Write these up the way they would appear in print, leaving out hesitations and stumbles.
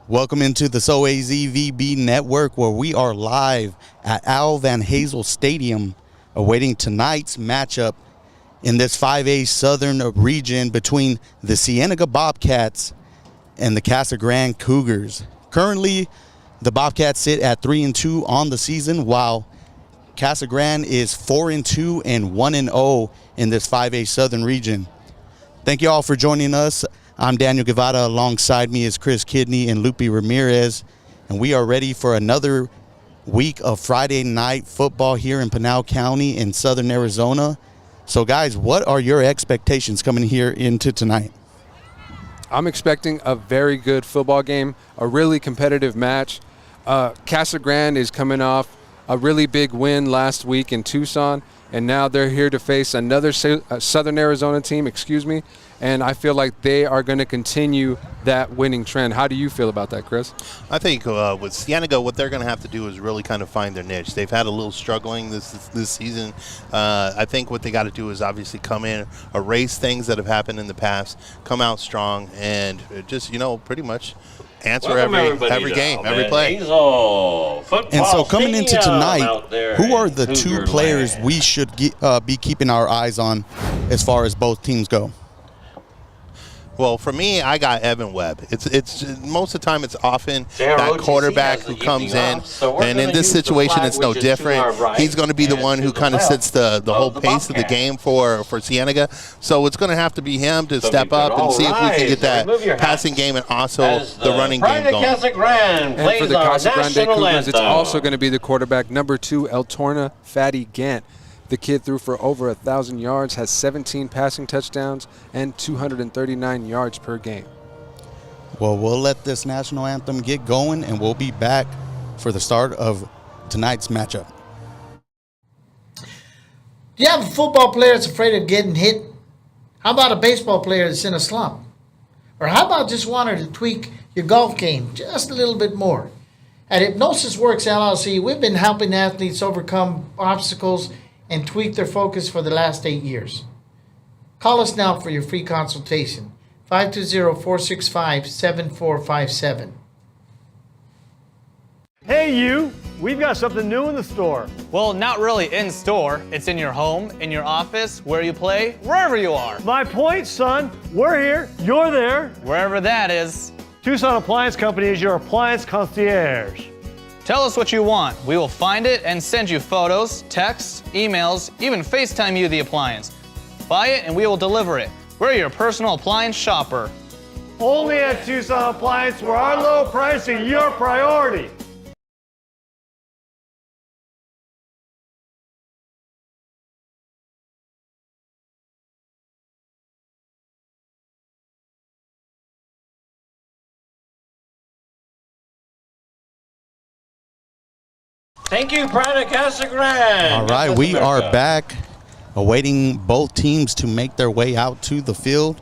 Welcome into the SoAZVB Network, where we are live at Al Van Hazel Stadium awaiting tonight's matchup in this 5A Southern region between the Cienega Bobcats and the Casa Grande Cougars. Currently, the Bobcats sit at 3-2 on the season, while Casa Grande is 4-2 and 1-0 in this 5A Southern region. Thank you all for joining us. I'm Daniel Guevara. Alongside me is Chris Kidney and Lupe Ramirez, and we are ready for another week of Friday night football here in Pinal County in southern Arizona. So, guys, what are your expectations coming here into tonight? I'm expecting a very good football game, a really competitive match. Casa Grande is coming off a really big win last week in Tucson, and now they're here to face another Southern Arizona team, and I feel like they are going to continue that winning trend. How do you feel about that, Chris? I think with Cienega, what they're going to have to do is really kind of find their niche. They've had a little struggling this season. I think what they got to do is obviously come in, erase things that have happened in the past, come out strong, and just, pretty much answer every game, every play. And so coming into tonight, who are the two players we should be keeping our eyes on as far as both teams go? Well, for me, I got Evan Webb. It's most of the time it's often that quarterback who comes in, and in this situation it's no different. He's going to be the one who kind of sets the whole pace of the game for Cienega. So it's going to have to be him to step up and see if we can get that passing game and also the running game going. And for the Casa Grande Cougars, it's also going to be the quarterback, number 2, El Torna Fatty Gant. The kid threw for over 1,000 yards, has 17 passing touchdowns, and 239 yards per game. Well, we'll let this national anthem get going, and we'll be back for the start of tonight's matchup. Do you have a football player that's afraid of getting hit? How about a baseball player that's in a slump? Or how about just wanting to tweak your golf game just a little bit more? At Hypnosis Works LLC, we've been helping athletes overcome obstacles and tweak their focus for the last 8 years. Call us now for your free consultation, 520-465-7457. Hey you, we've got something new in the store. Well, not really in store. It's in your home, in your office, where you play, wherever you are. My point, son, we're here, you're there. Wherever that is. Tucson Appliance Company is your appliance concierge. Tell us what you want. We will find it and send you photos, texts, emails, even FaceTime you the appliance. Buy it and we will deliver it. We're your personal appliance shopper. Only at Tucson Appliance, where our low price is your priority. Thank you, Prada Casa Grande. All right, we are back awaiting both teams to make their way out to the field.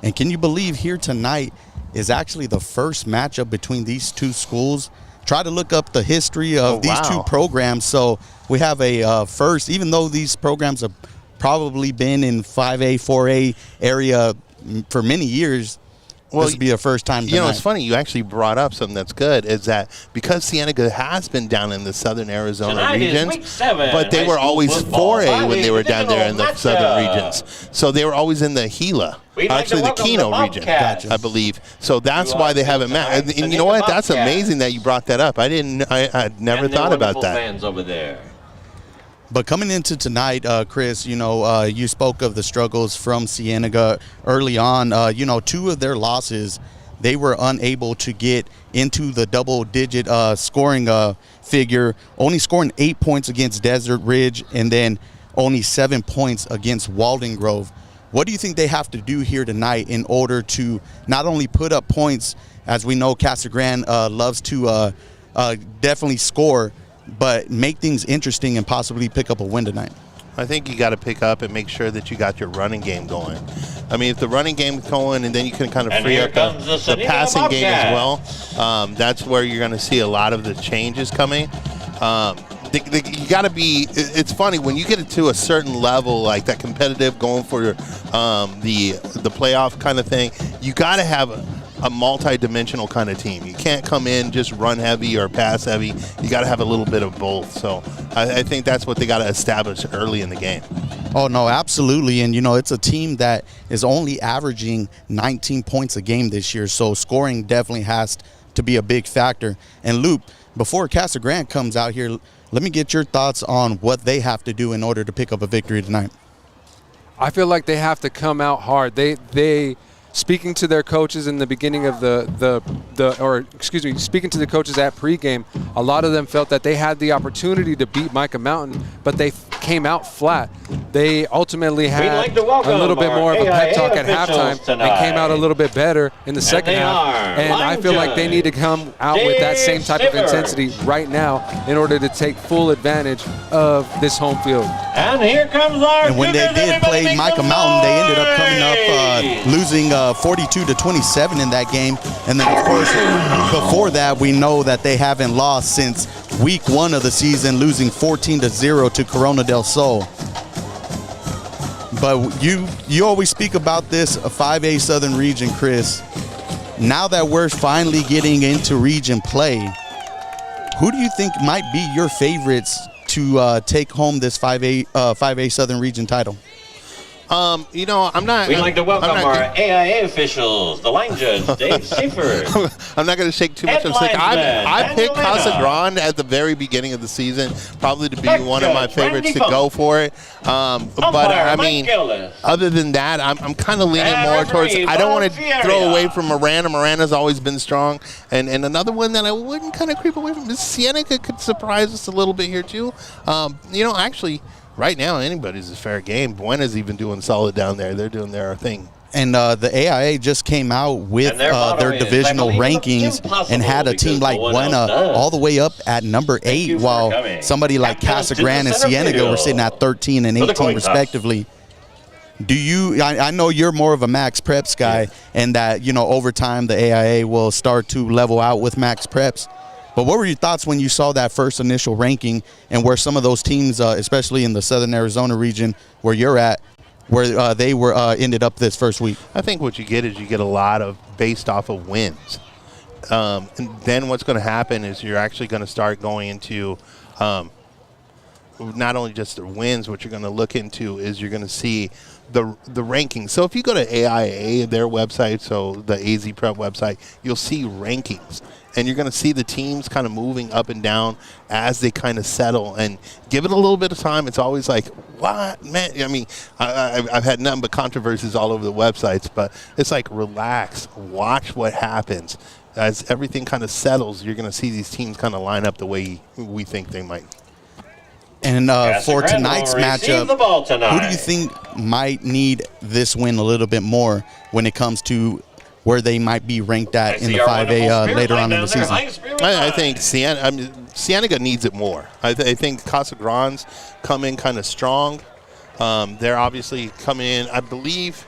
And can you believe here tonight is actually the first matchup between these two schools? Try to look up the history of these two programs. So we have a first, even though these programs have probably been in 5A, 4A area for many years. Well, this would be a first time tonight. It's funny. You actually brought up something that's good, is that because Cienega has been down in the southern Arizona regions, but they were always 4A when they were down there in the southern regions. So they were always in the Gila, actually the Keno region, I believe. So that's why they haven't met. And you know what? That's amazing that you brought that up. I never thought about that. Fans over there. But coming into tonight, Chris, you spoke of the struggles from Cienega early on. Two of their losses, they were unable to get into the double-digit scoring figure, only scoring 8 points against Desert Ridge and then only 7 points against Walden Grove. What do you think they have to do here tonight in order to not only put up points, as we know Casa Grande loves to definitely score, but make things interesting and possibly pick up a win tonight? I think you got to pick up and make sure that you got your running game going. I mean, if the running game is going, and then you can kind of free up the passing game as well, that's where you're going to see a lot of the changes coming. You got to be. It's funny when you get it to a certain level, like that competitive, going for the playoff kind of thing. You got to have a multi-dimensional kind of team. You can't come in just run heavy or pass heavy. You got to have a little bit of both. So I think that's what they got to establish early in the game. Oh, no, absolutely. And, it's a team that is only averaging 19 points a game this year. So scoring definitely has to be a big factor. And, Luke, before Casa Grande comes out here, let me get your thoughts on what they have to do in order to pick up a victory tonight. I feel like they have to come out hard. They speaking to their coaches in the beginning of speaking to the coaches at pregame, a lot of them felt that they had the opportunity to beat Micah Mountain, but they came out flat. They ultimately had a little bit more of a pep talk at halftime and came out a little bit better in the second half. And I feel like they need to come out with that same type of intensity right now in order to take full advantage of this home field. And here comes our And when they did play Micah Mountain, they ended up coming up losing 42-27 in that game. And then, of course, before that, we know that they haven't lost since week 1 of the season, losing 14-0 to Corona del Sol. But you always speak about this 5A Southern region, Chris. Now that we're finally getting into region play, who do you think might be your favorites to take home this 5A Southern region title? I'm not. We'd like to welcome our AIA officials, the line judge, Dave Schaefer. I'm not going to shake too much of a stick. I picked Casa Grande at the very beginning of the season, probably to be one of my favorites to go for it. But I mean, other than that, I'm kind of leaning more towards. I don't want to throw away from Marana. Marana's always been strong, and another one that I wouldn't kind of creep away from is Cienega. Could surprise us a little bit here too. Actually. Right now, anybody's a fair game. Buena's even doing solid down there. They're doing their thing. And the AIA just came out with their divisional rankings and had a team like Buena all the way up at number 8, while somebody like Casa Grande and Cienega were sitting at 13 and 18 respectively. I know you're more of a Max Preps guy, and that, over time the AIA will start to level out with Max Preps. But what were your thoughts when you saw that first initial ranking and where some of those teams, especially in the Southern Arizona region where you're at, where they were ended up this first week? I think what you get is you get a lot of based off of wins. And then what's going to happen is you're actually going to start going into not only just the wins, what you're going to look into is you're going to see the rankings. So if you go to AIA, their website, so the AZ Prep website, you'll see rankings. And you're going to see the teams kind of moving up and down as they kind of settle. And give it a little bit of time. It's always like, what, man? I mean, I've had nothing but controversies all over the websites. But it's like, relax. Watch what happens. As everything kind of settles, you're going to see these teams kind of line up the way we think they might. And for tonight's matchup, who do you think might need this win a little bit more when it comes to where they might be ranked at in the 5A later on in the season? I think Cienega needs it more. I think Casa Grande's come in kind of strong. They're obviously coming in, I believe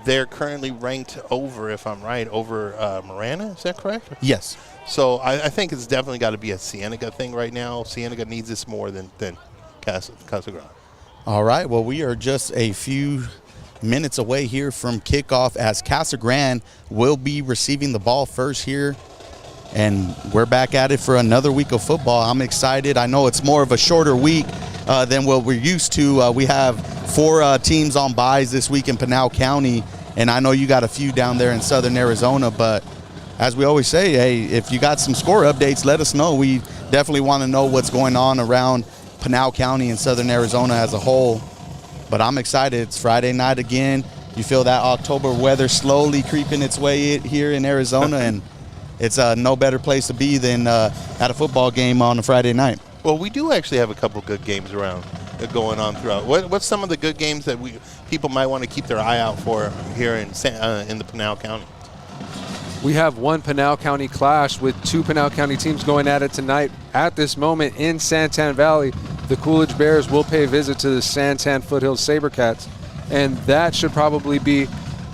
they're currently ranked over, if I'm right, over Marana. Is that correct? Yes. So I think it's definitely got to be a Cienega thing right now. Cienega needs this more than Casa Grande. All right. Well, we are just a few minutes away here from kickoff as Casa Grande will be receiving the ball first here, and we're back at it for another week of football. I'm excited. I know it's more of a shorter week than what we're used to. We have 4 teams on byes this week in Pinal County, and I know you got a few down there in Southern Arizona, but as we always say, hey, if you got some score updates, let us know. We definitely want to know what's going on around Pinal County and Southern Arizona as a whole. But I'm excited. It's Friday night again. You feel that October weather slowly creeping its way here in Arizona, and it's no better place to be than at a football game on a Friday night. Well, we do actually have a couple good games around going on throughout. What's some of the good games that people might want to keep their eye out for here in the Pinal County? We have one Pinal County clash with 2 Pinal County teams going at it tonight. At this moment in Santan Valley, the Coolidge Bears will pay a visit to the Santan Foothills Sabercats, and that should probably be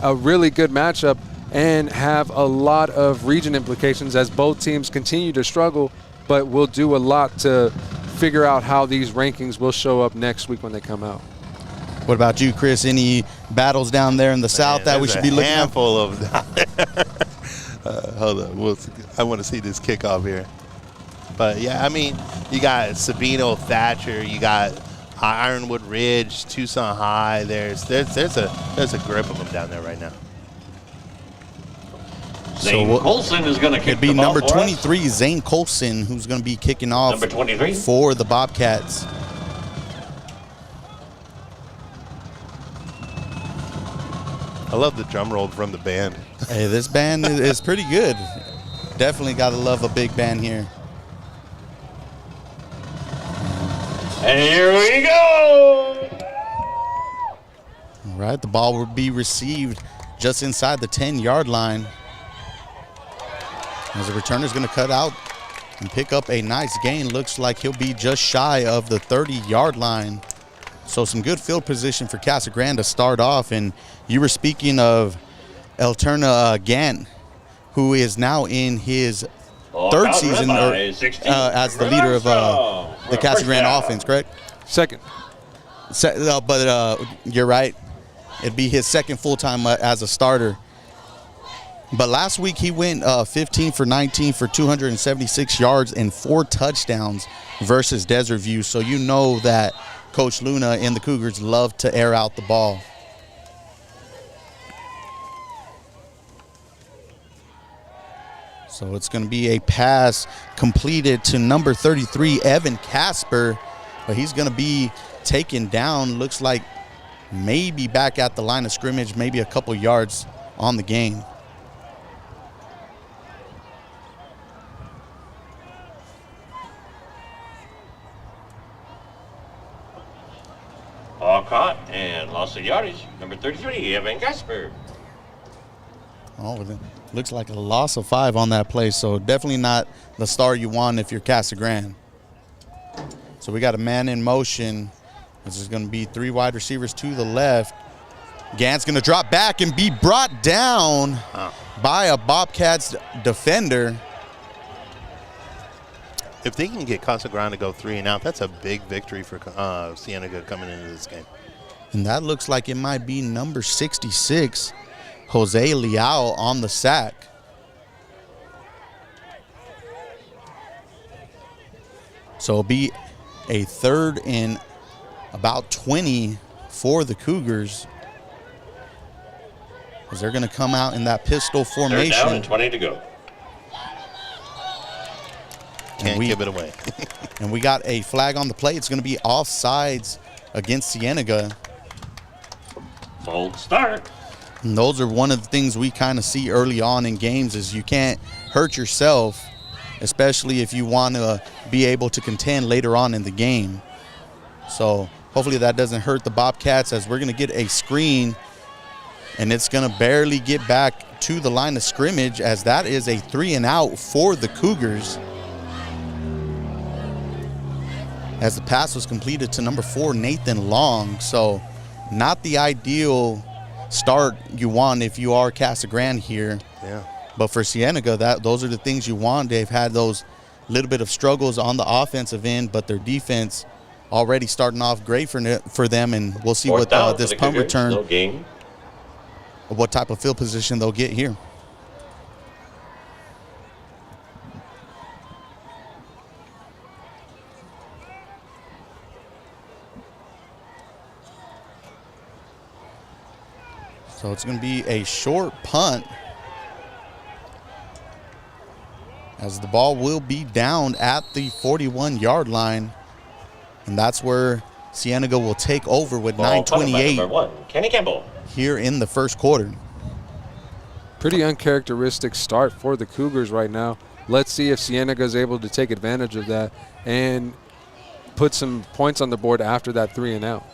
a really good matchup and have a lot of region implications as both teams continue to struggle, but we'll do a lot to figure out how these rankings will show up next week when they come out. What about you, Chris? Any battles down there in the south that we should be looking at? Handful of Hold on. I want to see this kickoff here. But, yeah, I mean, you got Sabino, Thatcher. You got Ironwood Ridge, Tucson High. There's a grip of them down there right now. Zane Colson is going to kick It'd be the ball number for 23, us. Zane Colson, who's going to be kicking off Number 23 for the Bobcats. I love the drum roll from the band. Hey, this band is pretty good. Definitely got to love a big band here. And here we go. All right, the ball will be received just inside the 10-yard line. As the returner is going to cut out and pick up a nice gain. Looks like he'll be just shy of the 30-yard line. So some good field position for Casa Grande to start off. And you were speaking of Elterna Gant, who is now in his third season as the leader of the Casa Grande offense, correct? Second. But you're right. It'd be his second full-time as a starter. But last week he went 15 for 19 for 276 yards and 4 touchdowns versus Desert View. So you know that Coach Luna and the Cougars love to air out the ball. So it's going to be a pass completed to number 33, Evan Casper. But he's going to be taken down. Looks like maybe back at the line of scrimmage, maybe a couple yards on the gain. All caught and lost the yardage. Number 33, Evan Casper. Oh, looks like a loss of 5 on that play, so definitely not the star you want if you're Casa Grande. So we got a man in motion. This is going to be 3 wide receivers to the left. Gant's going to drop back and be brought down by a Bobcats defender. If they can get Casa Grande to go 3 and out, that's a big victory for Cienega coming into this game. And that looks like it might be number 66, Jose Leal, on the sack. So it'll be a 3rd and about 20 for the Cougars, as they're going to come out in that pistol formation. 3rd down and 20 to go. Can't give it away. And we got a flag on the play. It's going to be offsides against Cienega. False start. And those are one of the things we kind of see early on in games, is you can't hurt yourself, especially if you want to be able to contend later on in the game. So hopefully that doesn't hurt the Bobcats, as we're going to get a screen, and it's going to barely get back to the line of scrimmage, as that is a 3 and out for the Cougars. As the pass was completed to number 4, Nathan Long. So not the ideal start you want if you are Casa Grande here. Yeah. But for Cienega, those are the things you want. They've had those little bit of struggles on the offensive end, but their defense already starting off great for them, and we'll see what this punt return, what type of field position they'll get here. So it's going to be a short punt, as the ball will be down at the 41-yard line. And that's where Cienega will take over with 9:28 Kenny Campbell here in the first quarter. Pretty uncharacteristic start for the Cougars right now. Let's see if Cienega is able to take advantage of that and put some points on the board after that 3 and out.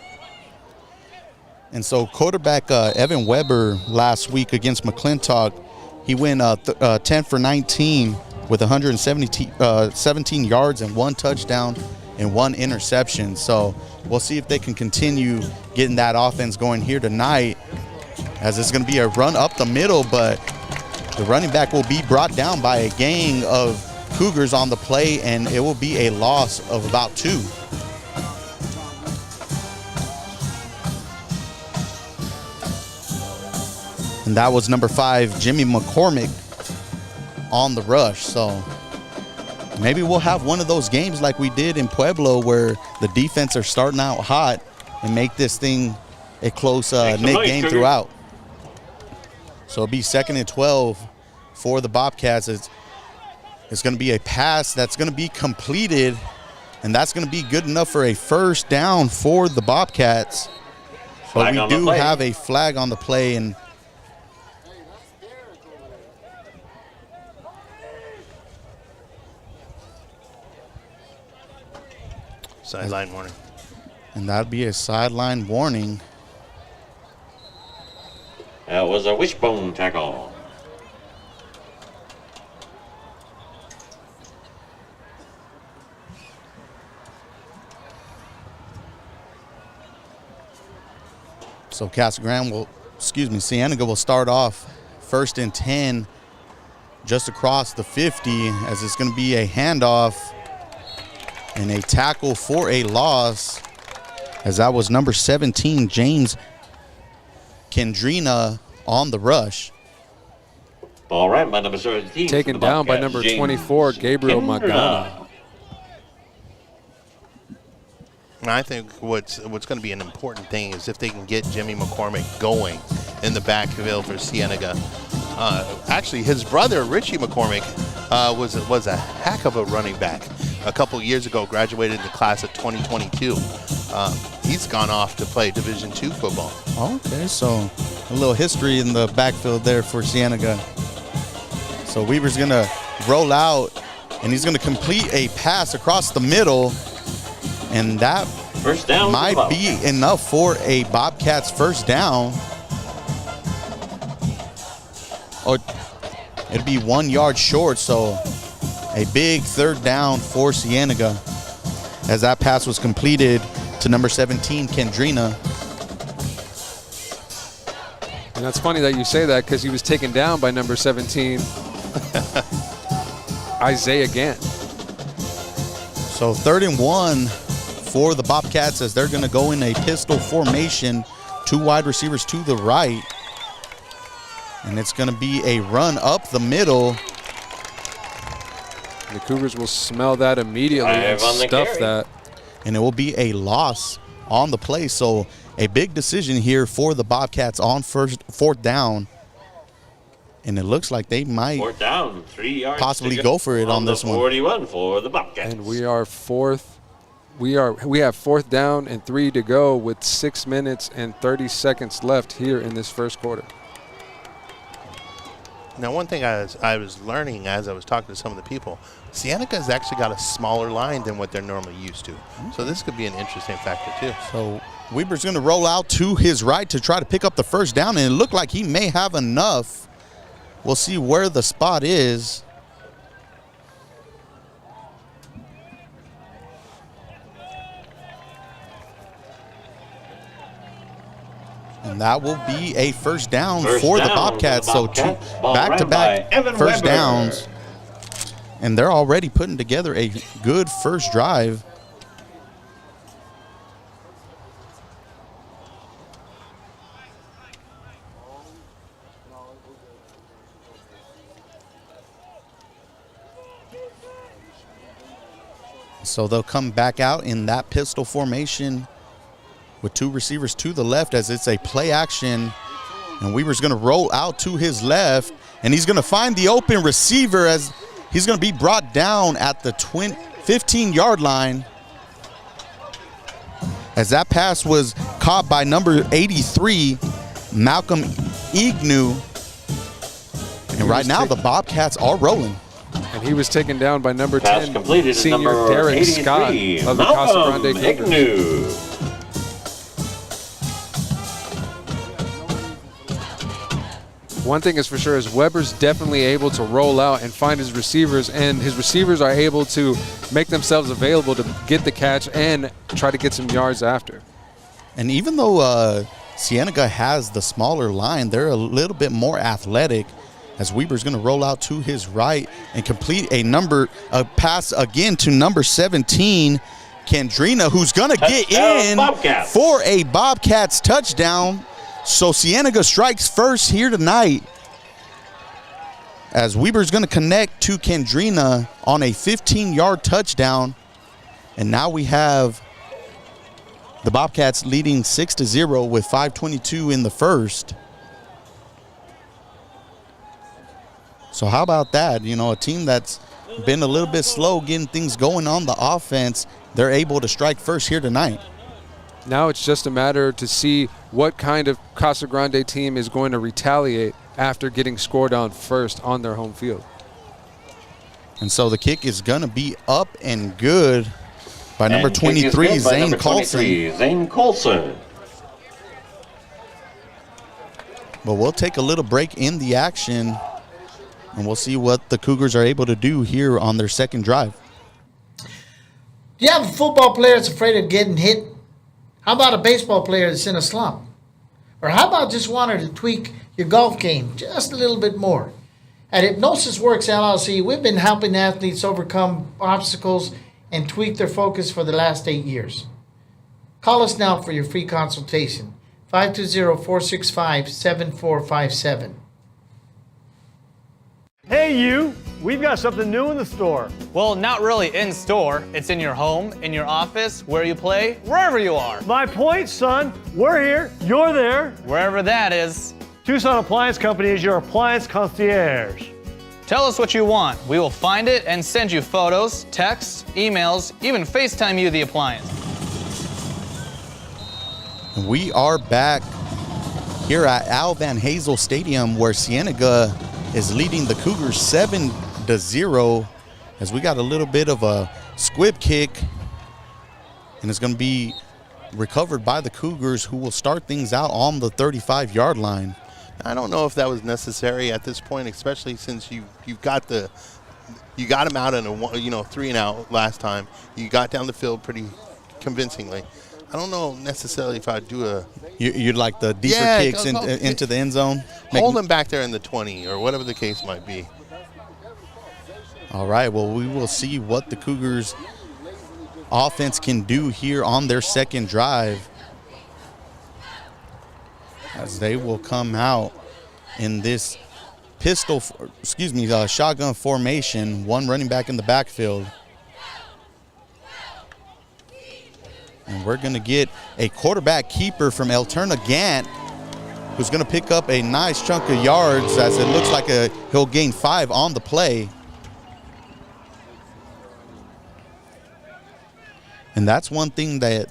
And so quarterback Evan Weber last week against McClintock, he went 10 for 19 with 117 yards and 1 touchdown and 1 interception. So we'll see if they can continue getting that offense going here tonight, as it's going to be a run up the middle, but the running back will be brought down by a gang of Cougars on the play, and it will be a loss of about 2. And that was number 5, Jimmy McCormick, on the rush. So maybe we'll have one of those games like we did in Pueblo where the defense are starting out hot and make this thing a close knit game throughout. So it'll be 2nd and 12 for the Bobcats. It's going to be a pass that's going to be completed, and that's going to be good enough for a first down for the Bobcats. But we do have a flag on the play, and sideline warning. And that'd be a sideline warning. That was a wishbone tackle. So Cienega will start off 1st and 10 just across the 50, as it's going to be a handoff and a tackle for a loss, as that was number 17, James Kendrina, on the rush. Ball right by number 17. Taken down by number 24, Gabriel Magana. And I think what's going to be an important thing is if they can get Jimmy McCormick going in the backfield for Cienega. Actually, his brother, Richie McCormick, was a heck of a running back. A couple years ago, graduated in the class of 2022. He's gone off to play Division II football. Okay, so a little history in the backfield there for Cienega. So Weaver's going to roll out, and he's going to complete a pass across the middle, and that first down might be enough for a Bobcats first down. Or it'd be 1 yard short, so a big 3rd down for Cienega, as that pass was completed to number 17, Kendrina. And that's funny that you say that, because he was taken down by number 17, Isaiah Gant. So 3rd and 1 for the Bobcats, as they're going to go in a pistol formation, 2 wide receivers to the right. And it's going to be a run up the middle. The Cougars will smell that immediately and stuff that. And it will be a loss on the play. So a big decision here for the Bobcats on 4th down. And it looks like they might 4th down, 3 yards possibly go for it on this one. 41 for the Bobcats. And we are fourth. We have 4th down and 3 to go with 6 minutes and 30 seconds left here in this first quarter. Now, one thing I was learning as I was talking to some of the people, Cienega's actually got a smaller line than what they're normally used to. So this could be an interesting factor, too. So Weber's going to roll out to his right to try to pick up the first down, and it looked like he may have enough. We'll see where the spot is. And that will be a first down for the Bobcats. So 2 back-to-back first downs. And they're already putting together a good first drive. So they'll come back out in that pistol formation with 2 receivers to the left, as it's a play action. And Weaver's going to roll out to his left, and he's going to find the open receiver, as he's going to be brought down at the 15-yard line, as that pass was caught by number 83, Malcolm Ignu. And right now the Bobcats are rolling. And he was taken down by number 10, senior number Derek Scott of the Casa Grande Cougars. One thing is for sure is Weber's definitely able to roll out and find his receivers, and his receivers are able to make themselves available to get the catch and try to get some yards after. And even though Cienega has the smaller line, they're a little bit more athletic, as Weber's going to roll out to his right and complete a pass again to number 17, Kendrina, who's going to get in for a Bobcats touchdown. So Cienega strikes first here tonight, as Weber's going to connect to Kendrina on a 15-yard touchdown. And now we have the Bobcats leading 6-0 with 5:22 in the first. So how about that? You know, a team that's been a little bit slow getting things going on the offense, they're able to strike first here tonight. Now it's just a matter to see what kind of Casa Grande team is going to retaliate after getting scored on first on their home field. And so the kick is going to be up and good by number 23, Zane Colson. Zane Colson. But we'll take a little break in the action, and we'll see what the Cougars are able to do here on their second drive. Do you have a football player that's afraid of getting hit? How about a baseball player that's in a slump? Or how about just wanting to tweak your golf game just a little bit more? At Hypnosis Works LLC, we've been helping athletes overcome obstacles and tweak their focus for the last 8 years. Call us now for your free consultation, 520-465-7457. Hey, you. We've got something new in the store. Well, not really in store. It's in your home, in your office, where you play, wherever you are. My point, son. We're here. You're there. Wherever that is. Tucson Appliance Company is your appliance concierge. Tell us what you want. We will find it and send you photos, texts, emails, even FaceTime you the appliance. We are back here at Al Van Hazel Stadium, where Cienega is leading the Cougars 7-0, as we got a little bit of a squib kick, and it's going to be recovered by the Cougars, who will start things out on the 35-yard line. I don't know if that was necessary at this point, especially since you got them out in a 3-and-out last time. You got down the field pretty convincingly. I don't know necessarily if I'd do a... You'd like the deeper kicks into the end zone? Hold them back there in the 20 or whatever the case might be. All right, well, we will see what the Cougars offense can do here on their second drive, as they will come out in this shotgun formation, one running back in the backfield. And we're going to get a quarterback keeper from Elterna Gant, who's going to pick up a nice chunk of yards, as it looks like he'll gain 5 on the play. And that's one thing that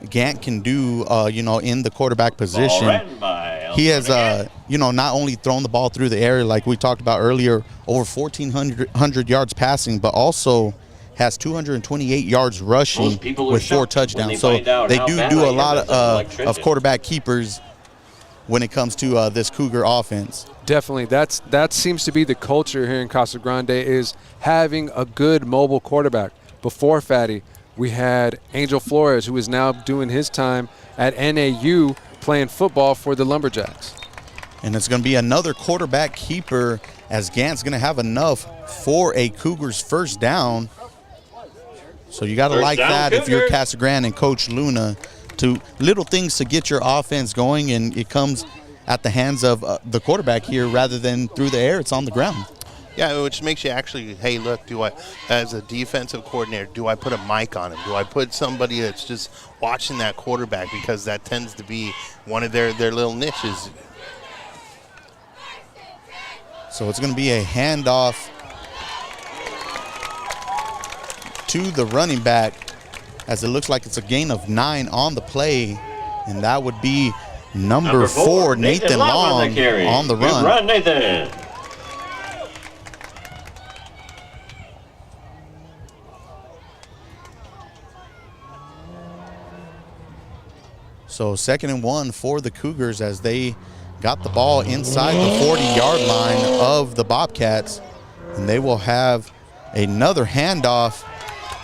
Gant can do, in the quarterback position. He has, not only thrown the ball through the air like we talked about earlier, over 1,400 yards passing, but also has 228 yards rushing with 4 touchdowns. So they do a lot of quarterback keepers when it comes to this Cougar offense. Definitely. That seems to be the culture here in Casa Grande, is having a good mobile quarterback. Before Fatty, we had Angel Flores, who is now doing his time at NAU playing football for the Lumberjacks. And it's going to be another quarterback keeper, as Gant's going to have enough for a Cougars first down. So you got to like that if you're Casa Grande and Coach Luna, to little things to get your offense going, and it comes at the hands of the quarterback here rather than through the air. It's on the ground. Yeah, which makes you actually, hey, look, as a defensive coordinator, do I put a mic on him? Do I put somebody that's just watching that quarterback, because that tends to be one of their little niches. So it's going to be a handoff to the running back, as it looks like it's a gain of 9 on the play, and that would be number 4, Nathan Long, on the run. Good run, Nathan. So 2nd and 1 for the Cougars, as they got the ball inside the 40-yard line of the Bobcats, and they will have another handoff,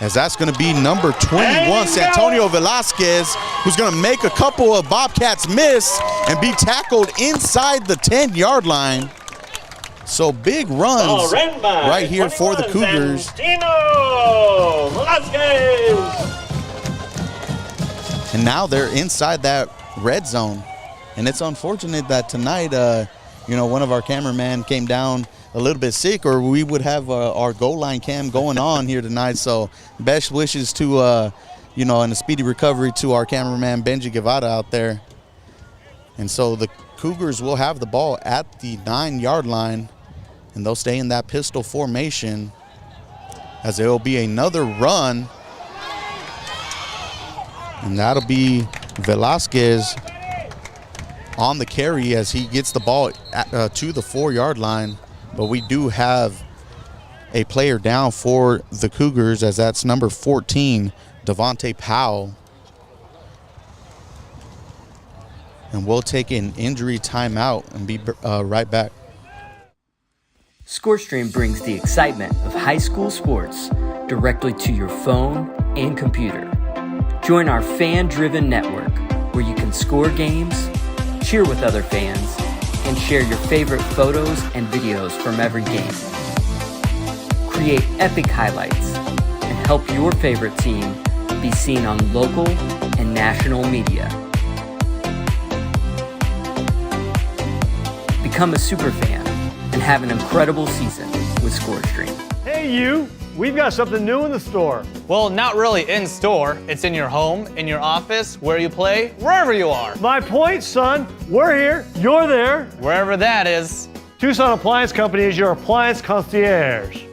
as that's going to be number 21, Santonio Velasquez, who's going to make a couple of Bobcats miss and be tackled inside the 10-yard line. So big runs right here for the Cougars. Santonio Velasquez. And now they're inside that red zone. And it's unfortunate that tonight, one of our cameramen came down a little bit sick, or we would have our goal line cam going on here tonight. So best wishes to, and a speedy recovery to our cameraman Benji Guevara out there. And so the Cougars will have the ball at the 9-yard line, and they'll stay in that pistol formation as there will be another run. And that'll be Velasquez on the carry as he gets the ball to the 4-yard line. But we do have a player down for the Cougars, as that's number 14, Devontae Powell. And we'll take an injury timeout and be right back. ScoreStream brings the excitement of high school sports directly to your phone and computer. Join our fan-driven network where you can score games, cheer with other fans, and share your favorite photos and videos from every game. Create epic highlights and help your favorite team be seen on local and national media. Become a super fan and have an incredible season with ScoreStream. Hey, you! We've got something new in the store. Well, not really in store. It's in your home, in your office, where you play, wherever you are. My point, son. We're here. You're there. Wherever that is. Tucson Appliance Company is your appliance concierge.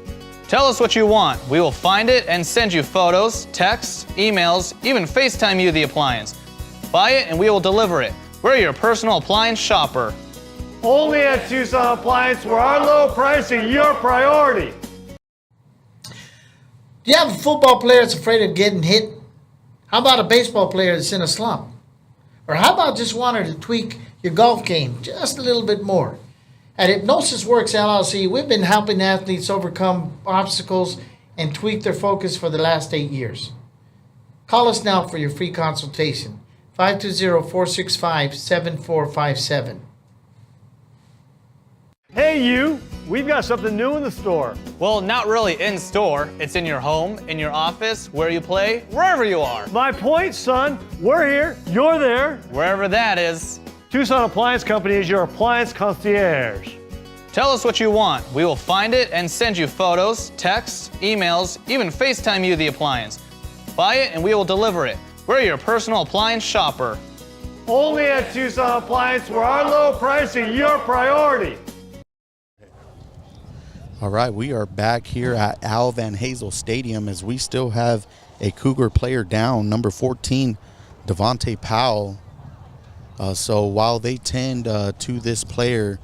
Tell us what you want. We will find it and send you photos, texts, emails, even FaceTime you the appliance. Buy it and we will deliver it. We're your personal appliance shopper. Only at Tucson Appliance, where our low price is your priority. Do you have a football player that's afraid of getting hit? How about a baseball player that's in a slump? Or how about just wanting to tweak your golf game just a little bit more? At Hypnosis Works LLC, we've been helping athletes overcome obstacles and tweak their focus for the last 8 years. Call us now for your free consultation, 520-465-7457. Hey, you! We've got something new in the store. Well, not really in store. It's in your home, in your office, where you play, wherever you are. My point, son. We're here. You're there. Wherever that is. Tucson Appliance Company is your appliance concierge. Tell us what you want. We will find it and send you photos, texts, emails, even FaceTime you the appliance. Buy it and we will deliver it. We're your personal appliance shopper. Only at Tucson Appliance, where our low price is your priority. All right, we are back here at Al Van Hazel Stadium as we still have a Cougar player down, number 14, Devontae Powell. So while they tend to this player,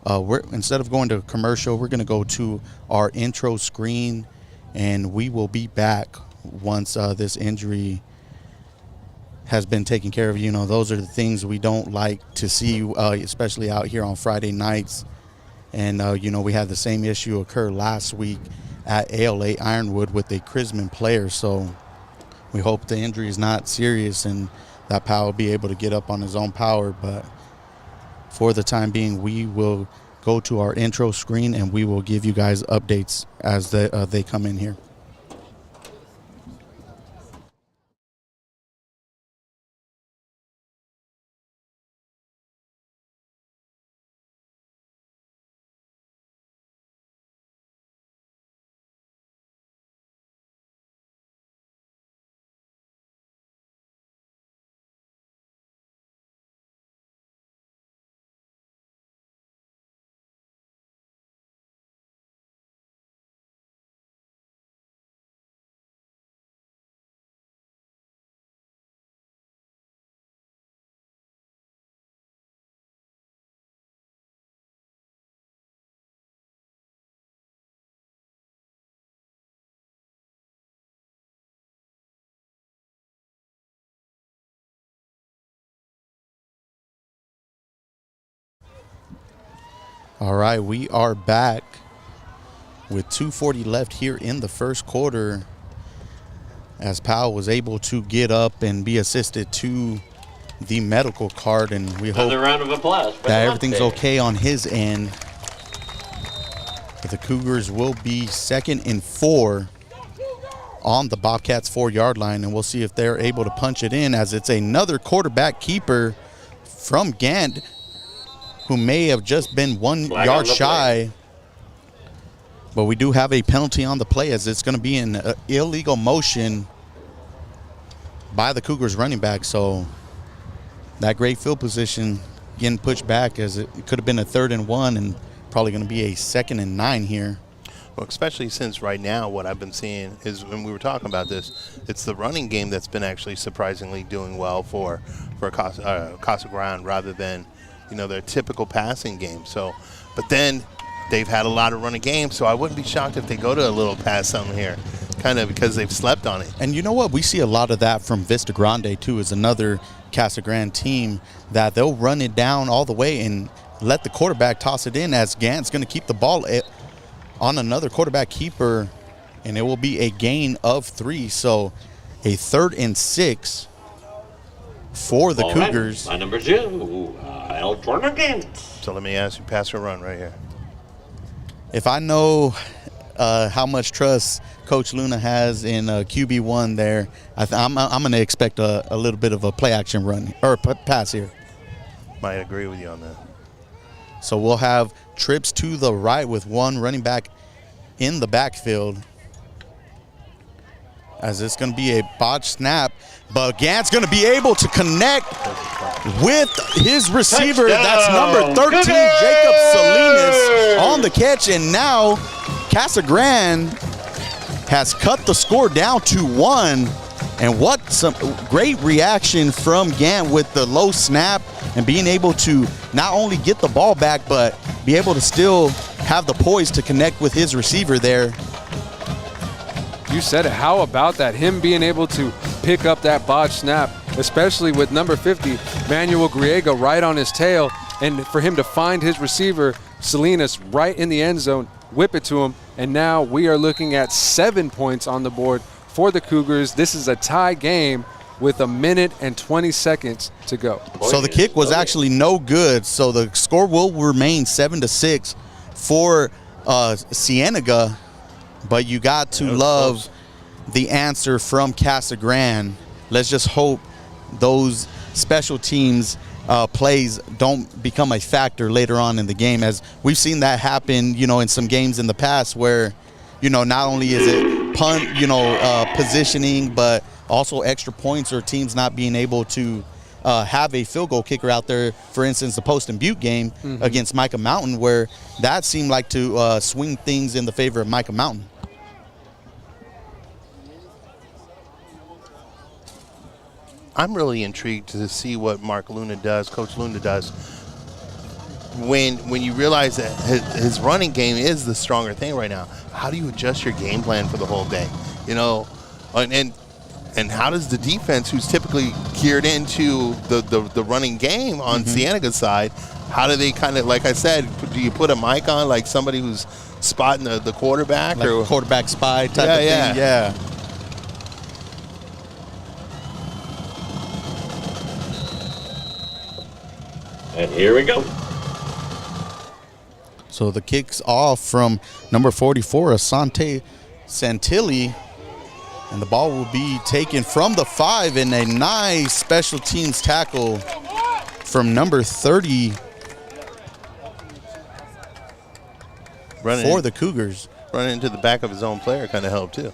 instead of going to a commercial, we're going to go to our intro screen, and we will be back once this injury has been taken care of. You know, those are the things we don't like to see, especially out here on Friday nights. And, we had the same issue occur last week at ALA Ironwood with a Chrisman player. So we hope the injury is not serious and that Powell will be able to get up on his own power. But for the time being, we will go to our intro screen and we will give you guys updates as they come in here. All right, we are back with 2:40 left here in the first quarter as Powell was able to get up and be assisted to the medical cart, and we hope round of applause that everything's okay on his end. But the Cougars will be 2nd and 4 on the Bobcats 4-yard line, and we'll see if they're able to punch it in as it's another quarterback keeper from Gant, who may have just been 1 yard shy But we do have a penalty on the play, as it's going to be an illegal motion by the Cougars running back. So that great field position getting pushed back, as it could have been a 3rd and 1 and probably going to be a 2nd and 9 here. Well, especially since right now what I've been seeing is, when we were talking about this, it's the running game that's been actually surprisingly doing well for Casa Grande, rather than, their typical passing game. So, but then they've had a lot of running games, so I wouldn't be shocked if they go to a little pass something here, kind of because they've slept on it. And you know what? We see a lot of that from Vista Grande, too, is another Casa Grande team that they'll run it down all the way and let the quarterback toss it in, as Gant's going to keep the ball on another quarterback keeper, and it will be a gain of 3. So a 3rd and 6 for the Cougars. My number 2, El Tornagant. So let me ask you, pass or run right here? If I know how much trust Coach Luna has in QB1 there, I'm going to expect a little bit of a play-action run or pass here. Might agree with you on that. So we'll have trips to the right with one running back in the backfield, as it's going to be a botched snap. But Gant's going to be able to connect with his receiver. Touchdown, that's number 13, Cougars! Jacob Salinas, on the catch. And now Casa Grande has cut the score down to 1. And what some great reaction from Gant with the low snap and being able to not only get the ball back, but be able to still have the poise to connect with his receiver there. You said it. How about that? Him being able to pick up that botched snap, especially with number 50, Manuel Griega, right on his tail, and for him to find his receiver, Salinas, right in the end zone, whip it to him, and now we are looking at 7 points on the board for the Cougars. This is a tie game with 1 minute and 20 seconds to go. So the kick was actually no good, so the score will remain 7-6 for Cienega, but you got to love the answer from Casa Grande. Let's just hope those special teams plays don't become a factor later on in the game, as we've seen that happen, in some games in the past where, not only is it punt, positioning, but also extra points or teams not being able to have a field goal kicker out there. For instance, the Post and Butte game against Micah Mountain, where that seemed like to swing things in the favor of Micah Mountain. I'm really intrigued to see what Coach Luna does, when you realize that his running game is the stronger thing right now. How do you adjust your game plan for the whole day? And how does the defense, who's typically geared into the running game on Cienega's side, how do they kind of, like I said, do you put a mic on, like somebody who's spotting the quarterback? Like or a quarterback spy type of thing? Yeah. And here we go. So the kick's off from number 44, Asante Santilli. And the ball will be taken from the 5, and a nice special teams tackle from number 30 for the Cougars. Running into the back of his own player kind of helped too.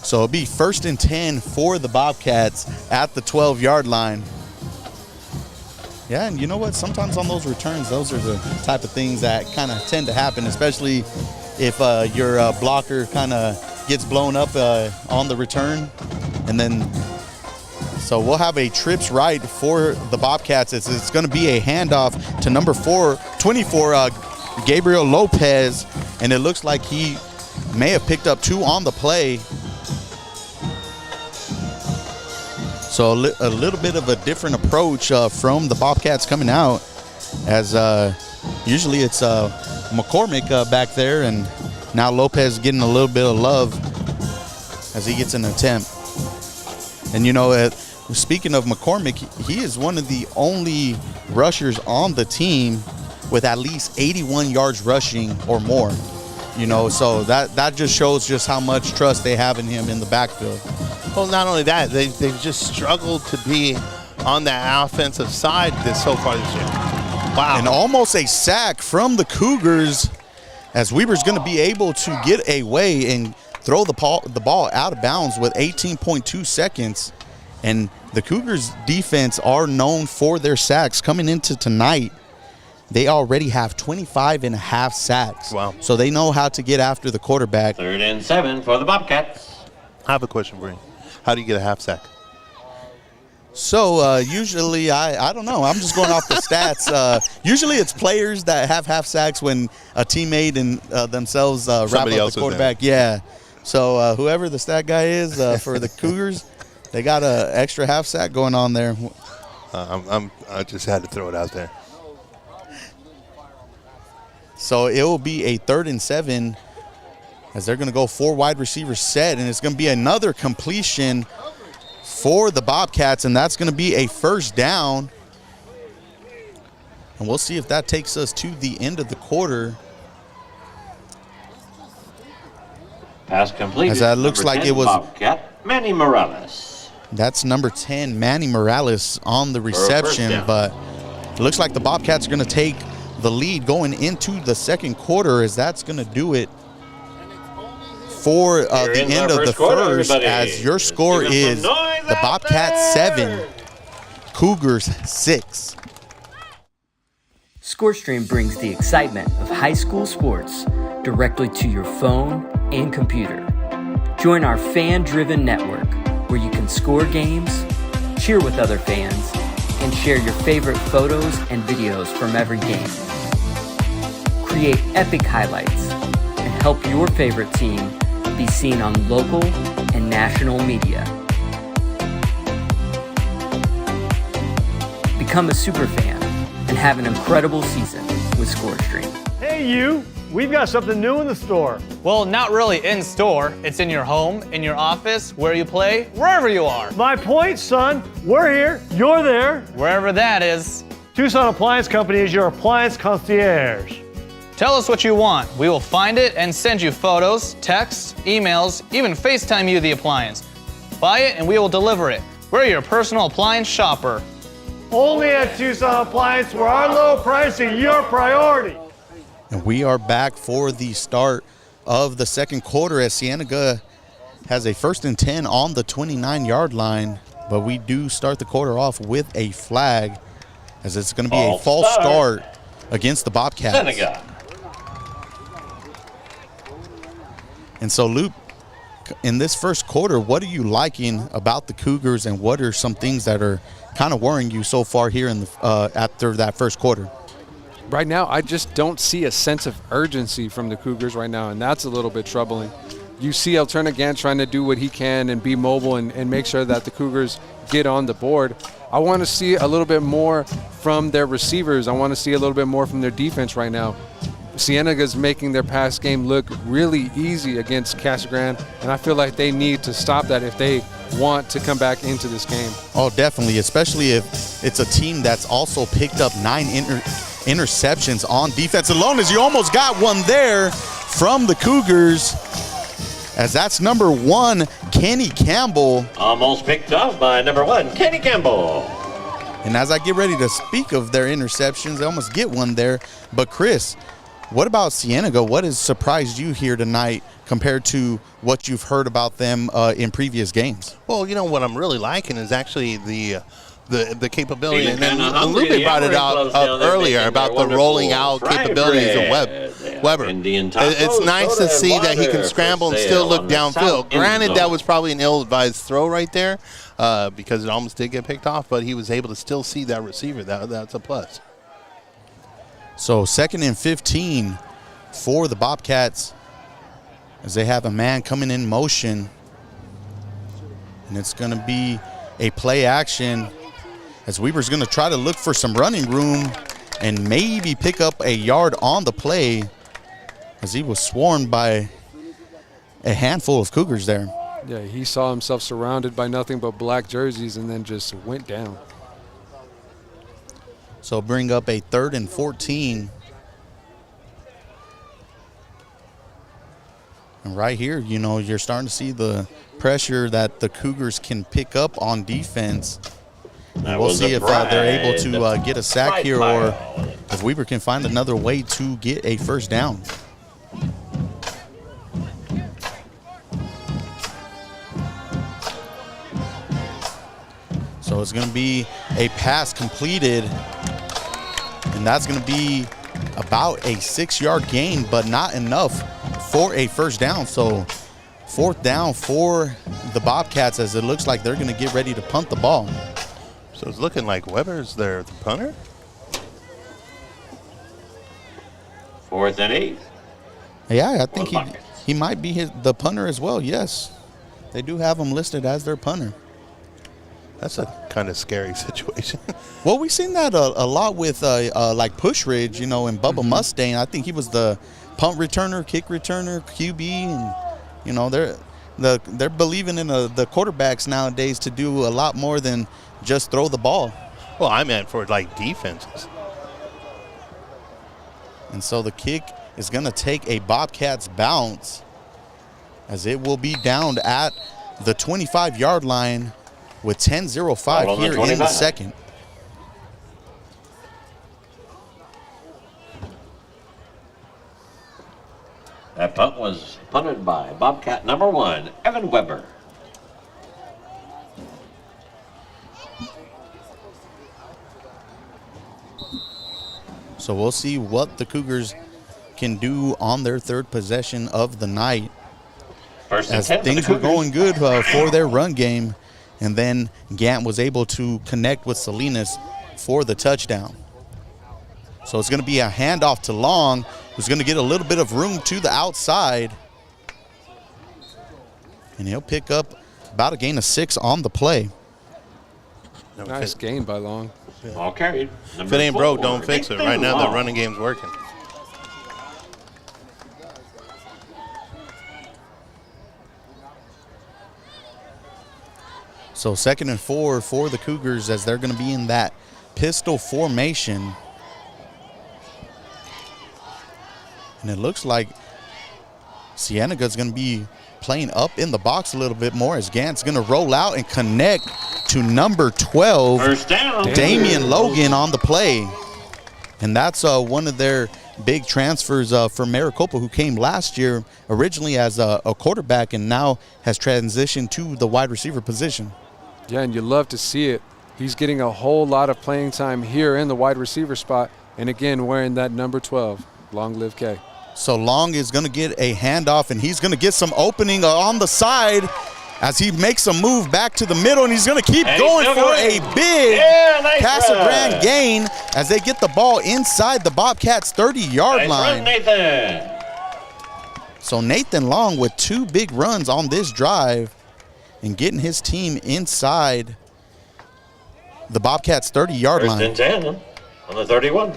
So it'll be 1st and 10 for the Bobcats at the 12-yard line. Yeah, and you know what? Sometimes on those returns, those are the type of things that kind of tend to happen, especially if your blocker kind of gets blown up on the return. And then, so we'll have a trips right for the Bobcats. It's going to be a handoff to number 24, Gabriel Lopez, and it looks like he may have picked up 2 on the play. So a little bit of a different approach from the Bobcats coming out, as usually it's McCormick back there, and now Lopez getting a little bit of love as he gets an attempt. And speaking of McCormick, he is one of the only rushers on the team with at least 81 yards rushing or more. So that just shows just how much trust they have in him in the backfield. Well, not only that, they've just struggled to be on that offensive side so far this year. Wow. And almost a sack from the Cougars, as Weber's going to be able to get away and throw the ball out of bounds with 18.2 seconds. And the Cougars defense are known for their sacks. Coming into tonight, they already have 25 and a half sacks. Wow. So they know how to get after the quarterback. 3rd and 7 for the Bobcats. I have a question for you. How do you get a half sack? So usually, I don't know. I'm just going off the stats. Usually it's players that have half sacks when a teammate and themselves wrap up the quarterback. Yeah. So whoever the stat guy is for the Cougars, they got an extra half sack going on there. I just had to throw it out there. So it will be a 3rd and 7 as they're going to go 4 wide receiver set, and it's going to be another completion for the Bobcats, and that's going to be a first down. And we'll see if that takes us to the end of the quarter. Pass completed. As that looks like it was Bobcat, Manny Morales. That's number 10, Manny Morales, on the reception, but it looks like the Bobcats are going to take the lead going into the second quarter, as that's going to do it for the end of the first, as your score is the Bobcats 7, Cougars 6. ScoreStream brings the excitement of high school sports directly to your phone and computer. Join our fan-driven network where you can score games, cheer with other fans, and share your favorite photos and videos from every game. Create epic highlights and help your favorite team be seen on local and national media. Become a super fan and have an incredible season with ScoreStream. Hey, you. We've got something new in the store. Well, not really in store. It's in your home, in your office, where you play, wherever you are. My point, son. We're here. You're there. Wherever that is. Tucson Appliance Company is your appliance concierge. Tell us what you want. We will find it and send you photos, texts, emails, even FaceTime you the appliance. Buy it and we will deliver it. We're your personal appliance shopper. Only at Tucson Appliance, where our low price is your priority. And we are back for the start of the second quarter, as Cienega has a 1st and 10 on the 29-yard line. But we do start the quarter off with a flag, as it's going to be a false start against the Bobcats. Cienega. And so, Luke, in this first quarter, what are you liking about the Cougars, and what are some things that are kind of worrying you so far here in the after that first quarter? Right now, I just don't see a sense of urgency from the Cougars right now, and that's a little bit troubling. You see Alternagant trying to do what he can and be mobile and make sure that the Cougars get on the board. I want to see a little bit more from their receivers. I want to see a little bit more from their defense right now. Cienega's making their pass game look really easy against Casa Grande, and I feel like they need to stop that if they want to come back into this game. Oh, definitely, especially if it's a team that's also picked up 9 interceptions on defense alone, as you almost got one there from the Cougars, as that's number 1, Kenny Campbell. Almost picked off by number 1, Kenny Campbell. And as I get ready to speak of their interceptions, I almost get one there. But Chris, what about Cienega? What has surprised you here tonight compared to what you've heard about them in previous games? Well, you know what I'm really liking is actually the capability, and then Lupe brought it up earlier about the rolling out capabilities of Weber. It's nice to see that he can scramble and still look downfield. Granted, that was probably an ill-advised throw right there because it almost did get picked off, but he was able to still see that receiver. That's a plus. So 2nd and 15 for the Bobcats, as they have a man coming in motion. And it's going to be a play action, as Weber's going to try to look for some running room and maybe pick up a yard on the play, as he was swarmed by a handful of Cougars there. Yeah, he saw himself surrounded by nothing but black jerseys and then just went down. So bring up a 3rd and 14. And right here, you know, you're starting to see the pressure that the Cougars can pick up on defense. And we'll see if they're able to get a sack here or if Weber can find another way to get a first down. So it's going to be a pass completed, and that's going to be about a 6-yard gain, but not enough for a first down. So 4th down for the Bobcats, as it looks like they're going to get ready to punt the ball. So it's looking like Weber's the punter. 4th and 8. Yeah, I think he might be the punter as well, yes. They do have him listed as their punter. That's a kind of scary situation. Well, we've seen that a lot with like Pushridge, and Bubba Mustang. I think he was the punt returner, kick returner, QB, and they're believing in the quarterbacks nowadays to do a lot more than just throw the ball. Well, I meant for like defenses. And so the kick is going to take a Bobcats bounce, as it will be downed at the 25-yard line with 10:05 here in the second. That punt was punted by Bobcat number 1, Evan Weber. So we'll see what the Cougars can do on their 3rd possession of the night. As things were going good for their run game, and then Gant was able to connect with Salinas for the touchdown. So it's going to be a handoff to Long, who's going to get a little bit of room to the outside. And he'll pick up about a gain of 6 on the play. Nice gain by Long. Ball carried. If it ain't broke, don't fix it. Right now, the running game's working. So 2nd and 4 for the Cougars, as they're going to be in that pistol formation. And it looks like Cienega's going to be playing up in the box a little bit more, as Gant's going to roll out and connect to number 12, First down. Damian Logan on the play. And that's one of their big transfers for Maricopa, who came last year originally as a quarterback and now has transitioned to the wide receiver position. Yeah, and you love to see it. He's getting a whole lot of playing time here in the wide receiver spot, and again wearing that number 12. Long live K. So Long is going to get a handoff, and he's going to get some opening on the side as he makes a move back to the middle, and he's going to keep going for a big Casa Grande gain as they get the ball inside the Bobcats' 30-yard line. Run, Nathan. So Nathan Long with 2 big runs on this drive and getting his team inside the Bobcats' 30-yard line. First and 10 on the 31.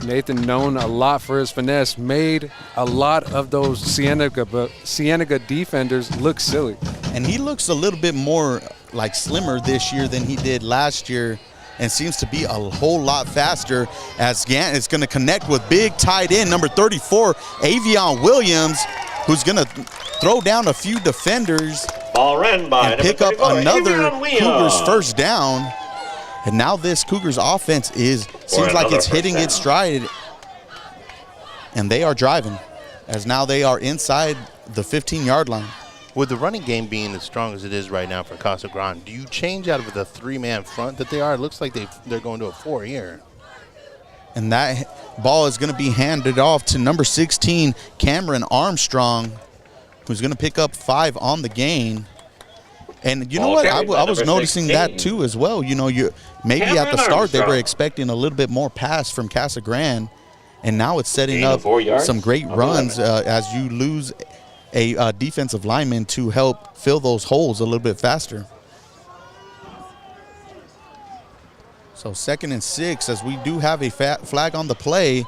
Nathan, known a lot for his finesse, made a lot of those Cienega defenders look silly. And he looks a little bit more like slimmer this year than he did last year, and seems to be a whole lot faster, as Gant is going to connect with big tight end number 34, Avion Williams, who's going to throw down a few defenders Ball ran by and pick up another Cougars first down. And now this Cougars offense seems like it's hitting its stride, and they are driving, as now they are inside the 15-yard line. With the running game being as strong as it is right now for Casa Grande, do you change out of the 3-man front that they are? It looks like they're going to a 4 here. And that ball is going to be handed off to number 16, Cameron Armstrong, who's going to pick up 5 on the gain. And you know what? I was noticing that too as well. Maybe at the start they were expecting a little bit more pass from Casa Grande, and now it's setting up some great runs as you lose a defensive lineman to help fill those holes a little bit faster. So 2nd and 6, as we do have a flag on the play,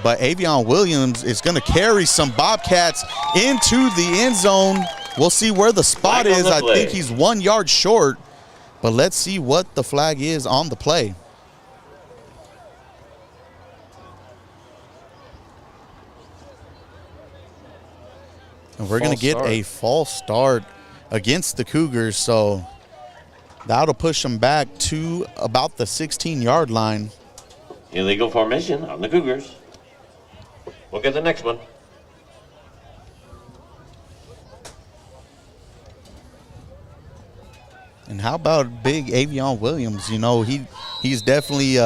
but Avion Williams is going to carry some Bobcats into the end zone. We'll see where the spot is. I think he's 1 yard short, but let's see what the flag is on the play. And we're going to get a false start against the Cougars. So That'll push them back to about the 16-yard line. Illegal formation on the Cougars. We'll get the next one. And how about big Avion Williams? You know, he's definitely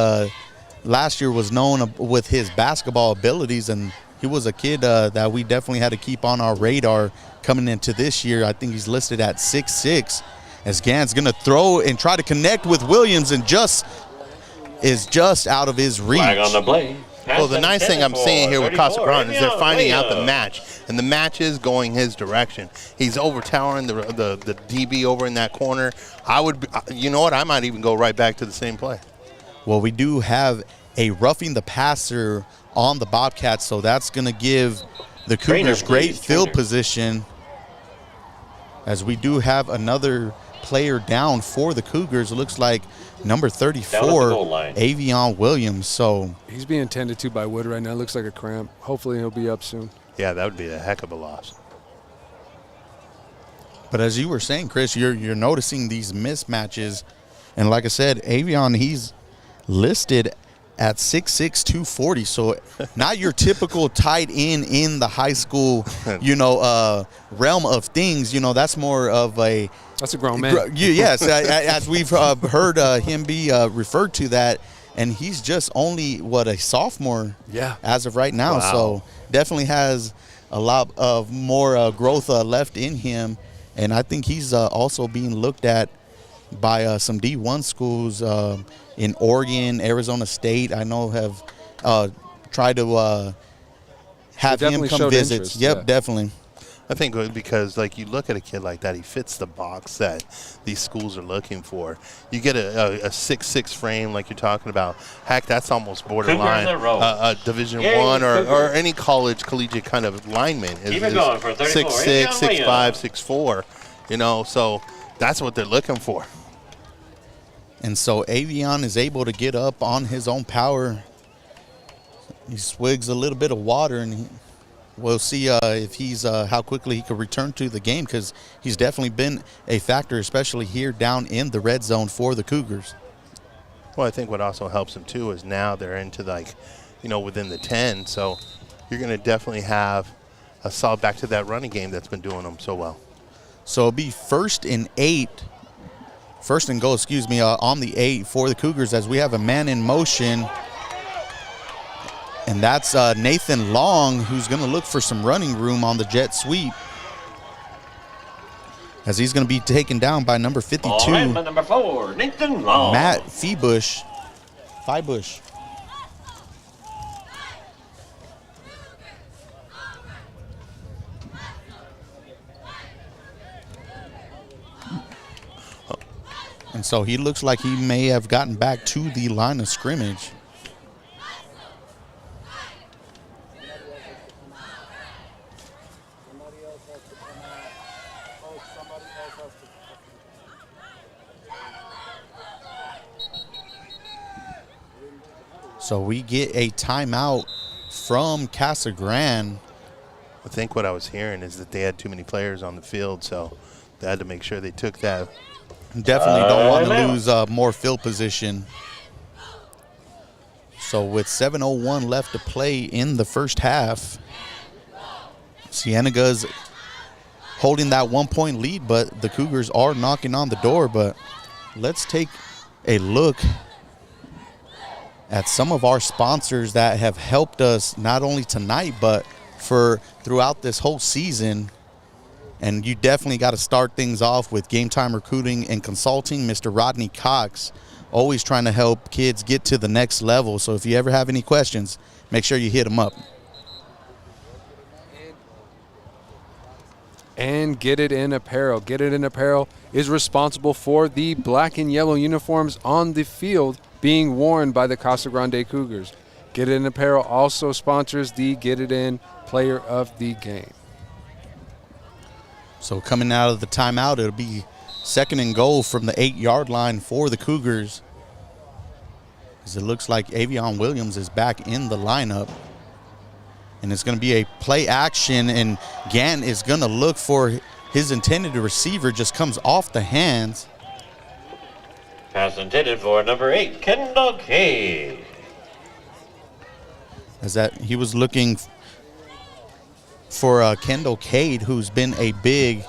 last year was known with his basketball abilities, and he was a kid that we definitely had to keep on our radar coming into this year. I think he's listed at 6'6", as Gant's going to throw and try to connect with Williams, and is just out of his reach. Flag on the play. Well, the nice thing I'm seeing here with Casa Grande is they're finding out the match, and the match is going his direction. He's overtowering the DB over in that corner. You know what? I might even go right back to the same play. Well, we do have a roughing the passer on the Bobcats, so that's going to give the Cougars great field position, as we do have another player down for the Cougars. It looks like number 34, Avion Williams. So he's being tended to by Wood right now. It looks like a cramp. Hopefully he'll be up soon. Yeah, that would be a heck of a loss. But as you were saying, Chris, you're noticing these mismatches. And like I said, Avion, he's listed at 6'6", 240. So not your typical tight end in the high school, realm of things. You know, that's more of a – that's a grown man. Yes, as we've heard him be referred to that. And he's just only, a sophomore as of right now. Wow. So definitely has a lot of more growth left in him. And I think he's also being looked at by some D1 schools in Oregon, Arizona State. I know have tried to have him come visit. Interest, yep, definitely. I think because, like, you look at a kid like that, he fits the box that these schools are looking for. You get a 6'6" frame like you're talking about. Heck, that's almost borderline a Division I or any collegiate kind of lineman. Is 6'6", 6'5", 6'4", you know, so that's what they're looking for. And so Avion is able to get up on his own power. He swigs a little bit of water, and we'll see if he's how quickly he can return to the game, because he's definitely been a factor, especially here down in the red zone for the Cougars. Well, I think what also helps them too is now they're into within the 10, so you're going to definitely have a solid back to that running game that's been doing them so well. So it'll be first and goal, on the 8 for the Cougars, as we have a man in motion. And that's Nathan Long, who's going to look for some running room on the jet sweep, as he's going to be taken down by number 52. Number 4, Nathan Long. Matt Fiebush. And so he looks like he may have gotten back to the line of scrimmage. So we get a timeout from Casa Grande. I think what I was hearing is that they had too many players on the field, so they had to make sure they took that. Definitely don't want to lose more field position. So with 7:01 left to play in the first half, Cienega's holding that 1-point lead, but the Cougars are knocking on the door. But let's take a look at some of our sponsors that have helped us not only tonight, but for throughout this whole season. And you definitely got to start things off with Game Time Recruiting and Consulting, Mr. Rodney Cox, always trying to help kids get to the next level. So if you ever have any questions, make sure you hit him up. And Get It In Apparel. Get It In Apparel is responsible for the black and yellow uniforms on the field being worn by the Casa Grande Cougars. Get It In Apparel also sponsors the Get It In Player of the Game. So coming out of the timeout, it'll be 2nd and goal from the 8-yard line for the Cougars, as it looks like Avion Williams is back in the lineup. And it's going to be a play action, and Gant is going to look for his intended receiver, just comes off the hands. Pass intended for number 8, Kendall Cade. As that he was looking for Kendall Cade, who's been a big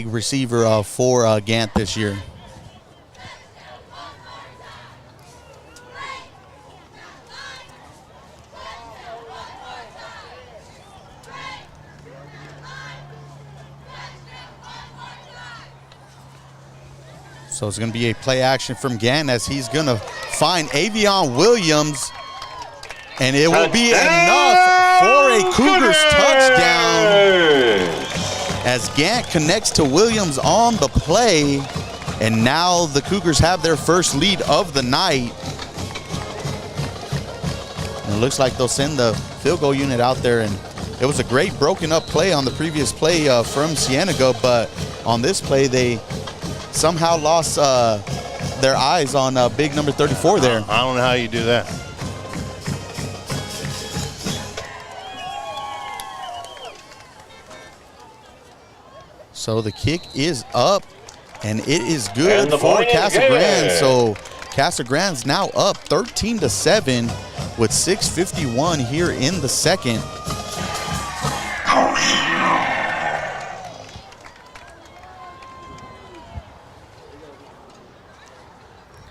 receiver for Gant this year. So it's going to be a play action from Gant as he's going to find Avion Williams, and it will be enough for a Cougars touchdown as Gant connects to Williams on the play, and now the Cougars have their first lead of the night. And it looks like they'll send the field goal unit out there, and it was a great broken up play on the previous play from Cienega, but on this play they somehow lost their eyes on big number 34 there. I don't know how you do that. So the kick is up, and it is good for Casa Grande. So Casa Grande's now up 13-7 with 6:51 here in the second.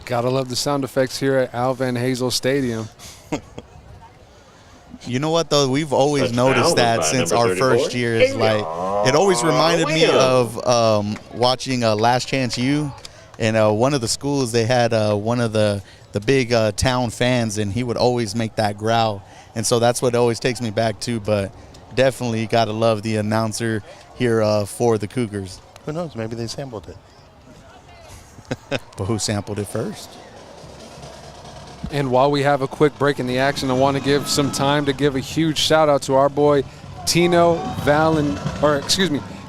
Gotta love the sound effects here at Al Van Hazel Stadium. You know what, though? We've always noticed that since our first year. Is like, it always reminded me of watching Last Chance U. And one of the schools, they had one of the big town fans, and he would always make that growl. And so that's what it always takes me back to. But definitely got to love the announcer here for the Cougars. Who knows? Maybe they sampled it. But who sampled it first? And while we have a quick break in the action, I want to give some time to give a huge shout out to our boy Tino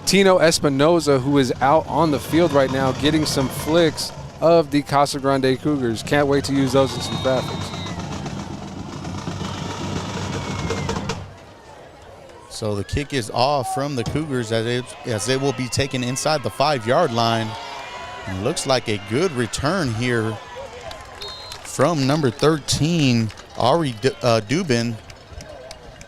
Espinoza, who is out on the field right now getting some flicks of the Casa Grande Cougars. Can't wait to use those in some graphics. So the kick is off from the Cougars as it will be taken inside the 5-yard line. And looks like a good return here from number 13, Ari Dubin,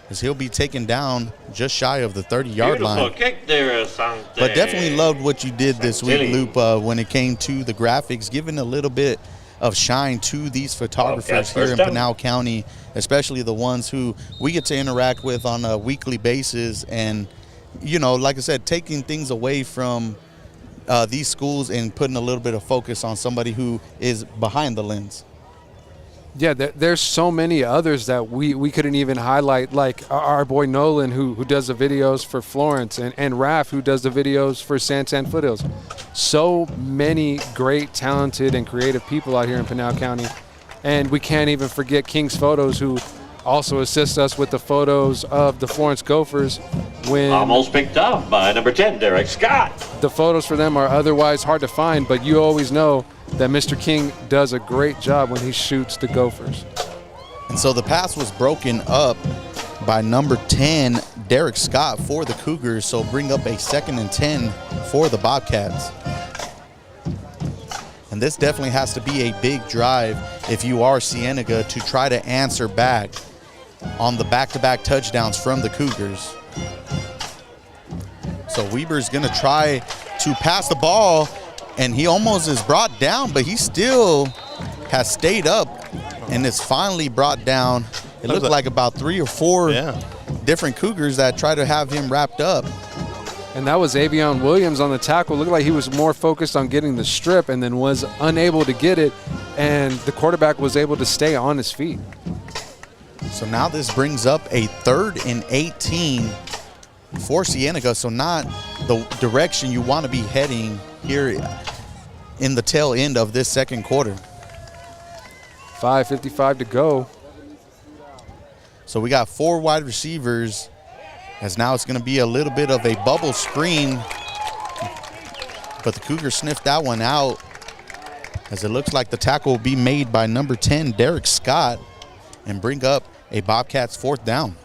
as he'll be taken down just shy of the 30-yard line. Kick there, Asante. But definitely loved what you did this week, Loop, when it came to the graphics, giving a little bit of shine to these photographers here in Pinal County, especially the ones who we get to interact with on a weekly basis. And, you know, like I said, taking things away from these schools and putting a little bit of focus on somebody who is behind the lens. Yeah, there's so many others that we couldn't even highlight, like our boy Nolan, who does the videos for Florence, and Raph, who does the videos for Santan Foothills. So many great, talented, and creative people out here in Pinal County. And we can't even forget King's Photos, who also assists us with the photos of the Florence Gophers when almost picked up by number 10, Derek Scott. The photos for them are otherwise hard to find, but you always know that Mr. King does a great job when he shoots the Gophers. And so the pass was broken up by number 10, Derek Scott, for the Cougars. So bring up a 2nd and 10 for the Bobcats. And this definitely has to be a big drive if you are Cienega to try to answer back on the back-to-back touchdowns from the Cougars. So Weber's going to try to pass the ball, and he almost is brought down, but he still has stayed up and is finally brought down. It looked like about 3 or 4 different Cougars that tried to have him wrapped up. And that was Avion Williams on the tackle. Looked like he was more focused on getting the strip and then was unable to get it, and the quarterback was able to stay on his feet. So now this brings up a 3rd and 18 for Cienega. So not the direction you want to be heading here in the tail end of this second quarter. 5:55 to go. So we got 4 wide receivers, as now it's going to be a little bit of a bubble screen. But the Cougars sniffed that one out, as it looks like the tackle will be made by number 10, Derek Scott, and bring up a Bobcats 4th down.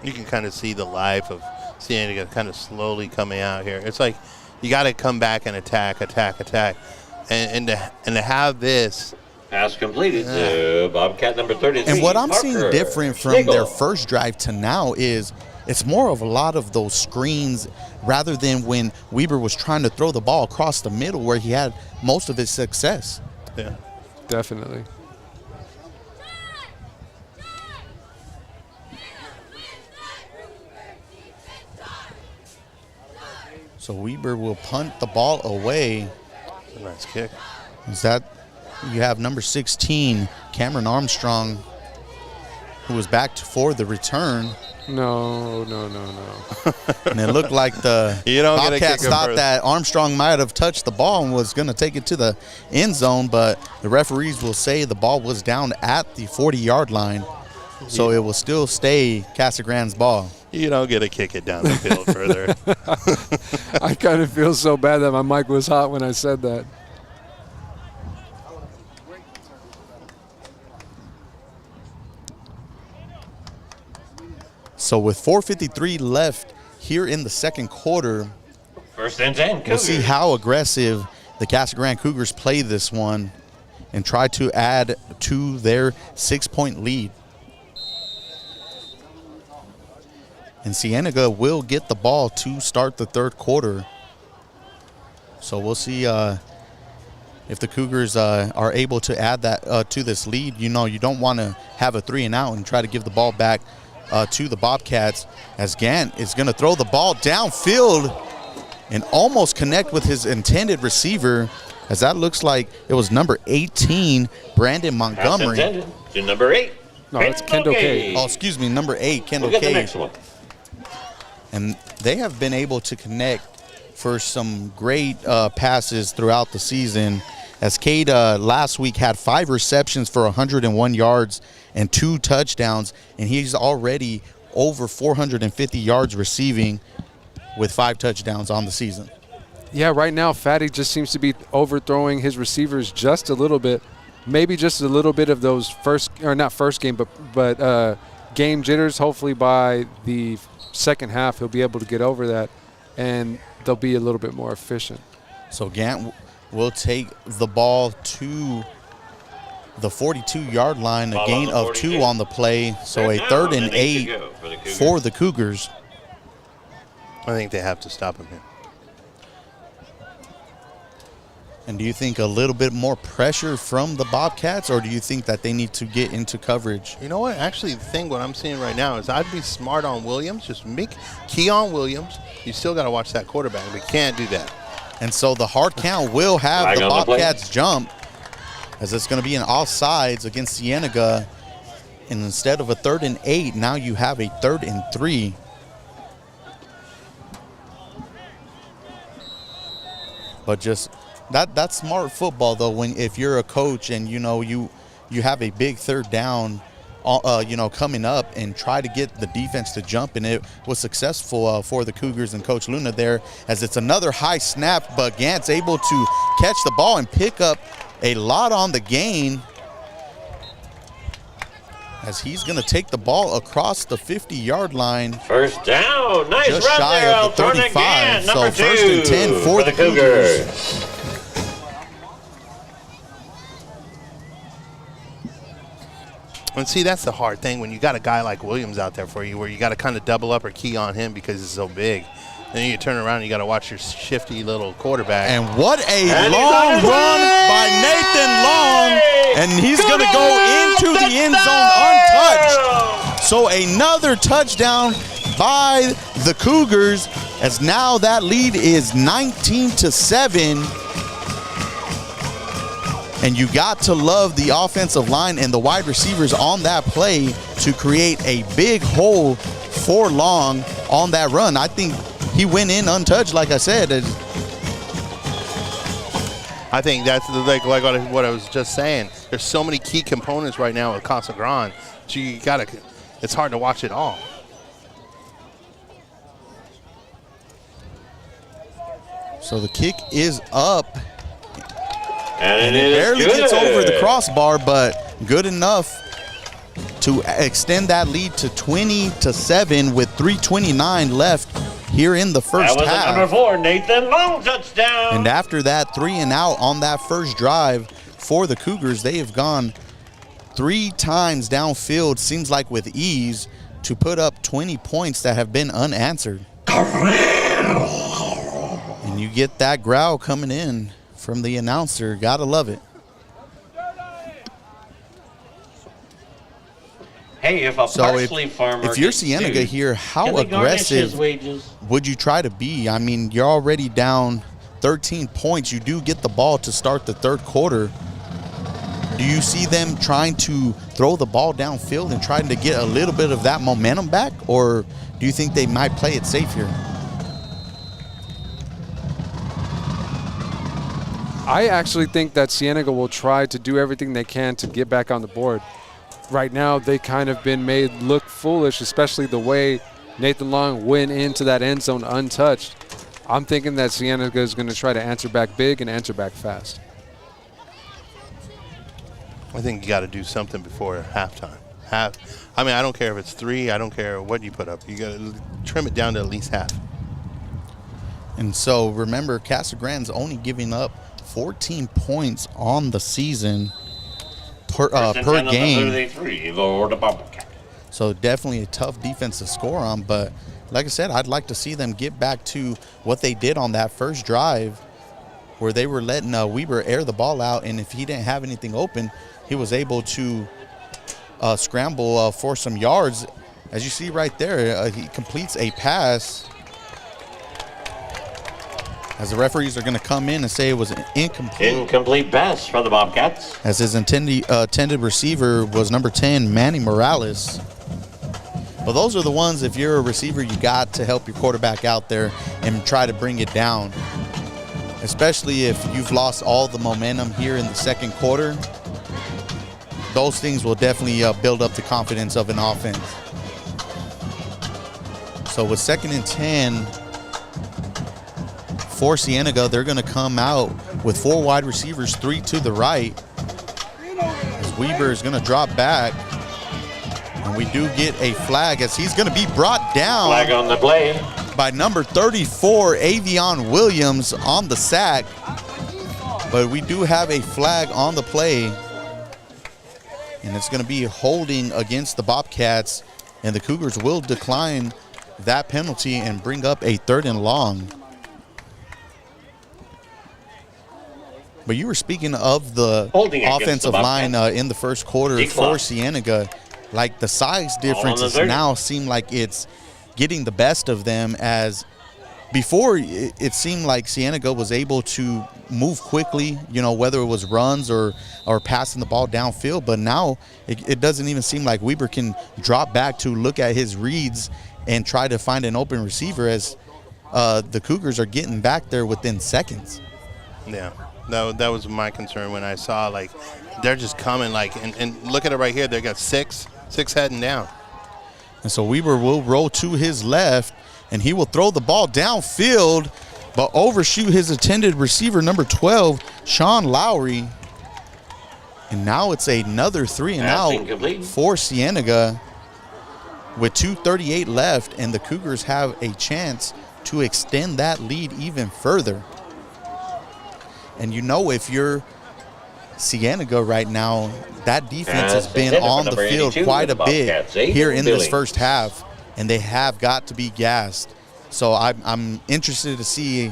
You can kind of see the life of Cienega kind of slowly coming out here. It's like you got to come back and attack. and to have this. Pass completed to Bobcat number 33. And what I'm seeing Parker different from Schlegel. their first drive to now is it's more of a lot of those screens rather than when Weber was trying to throw the ball across the middle where he had most of his success. Yeah. Definitely. So Weber will punt the ball away. That's a nice kick. Is that you have number 16, Cameron Armstrong, who was back for the return. No. And it looked like the You don't get a Bobcats kick thought first. that Armstrong might have touched the ball and was going to take it to the end zone, but the referees will say the ball was down at the 40-yard line, so it will still stay Casa Grande's ball. You don't get to kick it down the field further. I kind of feel so bad that my mic was hot when I said that. So with 4:53 left here in the second quarter, First and 10. we'll see how aggressive the Casa Grande Cougars play this one and try to add to their 6-point lead. And Cienega will get the ball to start the third quarter. So we'll see if the Cougars are able to add that to this lead. You know, you don't want to have a 3-and-out and try to give the ball back to the Bobcats, as Gant is going to throw the ball downfield and almost connect with his intended receiver, as that looks like it was number 18, Brandon Montgomery. Pass intended to number 8. No, that's Kendall Cage. Oh, excuse me, number 8, Kendall We'll get the Cage. next one. And they have been able to connect for some great passes throughout the season, as Cade last week had 5 receptions for 101 yards and 2 touchdowns, and he's already over 450 yards receiving with 5 touchdowns on the season. Yeah, right now Fatty just seems to be overthrowing his receivers just a little bit. Maybe just a little bit of those game jitters. Hopefully by the second half he'll be able to get over that and they'll be a little bit more efficient. So Gant will take the ball to the 42-yard line, a Ball gain on the of 42. 2 on the play, so a Down, 3rd and and 8 to 8 go for the Cougars. for the Cougars. I think they have to stop him here. And do you think a little bit more pressure from the Bobcats, or do you think that they need to get into coverage? You know what? Actually, what I'm seeing right now is I'd be smart on Williams. Just key on Williams. You still got to watch that quarterback. We can't do that. And so the hard count will have Flag the on the play. Bobcats jump, as it's going to be an offsides against Cienega. And instead of a 3rd and 8, now you have a 3rd and 3. But just that's smart football, though, if you're a coach and you know you have a big 3rd down coming up, and try to get the defense to jump. And it was successful for the Cougars and Coach Luna there, as it's another high snap, but Gant's able to catch the ball and pick up a lot on the gain, as he's going to take the ball across the 50-yard line. First down. Nice Just run shy there. of the I'll turn 35. again. So Number 1st and 10 2 for the Cougars. And see, that's the hard thing when you got a guy like Williams out there for you, where you got to kind of double up or key on him because he's so big. Then you turn around and you got to watch your shifty little quarterback. And what a And long he's on his run way! by Nathan Long. And he's going to go into the end zone untouched. So another touchdown by the Cougars, as now that lead is 19-7. And you got to love the offensive line and the wide receivers on that play to create a big hole for Long on that run. I think he went in untouched, like I said. I think that's like what I was just saying. There's so many key components right now with Casa Grande. So it's hard to watch it all. So the kick is up. And It it is barely good. gets over the crossbar, but good enough to extend that lead to 20-7 with 3:29 left here in the first That was half. a number 4, Nathan Long touchdown. And after that 3 and out on that first drive for the Cougars, they have gone 3 times downfield, seems like with ease, to put up 20 points that have been unanswered. And you get that growl coming in from the announcer. Gotta love it. Hey, if a parsley farmer if you're gets Cienega sued, here, how can they garnish his aggressive wages? would you try to be? I mean, you're already down 13 points. You do get the ball to start the third quarter. Do you see them trying to throw the ball downfield and trying to get a little bit of that momentum back? Or do you think they might play it safe here? I actually think that Cienega will try to do everything they can to get back on the board. Right now, they kind of been made look foolish, especially the way Nathan Long went into that end zone untouched. I'm thinking that Cienega is going to try to answer back big and answer back fast. I think you got to do something before halftime. I mean, I don't care if it's 3. I don't care what you put up. You got to trim it down to at least half. And so remember, Casa Grande's only giving up 14 points on the season per game. So definitely a tough defense to score on. But like I said, I'd like to see them get back to what they did on that first drive, where they were letting Weber air the ball out, and if he didn't have anything open, he was able to scramble for some yards. As you see right there, he completes a pass. As the referees are going to come in and say it was an incomplete. Incomplete pass for the Bobcats. As his intended receiver was number 10, Manny Morales. Well, those are the ones, if you're a receiver, you got to help your quarterback out there and try to bring it down. Especially if you've lost all the momentum here in the second quarter. Those things will definitely build up the confidence of an offense. So with 2nd and 10 for Cienega, they're going to come out with 4 wide receivers, 3 to the right. As Weber is going to drop back. And we do get a flag as he's going to be brought down. Flag on the play. By number 34, Avion Williams on the sack. But we do have a flag on the play. And it's going to be holding against the Bobcats. And the Cougars will decline that penalty and bring up a 3rd and long. But you were speaking of the offensive line in the first quarter for Cienega. Like the size differences now seem like it's getting the best of them, as before it seemed like Cienega was able to move quickly, you know, whether it was runs or passing the ball downfield. But now it doesn't even seem like Weber can drop back to look at his reads and try to find an open receiver, as the Cougars are getting back there within seconds. Yeah, that was my concern when I saw, like, they're just coming, like, and look at it right here. They got six heading down. And so Weber will roll to his left, and he will throw the ball downfield, but overshoot his intended receiver, number 12, Sean Lowry. And now it's another 3 and out for Cienega with 2:38 left, and the Cougars have a chance to extend that lead even further. And you know, if you're Cienega right now, that defense has been on the field quite a bit here in this first half, and they have got to be gassed. So I'm interested to see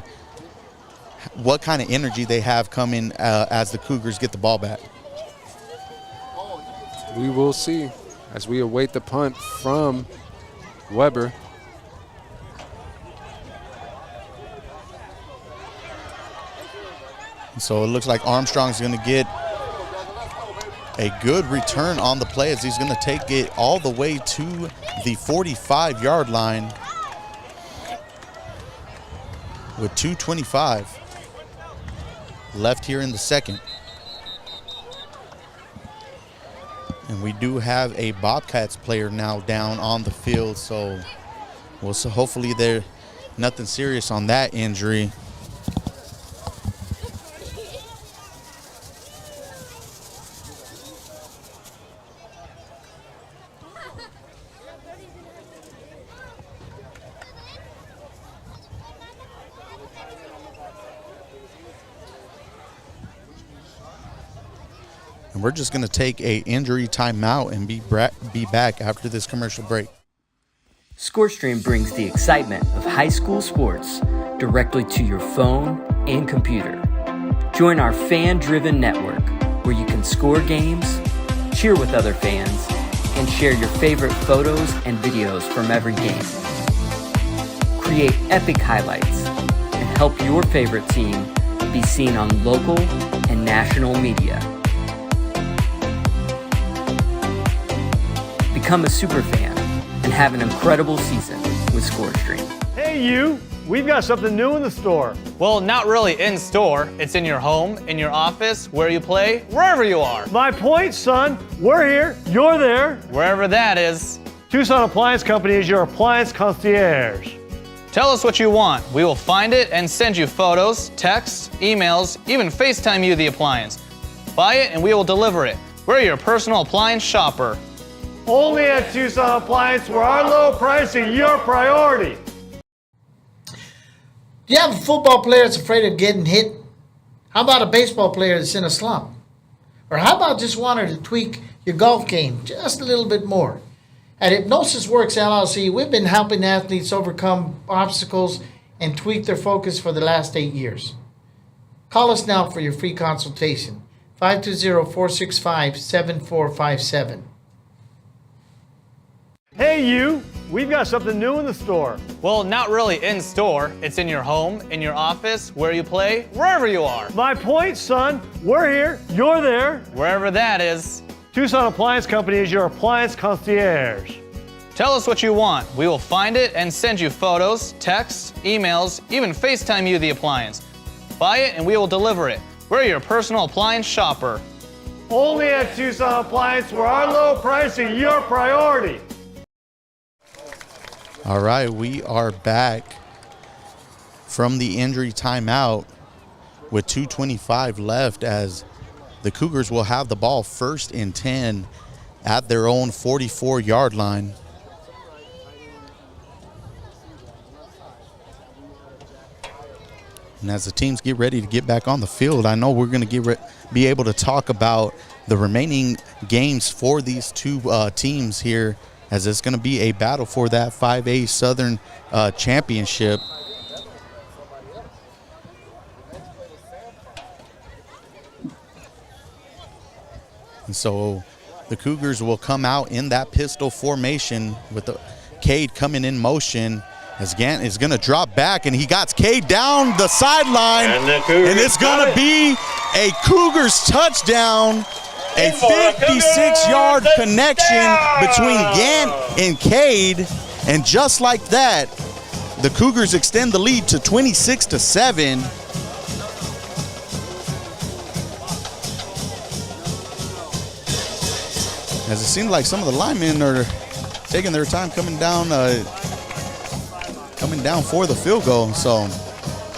what kind of energy they have coming as the Cougars get the ball back. We will see as we await the punt from Weber. So it looks like Armstrong's going to get a good return on the play, as he's going to take it all the way to the 45-yard line with 2:25 left here in the second. And we do have a Bobcats player now down on the field, so hopefully there's nothing serious on that injury. And we're just going to take a injury timeout and be back after this commercial break. ScoreStream brings the excitement of high school sports directly to your phone and computer. Join our fan-driven network where you can score games, cheer with other fans, and share your favorite photos and videos from every game. Create epic highlights and help your favorite team be seen on local and national media. Become a super fan and have an incredible season with ScoreStream. Hey, you! We've got something new in the store. Well, not really in store. It's in your home, in your office, where you play, wherever you are. My point, son. We're here. You're there. Wherever that is. Tucson Appliance Company is your appliance concierge. Tell us what you want. We will find it and send you photos, texts, emails, even FaceTime you the appliance. Buy it and we will deliver it. We're your personal appliance shopper. Only at Tucson Appliance, where our low price is your priority. Do you have a football player that's afraid of getting hit? How about a baseball player that's in a slump? Or how about just wanting to tweak your golf game just a little bit more? At Hypnosis Works LLC, we've been helping athletes overcome obstacles and tweak their focus for the last 8 years. Call us now for your free consultation, 520-465-7457. Hey, you! We've got something new in the store. Well, not really in store. It's in your home, in your office, where you play, wherever you are. My point, son. We're here. You're there. Wherever that is. Tucson Appliance Company is your appliance concierge. Tell us what you want. We will find it and send you photos, texts, emails, even FaceTime you the appliance. Buy it and we will deliver it. We're your personal appliance shopper. Only at Tucson Appliance, where our low price is your priority. All right, we are back from the injury timeout with 2:25 left as the Cougars will have the ball 1st and 10 at their own 44-yard line. And as the teams get ready to get back on the field, I know we're going to be able to talk about the remaining games for these two teams here, as it's going to be a battle for that 5A Southern championship. And so the Cougars will come out in that pistol formation with the Cade coming in motion. As Gant is going to drop back, and he got Cade down the sideline, and it's going to be a Cougars touchdown, a 56-yard connection between Gant and Cade, and just like that, the Cougars extend the lead to 26-7. As it seems like some of the linemen are taking their time coming down for the field goal. So,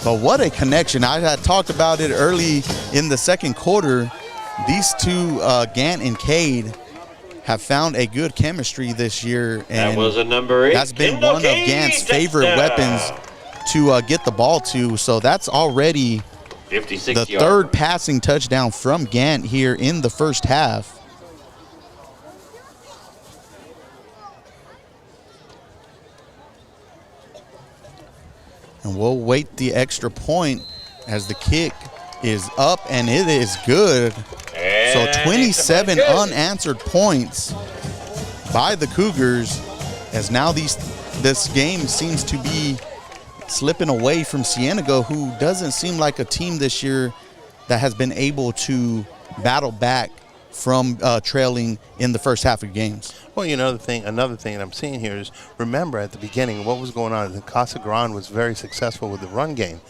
but what a connection. I had talked about it early in the second quarter. These two, Gant and Cade, have found a good chemistry this year. And that was a number 8. That's been one of Gant's favorite weapons to get the ball to. So that's already the third passing touchdown from Gant here in the first half. And we'll wait the extra point as the kick is up, and it is good. And so 27 unanswered points by the Cougars, as now this game seems to be slipping away from Cienega, who doesn't seem like a team this year that has been able to battle back from trailing in the first half of games. Well, you know, another thing that I'm seeing here is, remember at the beginning what was going on. The Casa Grande was very successful with the run game.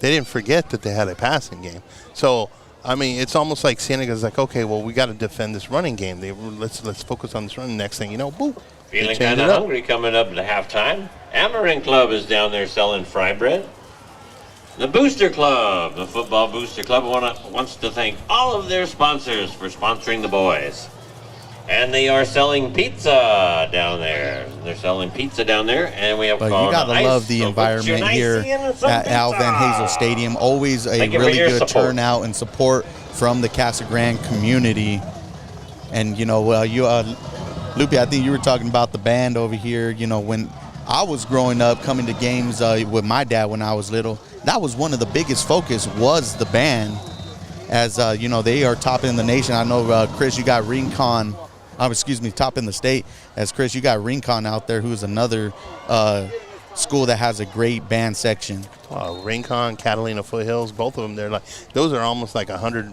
They didn't forget that they had a passing game. So, I mean, it's almost like Cienega's like, okay, well, we got to defend this running game. Let's focus on this run. Next thing you know, boom. Feeling kind of hungry coming up to halftime. Amarin Club is down there selling fry bread. The Booster Club, the Football Booster Club, wants to thank all of their sponsors for sponsoring the boys. And they are selling pizza down there. They're selling pizza down there, and we have you got to love the environment here at Al Van Hazel Stadium. Always a really good turnout and support from the Casa Grande community. And, Lupe, I think you were talking about the band over here. When I was growing up, coming to games with my dad when I was little, that was one of the biggest focus was the band. As, they are top in the nation. I know, Chris, you got Rincon, top in the state. As Chris, you got Rincon out there, who's another school that has a great band section. Rincon, Catalina Foothills, both of them, those are almost like 100,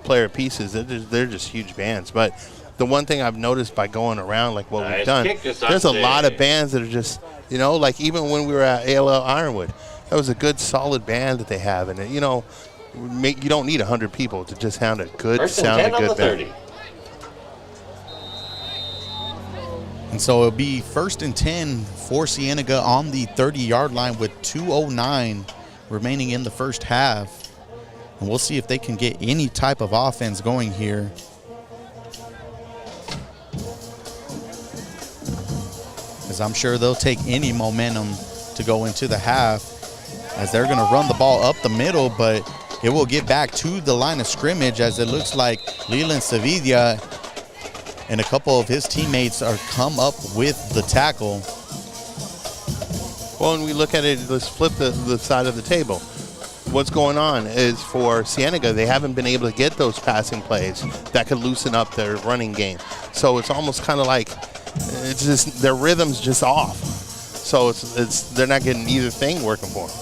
player pieces. They're just huge bands. But the one thing I've noticed by going around like what we've done, there's a lot of bands that are just, like even when we were at ALL Ironwood, that was a good solid band that they have. And, you don't need 100 people to just sound a good sounding good band. And so it'll be 1st and 10 for Cienega on the 30-yard line with 2:09 remaining in the first half. And we'll see if they can get any type of offense going here. Because I'm sure they'll take any momentum to go into the half, as they're going to run the ball up the middle, but it will get back to the line of scrimmage, as it looks like Leland Sevilla and a couple of his teammates are come up with the tackle. Well, when we look at it, let's flip the side of the table. What's going on is for Cienega, they haven't been able to get those passing plays that could loosen up their running game. So it's almost kind of like it's just their rhythm's just off. So they're not getting either thing working for them.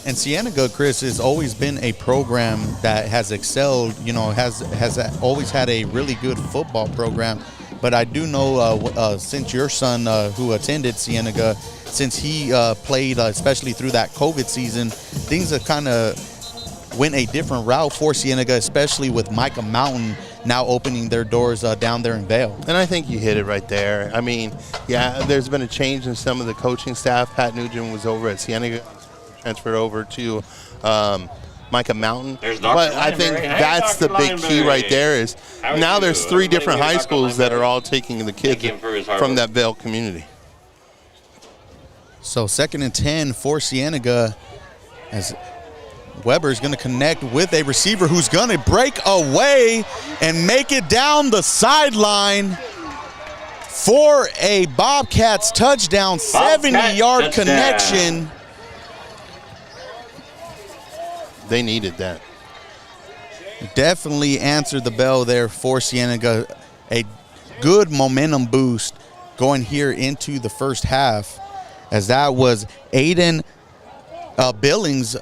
And Cienega, Chris, has always been a program that has excelled, has always had a really good football program. But I do know since your son who attended Cienega, since he played, especially through that COVID season, things have kind of went a different route for Cienega, especially with Micah Mountain now opening their doors down there in Vail. And I think you hit it right there. I mean, yeah, there's been a change in some of the coaching staff. Pat Nugent was over at Cienega, transferred over to Micah Mountain. But I think that's the big key right there is now there's 3 different high schools that are all taking the kids from that Vail community. So 2nd and 10 for Cienega, as Weber is going to connect with a receiver who's going to break away and make it down the sideline for a Bobcats touchdown, 70-yard connection. They needed that. Definitely answered the bell there for Cienega. A good momentum boost going here into the first half, as that was Aiden Billings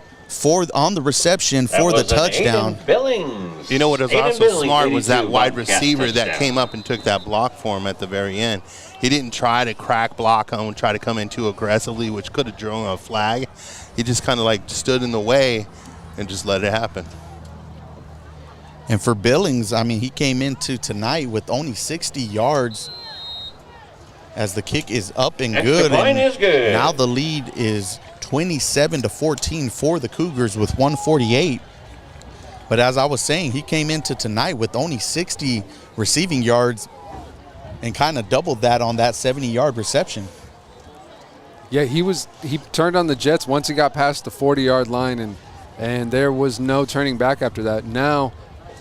on the reception for the touchdown. Billings. You know what was also smart was that wide receiver that came up and took that block for him at the very end. He didn't try to crack block him, try to come in too aggressively, which could have drawn a flag. He just kind of like stood in the way and just let it happen. And for Billings, I mean, he came into tonight with only 60 yards, as the kick is up and good. Point is good. Now the lead is 27-14 for the Cougars with 1:48. But as I was saying, he came into tonight with only 60 receiving yards and kind of doubled that on that 70-yard reception. Yeah, he turned on the Jets once he got past the 40-yard line, and there was no turning back after that. Now,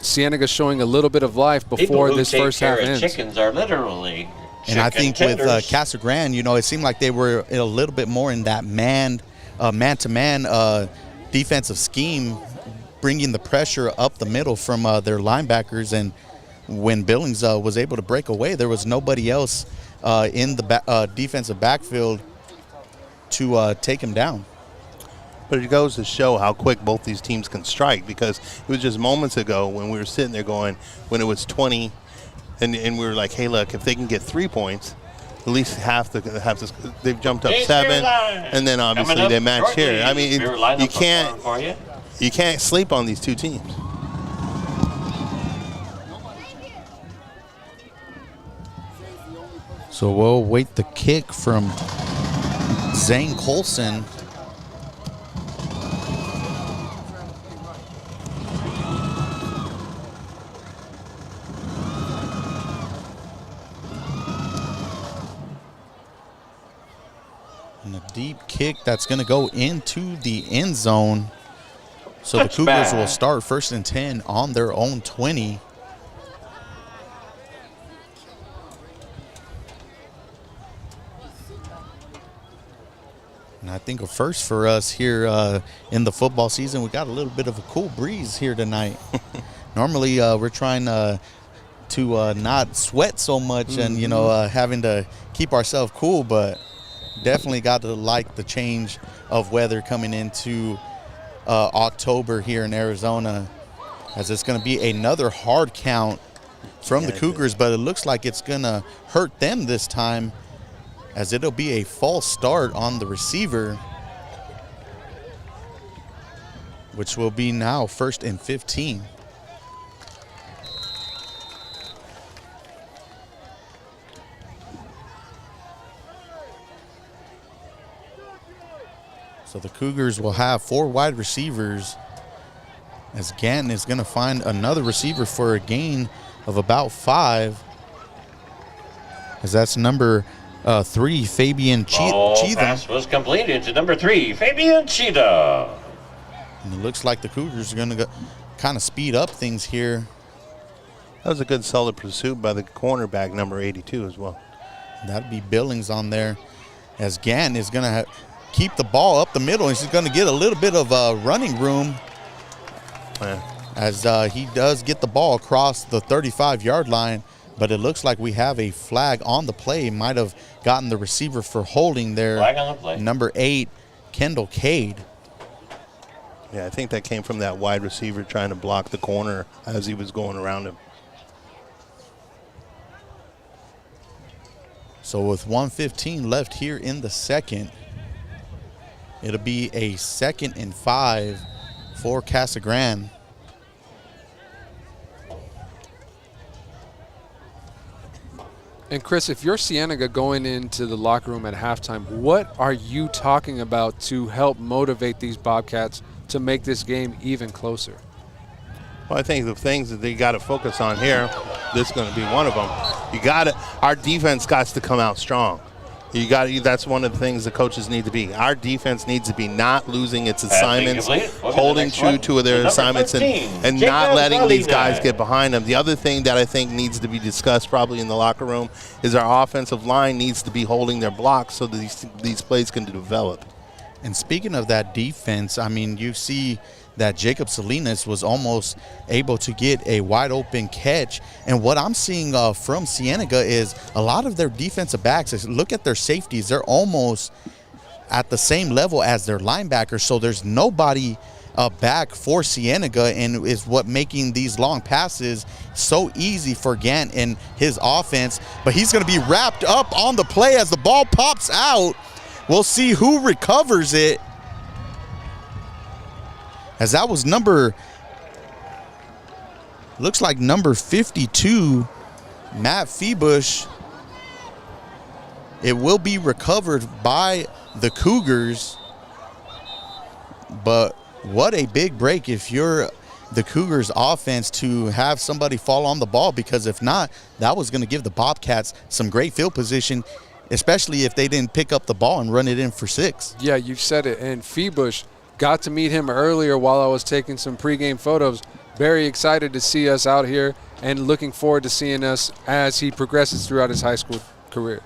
Cienega showing a little bit of life before this first half ends. Chickens are literally and I think tenders. with Casa Grande, it seemed like they were a little bit more in that man-to-man defensive scheme, bringing the pressure up the middle from their linebackers. And when Billings was able to break away, there was nobody else in the defensive backfield to take him down. But it goes to show how quick both these teams can strike, because it was just moments ago when we were sitting there going, when it was 20, and we were like, hey, look, if they can get 3 points, at least they've jumped up 7, and then obviously they match here. I mean, you can't sleep on these two teams. So we'll wait the kick from Zane Colson. And a deep kick that's going to go into the end zone. So the Cougars will start 1st and 10 on their own 20. And I think a first for us here in the football season, we got a little bit of a cool breeze here tonight. Normally we're trying to not sweat so much and, having to keep ourselves cool, but definitely got to like the change of weather coming into October here in Arizona, as it's going to be another hard count from the Cougars, but it looks like it's going to hurt them this time, as it'll be a false start on the receiver, which will be now 1st and 15. So the Cougars will have 4 wide receivers, as Ganton is going to find another receiver for a gain of about 5, as that's number 3, Fabian Cheatham. Pass was completed to number 3, Fabian Cheatham. And it looks like the Cougars are going to kind of speed up things here. That was a good solid pursuit by the cornerback, number 82 as well. That'd be Billings on there, as Ganton is going to keep the ball up the middle. He's going to get a little bit of running room, as he does get the ball across the 35-yard line. But it looks like we have a flag on the play. Might have gotten the receiver for holding there. Flag on the play. Number 8, Kendall Cade. Yeah, I think that came from that wide receiver trying to block the corner as he was going around him. So with 1:15 left here in the second, it'll be a 2nd and 5 for Casa Grande. And Chris, if you're Cienega going into the locker room at halftime, what are you talking about to help motivate these Bobcats to make this game even closer? Well, I think the things that they got to focus on here, this is going to be one of them. Our defense got to come out strong. That's one of the things the coaches need to be. Our defense needs to be not losing its assignments, holding true to their assignments, and not letting these guys get behind them. The other thing that I think needs to be discussed probably in the locker room is our offensive line needs to be holding their blocks so that these plays can develop. And speaking of that defense, I mean, you see that Jacob Salinas was almost able to get a wide open catch. And what I'm seeing from Cienega is a lot of their defensive backs, look at their safeties, they're almost at the same level as their linebackers. So there's nobody back for Cienega, and is what making these long passes so easy for Gant and his offense. But he's going to be wrapped up on the play as the ball pops out. We'll see who recovers it, as that was looks like number 52, Matt Feebush. It will be recovered by the Cougars, but what a big break if you're the Cougars offense to have somebody fall on the ball, because if not, that was going to give the Bobcats some great field position, especially if they didn't pick up the ball and run it in for 6. Yeah, you said it. And Feebush, got to meet him earlier while I was taking some pregame photos. Very excited to see us out here and looking forward to seeing us as he progresses throughout his high school career.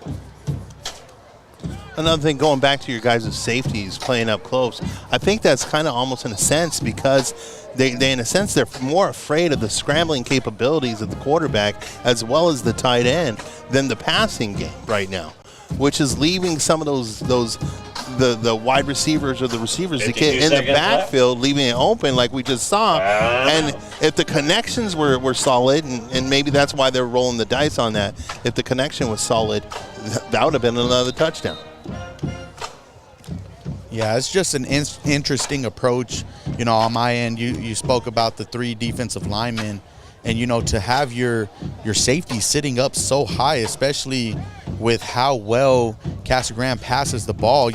Another thing, going back to your guys' safeties playing up close, I think that's kind of almost in a sense because they in a sense, they're more afraid of the scrambling capabilities of the quarterback as well as the tight end than the passing game right now, which is leaving some of the wide receivers or the receivers to get in the backfield, leaving it open like we just saw. And if the connections were solid, and maybe that's why they're rolling the dice on that, if the connection was solid, that would have been another touchdown. Yeah, it's just an interesting approach. On my end, you spoke about the 3 defensive linemen, and, to have your safety sitting up so high, especially with how well Casa Grande passes the ball,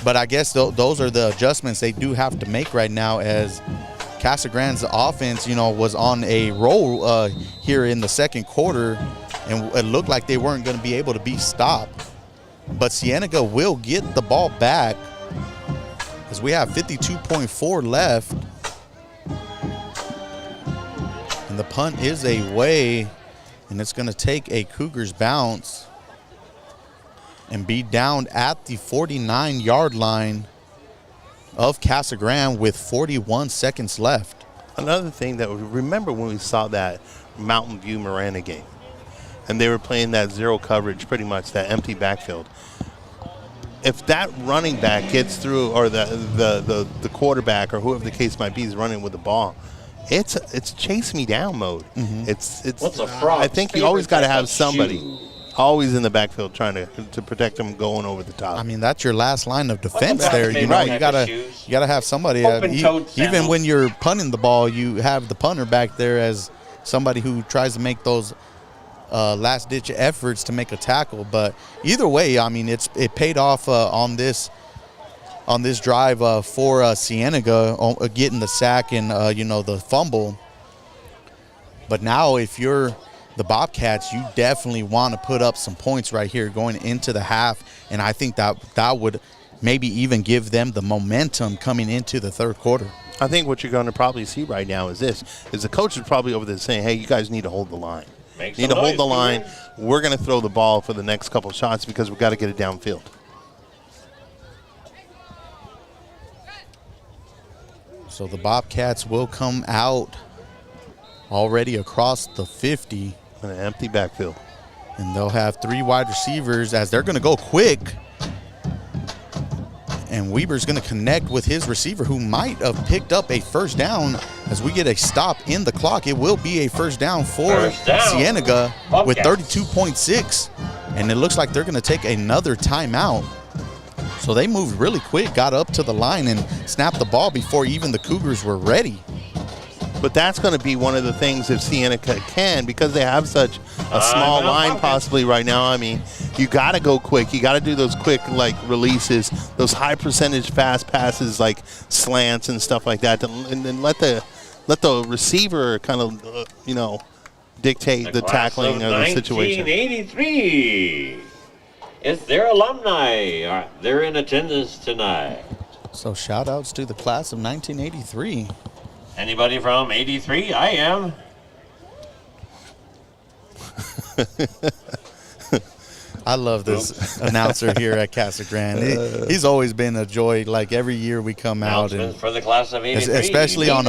but I guess those are the adjustments they do have to make right now, as Casa Grande's offense, was on a roll here in the second quarter, and it looked like they weren't going to be able to be stopped. But Cienega will get the ball back as we have 52.4 left. And the punt is away, and it's going to take a Cougars bounce and be down at the 49-yard line of Casa Grande with 41 seconds left. Another thing that remember when we saw that Mountain View Miranda game, and they were playing that zero coverage, pretty much that empty backfield. If that running back gets through, or the quarterback or whoever the case might be is running with the ball, it's chase me down mode. It's What's a frog's I think you always got to have somebody always in the backfield trying to protect them going over the top. I mean, that's your last line of defense there. You know, Right. you gotta have somebody. Even when you're punting the ball, you have the punter back there as somebody who tries to make those last-ditch efforts to make a tackle. But either way, I mean, it paid off on this drive for Cienega getting the sack and the fumble. But now, if you're the Bobcats, you definitely want to put up some points right here going into the half, and I think that would maybe even give them the momentum coming into the third quarter. I think what you're going to probably see right now is the coach is probably over there saying, hey, you guys need to hold the line. Need to hold the line. We're going to throw the ball for the next couple shots because we've got to get it downfield. So the Bobcats will come out already across the 50. In an empty backfield. And they'll have 3 wide receivers as they're going to go quick. And Weber's going to connect with his receiver who might have picked up a first down as we get a stop in the clock. It will be a first down for Cienega with 32.6. And it looks like they're going to take another timeout. So they moved really quick, got up to the line and snapped the ball before even the Cougars were ready. But that's going to be one of the things if Cienega can, because they have such a small line possibly right now. I mean, you got to go quick. You got to do those quick, releases, those high percentage fast passes like slants and stuff like that, and then let the receiver kind of, dictate the tackling of the situation. 1983. It's their alumni. They're in attendance tonight. So shout outs to the class of 1983. Anybody from 83? I am. I love this announcer here at Casa Grande. He's always been a joy. Like every year we come out, and for the class of 83, especially on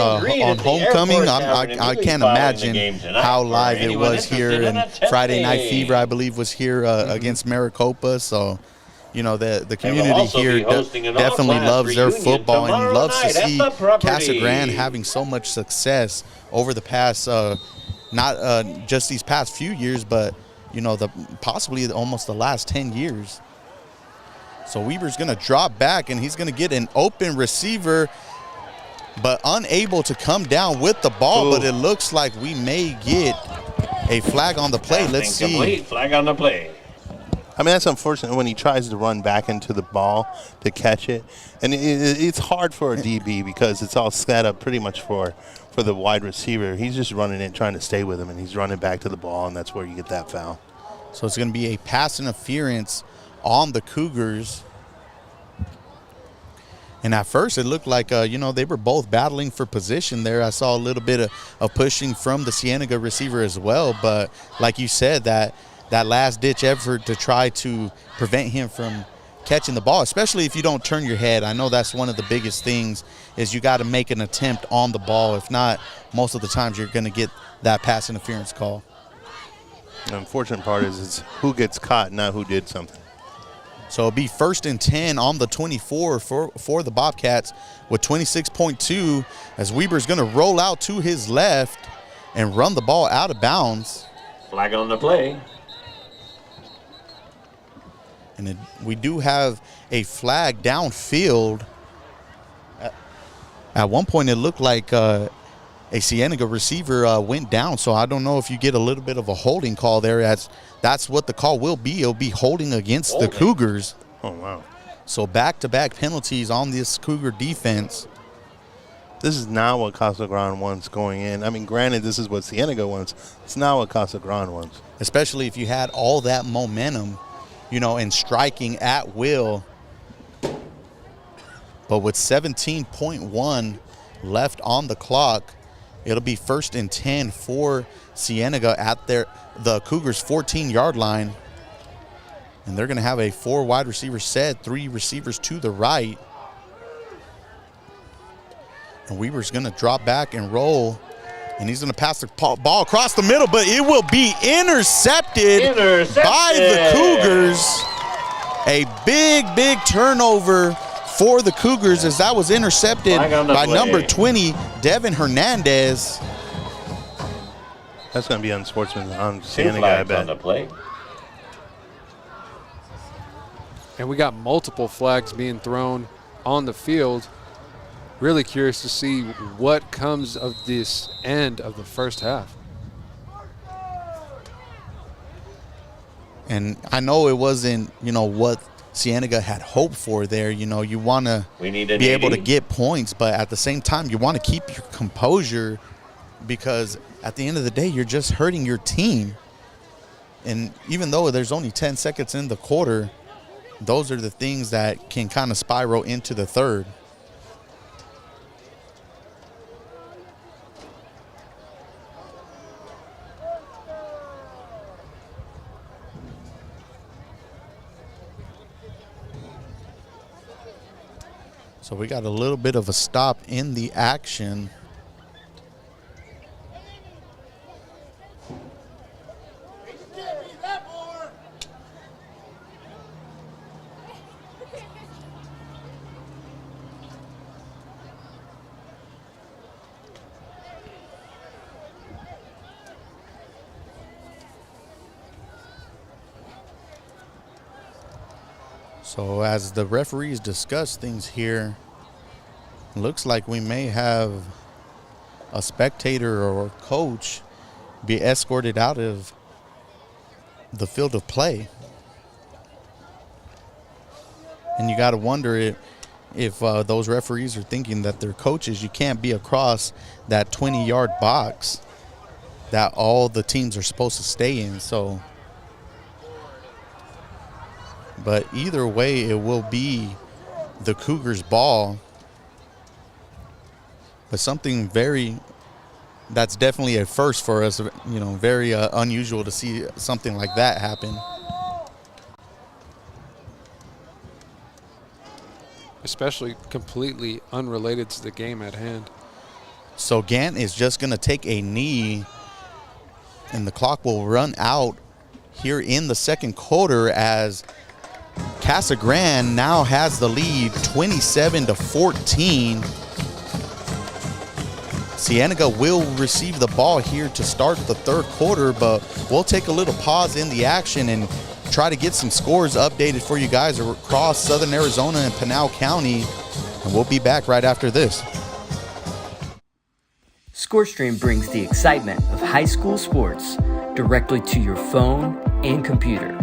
homecoming, I can't imagine how live it was here. And Friday Night Fever, I believe, was here against Maricopa. So, the community here definitely loves their football and loves to see Casa Grande having so much success over the past, not just these past few years, but possibly almost the last 10 years. So Weber's going to drop back, and he's going to get an open receiver, but unable to come down with the ball. But it looks like we may get a flag on the play. Let's see. Flag on the play. I mean, that's unfortunate when he tries to run back into the ball to catch it. And it's hard for a DB because it's all set up pretty much for the wide receiver. He's just running it, trying to stay with him, and he's running back to the ball, and that's where you get that foul. So it's going to be a pass interference on the Cougars. And at first it looked like, they were both battling for position there. I saw a little bit of pushing from the Cienega receiver as well. But like you said, that last-ditch effort to try to prevent him from catching the ball, especially if you don't turn your head. I know that's one of the biggest things is you got to make an attempt on the ball. If not, most of the times you're going to get that pass interference call. The unfortunate part is it's who gets caught, not who did something. So it'll be 1st and 10 on the 24 for the Bobcats with 26.2 as Weber's going to roll out to his left and run the ball out of bounds. Flag on the play. And we do have a flag downfield. At one point, it looked like a Cienega receiver went down, so I don't know if you get a little bit of a holding call there. That's what the call will be. It'll be holding against the Cougars. Oh, wow. So back-to-back penalties on this Cougar defense. This is not what Casa Grande wants going in. I mean, granted, this is what Cienega wants. It's not what Casa Grande wants. Especially if you had all that momentum, and striking at will. But with 17.1 left on the clock, it'll be 1st and 10 for Cienega at the Cougars' 14-yard line. And they're going to have a 4 wide receiver set, 3 receivers to the right. And Weaver's going to drop back and roll. And he's going to pass the ball across the middle, but it will be intercepted by the Cougars. A big turnover for the Cougars as that was intercepted by number 20, Devin Hernandez. That's going to be unsportsmanlike on Siena, I bet. On the play. And we got multiple flags being thrown on the field. Really curious to see what comes of this end of the first half. And I know it wasn't, what Cienega had hoped for there. You want to be able to get points, but at the same time, you want to keep your composure because at the end of the day, you're just hurting your team. And even though there's only 10 seconds in the quarter, those are the things that can kind of spiral into the third. So we got a little bit of a stop in the action. So as the referees discuss things here, looks like we may have a spectator or coach be escorted out of the field of play. And you got to wonder if those referees are thinking that they're coaches. You can't be across that 20-yard box that all the teams are supposed to stay in. But either way, it will be the Cougars' ball. But something that's definitely a first for us, very unusual to see something like that happen. Especially completely unrelated to the game at hand. So Gant is just going to take a knee, and the clock will run out here in the second quarter as Casa Grande now has the lead 27-14. Cienega will receive the ball here to start the third quarter, but we'll take a little pause in the action and try to get some scores updated for you guys across Southern Arizona and Pinal County, and we'll be back right after this. ScoreStream brings the excitement of high school sports directly to your phone and computer.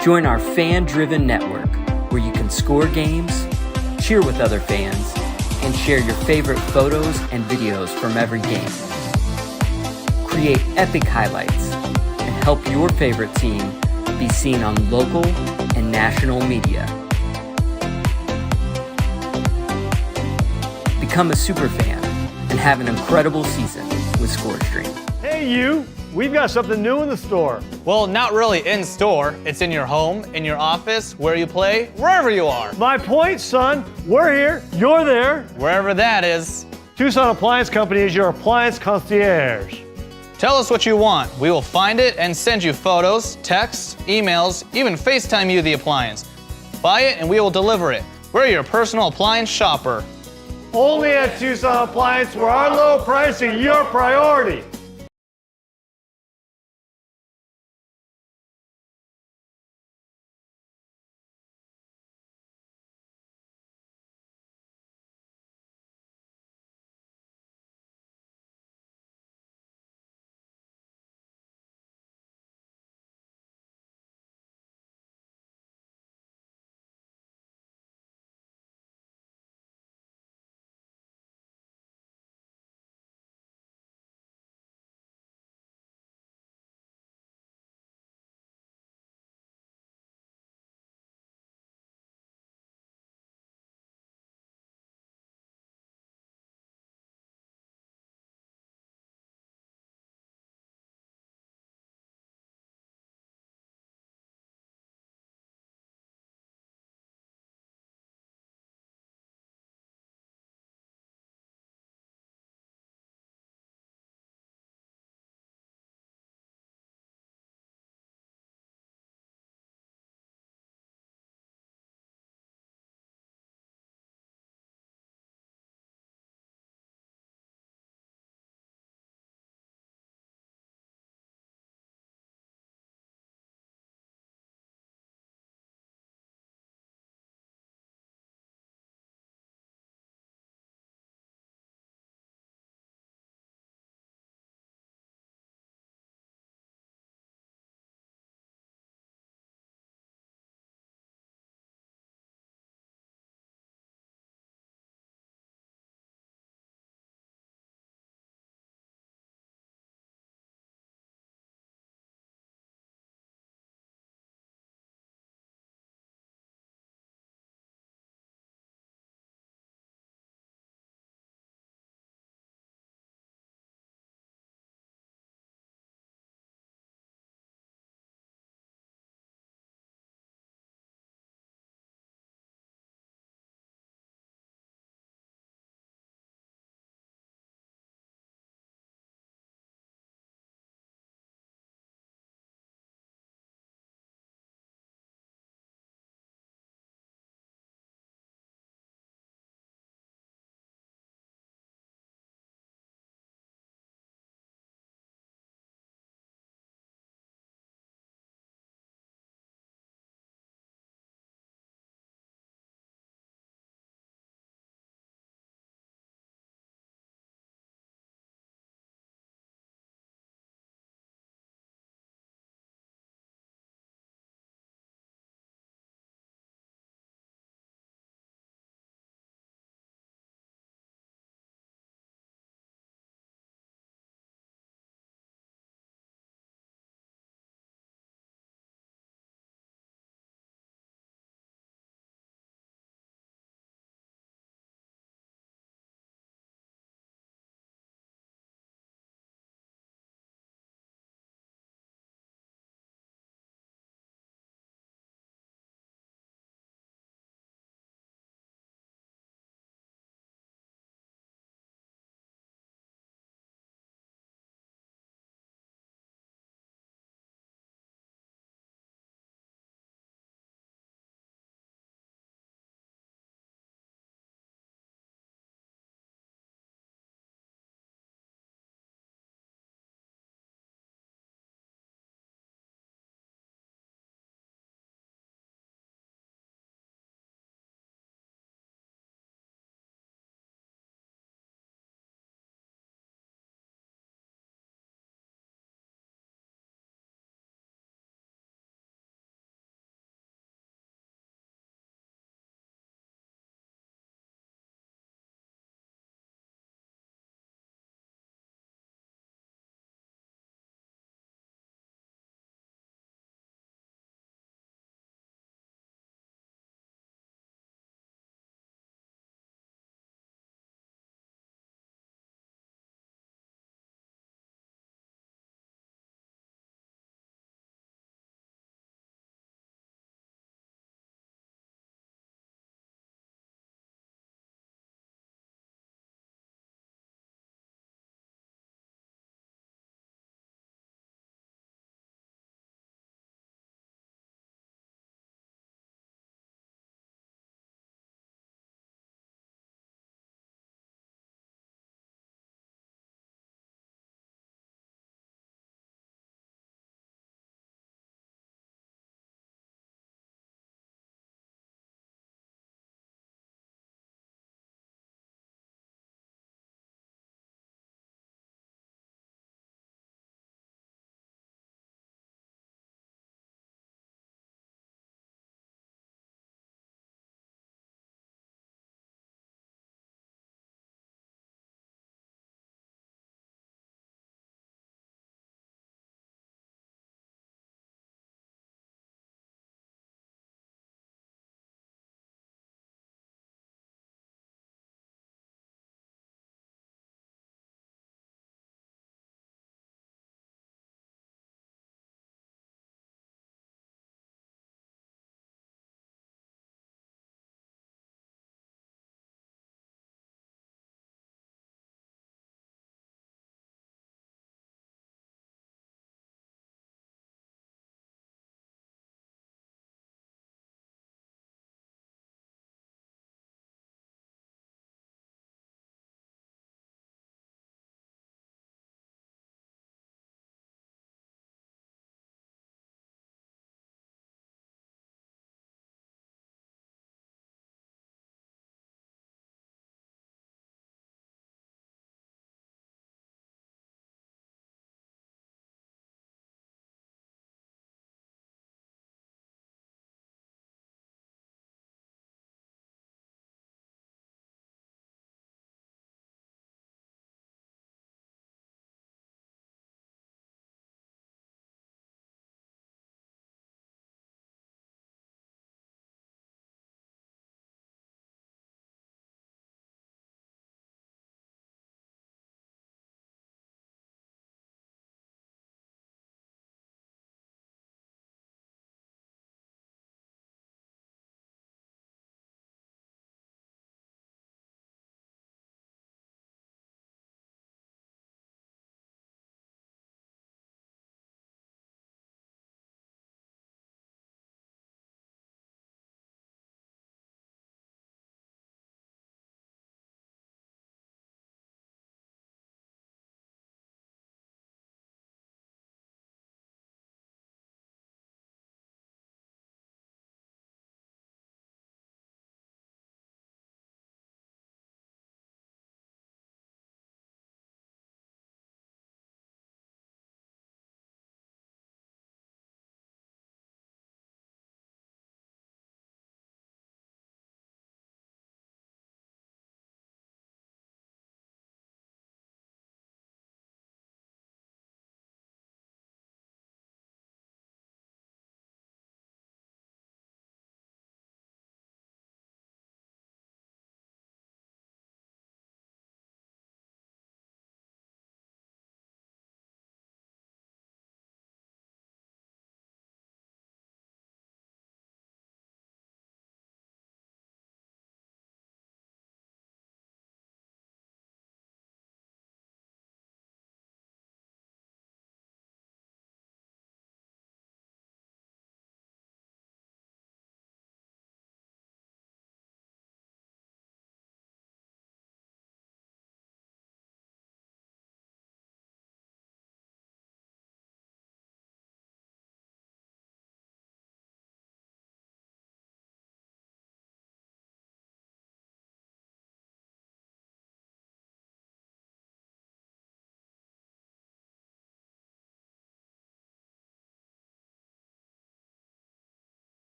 Join our fan-driven network where you can score games, cheer with other fans, and share your favorite photos and videos from every game. Create epic highlights and help your favorite team be seen on local and national media. Become a super fan and have an incredible season with ScoreStream. Hey you, we've got something new in the store. Well, not really in store. It's in your home, in your office, where you play, wherever you are. My point, son, we're here, you're there. Wherever that is. Tucson Appliance Company is your appliance concierge. Tell us what you want. We will find it and send you photos, texts, emails, even FaceTime you the appliance. Buy it and we will deliver it. We're your personal appliance shopper. Only at Tucson Appliance, where our low pricing your priority.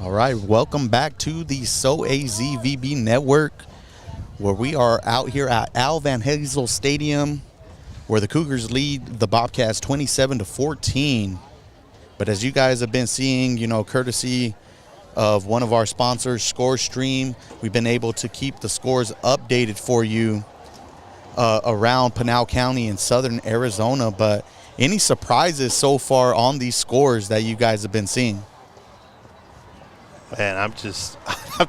All right, welcome back to the SoAZVB Network, where we are out here at Al Van Hazel Stadium, where the Cougars lead the Bobcats 27-14. But as you guys have been seeing, courtesy of one of our sponsors, ScoreStream, we've been able to keep the scores updated for you around Pinal County and southern Arizona. But any surprises so far on these scores that you guys have been seeing? Man, I have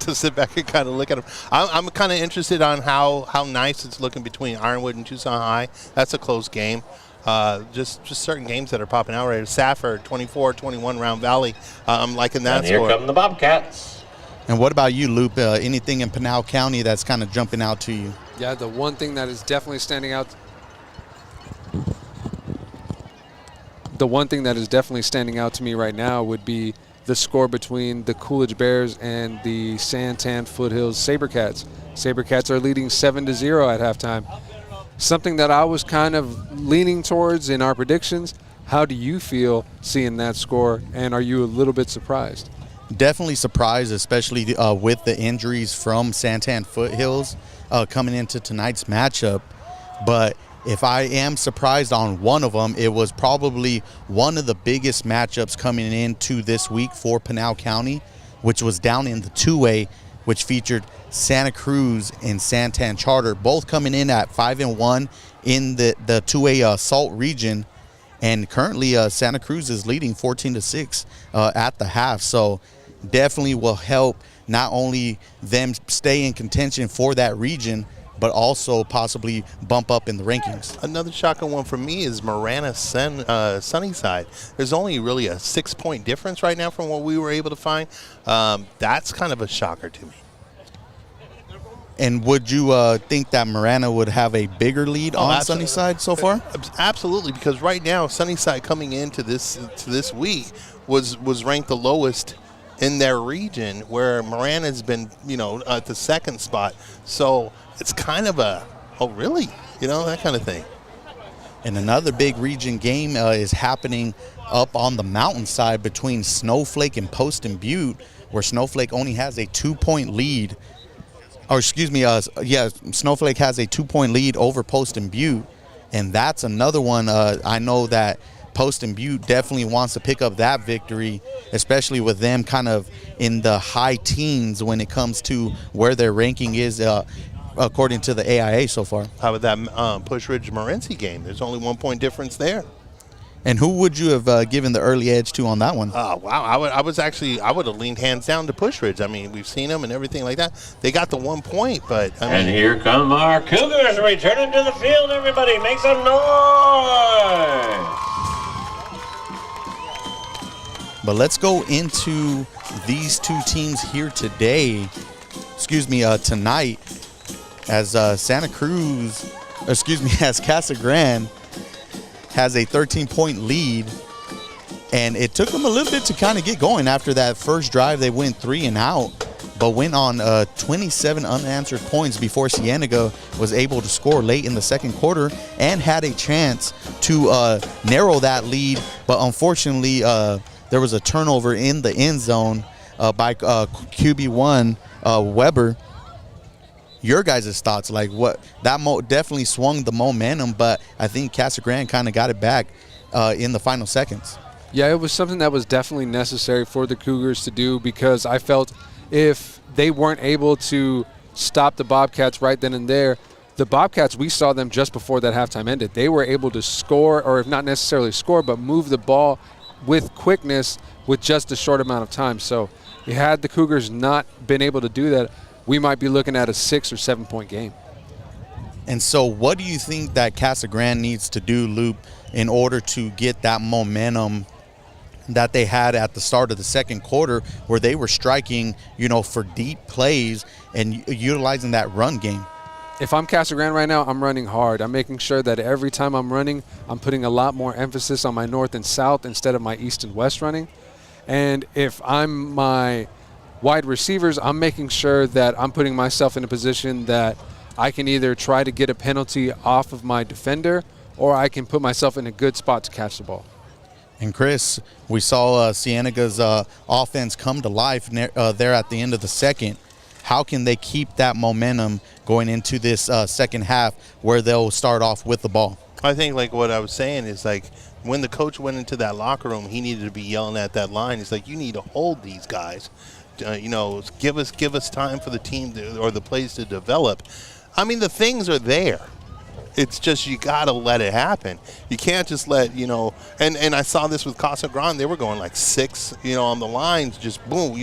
to sit back and kind of look at them. I'm kind of interested on how nice it's looking between Ironwood and Tucson High. That's a close game. Just certain games that are popping out right. Safford 24-21 Round Valley. I'm liking that and here score. come the Bobcats. And what about you, Lupe? Anything in Pinal County that's kind of jumping out to you? Yeah, the one thing that is definitely standing out. The one thing that is definitely standing out to me right now would be the score between the Coolidge Bears and the Santan Foothills Sabercats. Sabercats are leading 7-0 at halftime. Something that I was kind of leaning towards in our predictions. How do you feel seeing that score, and are you a little bit surprised? Definitely surprised, especially with the injuries from Santan Foothills coming into tonight's matchup. But if I am surprised on one of them, it was probably one of the biggest matchups coming into this week for Pinal County, which was down in the 2A, which featured Santa Cruz and Santan Charter, both coming in at 5-1 in the 2A Salt region. And currently Santa Cruz is leading 14-6 at the half. So definitely will help not only them stay in contention for that region, but also possibly bump up in the rankings. Another shocking one for me is Marana Sunnyside. There's only really a 6-point difference right now from what we were able to find. That's kind of a shocker to me. And would you think that Marana would have a bigger lead on Sunnyside so far? Absolutely, because right now Sunnyside coming into this week was ranked the lowest in their region, where Marana's been at the second spot. So it's kind of really, that kind of thing. And another big region game is happening up on the mountainside between Snowflake and Post and Butte, where Snowflake only has a 2-point lead. Or excuse me, Snowflake has a 2-point lead over Post and Butte. And that's another one I know that Post and Butte definitely wants to pick up that victory, especially with them kind of in the high teens when it comes to where their ranking is according to the AIA so far. How about that Push Ridge Morenci game? There's only 1-point difference there. And who would you have given the early edge to on that one? Oh, wow. I would have leaned hands down to Push Ridge. I mean, we've seen them and everything like that. They got the 1 point, but and here come our Cougars returning to the field. Everybody make some noise. But let's go into these two teams here today. Tonight, as as Casa Grande has a 13-point lead, and it took them a little bit to kind of get going after that first drive. They went 3 and out, but went on 27 unanswered points before Cienega was able to score late in the second quarter and had a chance to narrow that lead. But unfortunately, there was a turnover in the end zone by QB1 Weber. Your guys' thoughts, like what that definitely swung the momentum, but I think Casa Grande kind of got it back in the final seconds. Yeah, it was something that was definitely necessary for the Cougars to do, because I felt if they weren't able to stop the Bobcats right then and there, the Bobcats, we saw them just before that halftime ended. They were able to score, or if not necessarily score, but move the ball with quickness with just a short amount of time. So had the Cougars not been able to do that, we might be looking at a 6 or 7 point game. And so what do you think that Casa Grande needs to do, Luke, in order to get that momentum that they had at the start of the second quarter, where they were striking, for deep plays and utilizing that run game? If I'm Casa Grande right now, I'm running hard. I'm making sure that every time I'm running, I'm putting a lot more emphasis on my north and south instead of my east and west running. And if I'm my wide receivers, I'm making sure that I'm putting myself in a position that I can either try to get a penalty off of my defender, or I can put myself in a good spot to catch the ball. And Chris, we saw Cienega's offense come to life there at the end of the second. How can they keep that momentum going into this second half where they'll start off with the ball? I think like what I was saying is like when the coach went into that locker room, he needed to be yelling at that line. He's like, you need to hold these guys. Give us time for the team or the plays to develop. I mean, the things are there. It's just you got to let it happen. You can't just let, and I saw this with Casa Grande. They were going like 6, on the lines, just boom,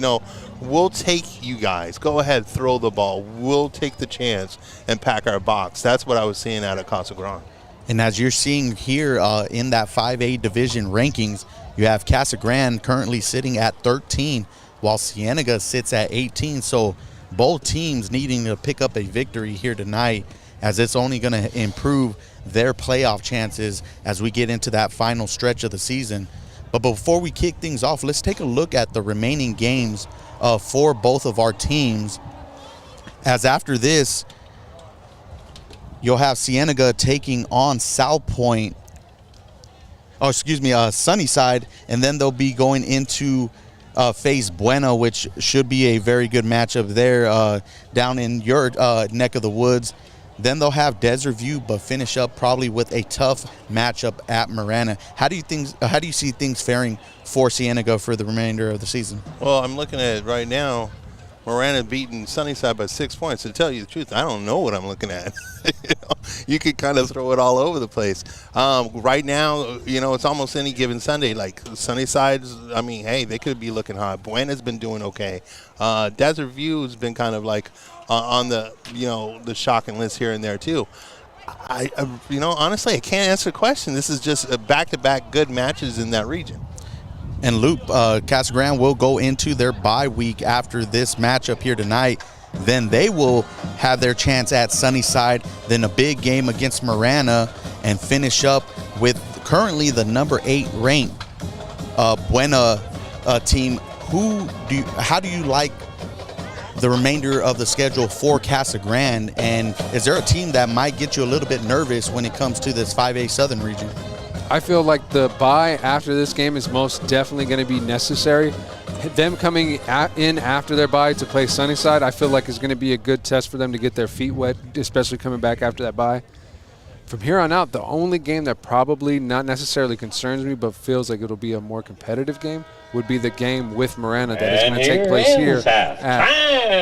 we'll take you guys. Go ahead, throw the ball. We'll take the chance and pack our box. That's what I was seeing out of Casa Grande. And as you're seeing here in that 5A division rankings, you have Casa Grande currently sitting at 13, while Cienega sits at 18. So both teams needing to pick up a victory here tonight, as it's only going to improve their playoff chances as we get into that final stretch of the season. But before we kick things off, let's take a look at the remaining games for both of our teams. As after this, you'll have Cienega taking on Sunnyside, and then they'll be going into face Buena, which should be a very good matchup there down in your neck of the woods. Then they'll have Desert View, but finish up probably with a tough matchup at Marana. How do you see things faring for Cienega for the remainder of the season? Well, I'm looking at it right now. Marana beating Sunnyside by 6 points. To tell you the truth, I don't know what I'm looking at. You could kind of throw it all over the place. Right now, it's almost any given Sunday. Like Sunnyside's, hey, they could be looking hot. Buena's been doing okay. Desert View has been kind of like on the, the shocking list here and there too. I honestly, I can't answer the question. This is just a back-to-back good matches in that region. And Loop, Casa Grande will go into their bye week after this matchup here tonight. Then they will have their chance at Sunnyside, then a big game against Marana, and finish up with currently the number 8 ranked Buena team. How do you like the remainder of the schedule for Casa Grande? And is there a team that might get you a little bit nervous when it comes to this 5A Southern region? I feel like the bye after this game is most definitely going to be necessary. Them coming in after their bye to play Sunnyside, I feel like is going to be a good test for them to get their feet wet, especially coming back after that bye. From here on out, the only game that probably not necessarily concerns me but feels like it'll be a more competitive game would be the game with Marana that is going to take place here at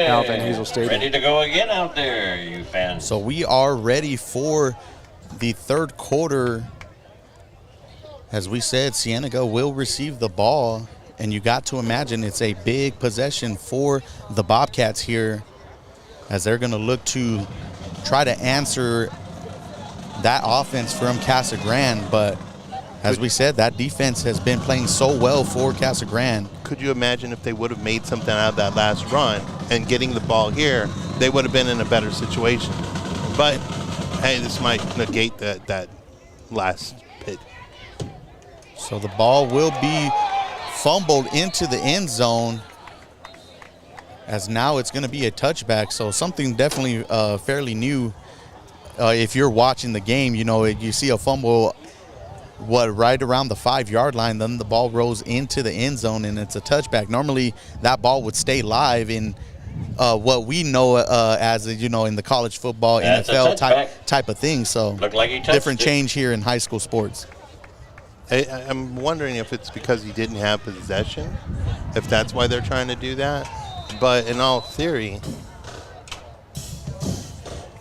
Al Van Hazel Stadium. Ready to go again out there, you fans. So we are ready for the third quarter. As we said, Cienega will receive the ball, and you got to imagine it's a big possession for the Bobcats here, as they're going to look to try to answer that offense from Casa Grande. But as we said, that defense has been playing so well for Casa Grande. Could you imagine if they would have made something out of that last run and getting the ball here, they would have been in a better situation. But, hey, this might negate that last pick. So the ball will be fumbled into the end zone, as now it's going to be a touchback. So something definitely fairly new. If you're watching the game, you see a fumble, right around the 5-yard line, then the ball rolls into the end zone and it's a touchback. Normally that ball would stay live in what we know as, in the college football, NFL type of thing. So looked like he touched different it. change here in high school sports. I'm wondering if it's because he didn't have possession, if that's why they're trying to do that. But in all theory,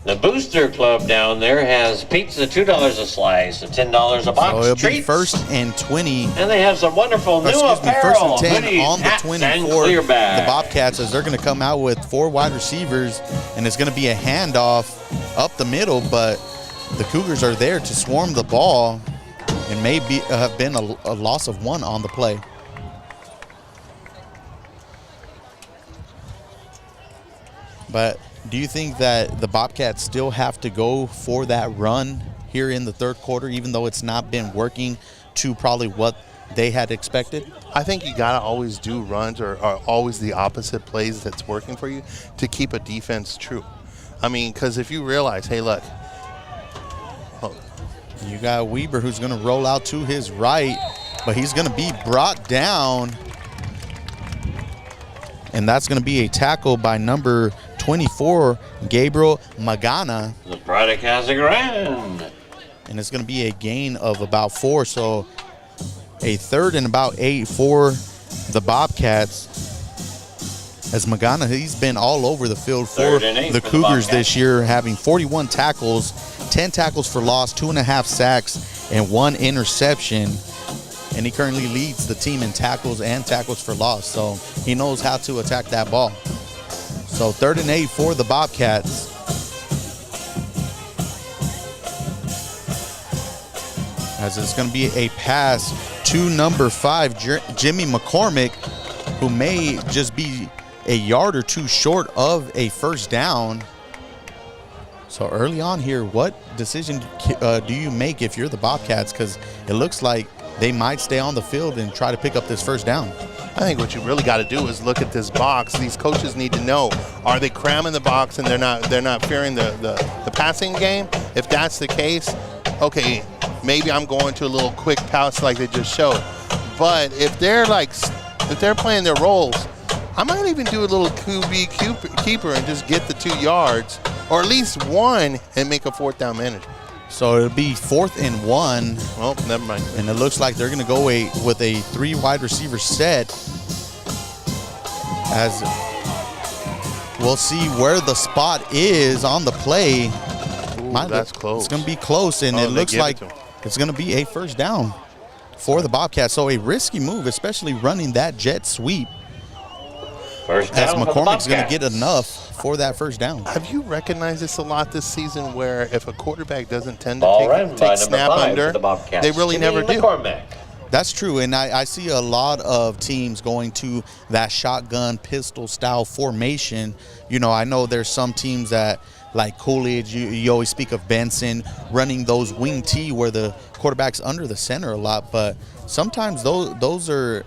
the Booster Club down there has pizza, $2 a slice, and $10 a box. So it'll treats. be 1st and 20. And they have some wonderful new apparel, 1st and 10 hoodies, on the hats, 20 and for clear the bags. Bobcats, as they're going to come out with 4 wide receivers, and it's going to be a handoff up the middle, but the Cougars are there to swarm the ball, and maybe have been a loss of 1 on the play. But do you think that the Bobcats still have to go for that run here in the third quarter, even though it's not been working to probably what they had expected? I think you got to always do runs or always the opposite plays that's working for you to keep a defense true. Because if you realize, hey, look. You got Weber, who's going to roll out to his right, but he's going to be brought down. And that's going to be a tackle by number 24, Gabriel Magana. The pride of Casa Grande. And it's going to be a gain of about 4, so a 3rd and about 8 for the Bobcats. As Magana, he's been all over the field for the Cougars this year, having 41 tackles, 10 tackles for loss, 2.5 sacks, and 1 interception. And he currently leads the team in tackles and tackles for loss, so he knows how to attack that ball. So 3rd and 8 for the Bobcats. As it's going to be a pass to number 5, Jimmy McCormick, who may just be a yard or 2 short of a first down. So early on here, what decision do you make if you're the Bobcats? Because it looks like they might stay on the field and try to pick up this first down. I think what you really got to do is look at this box. These coaches need to know, are they cramming the box and they're not fearing the passing game? If that's the case, okay, maybe I'm going to a little quick pass like they just showed. But if they're playing their roles, I might even do a little QB keeper and just get the 2 yards, or at least 1, and make a 4th down management. So it'll be 4th and 1. Well, never mind. And it looks like they're going to go with a 3 wide receiver set. As we'll see where the spot is on the play. Ooh, that's close. It's going to be close, and it looks like it's going to be a first down for the Bobcats. So a risky move, especially running that jet sweep. First down as McCormick's going to get enough for that first down. Have you recognized this a lot this season, where if a quarterback doesn't tend to take snap under, they really never do? That's true, and I see a lot of teams going to that shotgun pistol style formation. You know, I know there's some teams that, like Coolidge, you always speak of Benson running those wing T where the quarterback's under the center a lot, but sometimes those are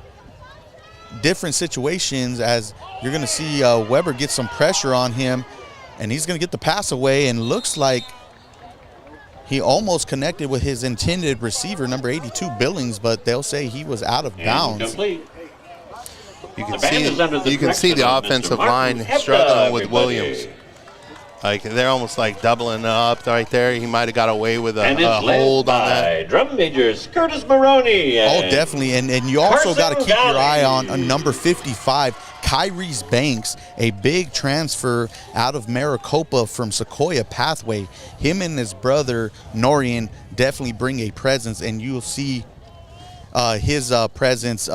different situations, as you're going to see Weber get some pressure on him, and he's going to get the pass away, and looks like he almost connected with his intended receiver, number 82, Billings, but they'll say he was out of bounds. You can see the offensive line struggling with Williams. Like, they're almost like doubling up right there. He might have got away with a hold on that. Drum majors Curtis Maroney. Oh, definitely. And you also got to keep your eye on number 55, Kyrese Banks, a big transfer out of Maricopa from Sequoia Pathway. Him and his brother, Norian, definitely bring a presence, and you'll see his presence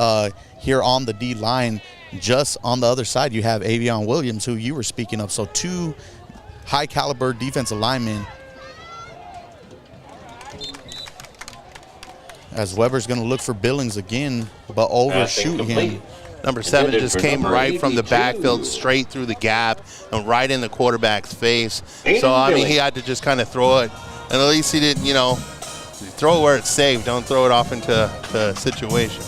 here on the D-line. Just on the other side, you have Avion Williams, who you were speaking of. So 2 high-caliber defensive linemen. As Weber's going to look for Billings again, but overshoot him. Number 7 just came right from the backfield, straight through the gap, and right in the quarterback's face. So, I mean, he had to just kind of throw it. And at least he didn't, throw it where it's safe. Don't throw it off into the situation.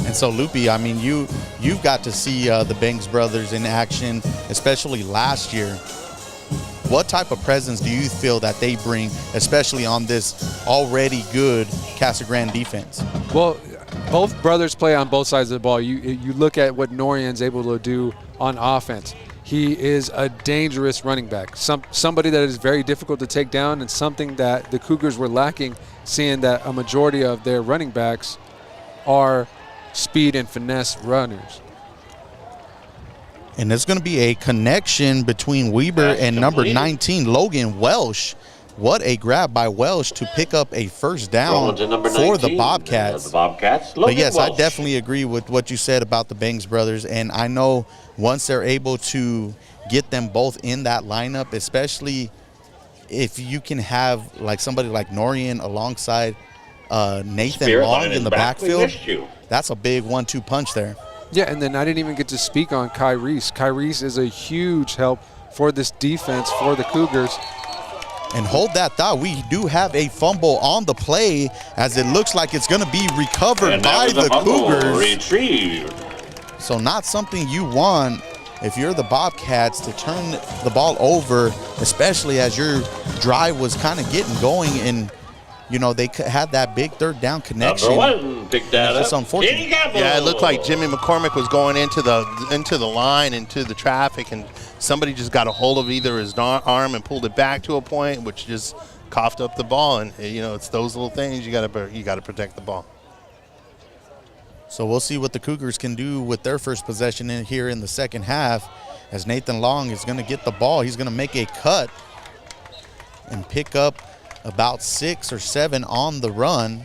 And so, Loopy, I mean, you've got to see the Banks brothers in action, especially last year. What type of presence do you feel that they bring, especially on this already good Casa Grande defense? Well, both brothers play on both sides of the ball. You look at what Norian's able to do on offense. He is a dangerous running back, somebody that is very difficult to take down, and something that the Cougars were lacking, seeing that a majority of their running backs are speed and finesse runners. And there's going to be a connection between Weber and number 19, Logan Welsh. What a grab by Welsh to pick up a first down for the Bobcats. But yes, I definitely agree with what you said about the Banks brothers. And I know once they're able to get them both in that lineup, especially if you can have like somebody like Norian alongside Nathan Long in the backfield, that's a big 1-2 punch there. Yeah, and then I didn't even get to speak on Kyrese. Kyrese is a huge help for this defense for the Cougars. And hold that thought. We do have a fumble on the play, as it looks like it's going to be recovered by the Cougars. Retrieved. So not something you want if you're the Bobcats, to turn the ball over, especially as your drive was kind of getting going. And you know, they had that big third down connection. Number 1 picked that That's up. unfortunate. Yeah, it looked like Jimmy McCormick was going into the line, into the traffic, and somebody just got a hold of either his arm and pulled it back to a point, which just coughed up the ball. And you know, it's those little things you got to protect the ball. So we'll see what the Cougars can do with their first possession here in the second half, as Nathan Long is going to get the ball. He's going to make a cut and pick up about 6 or 7 on the run.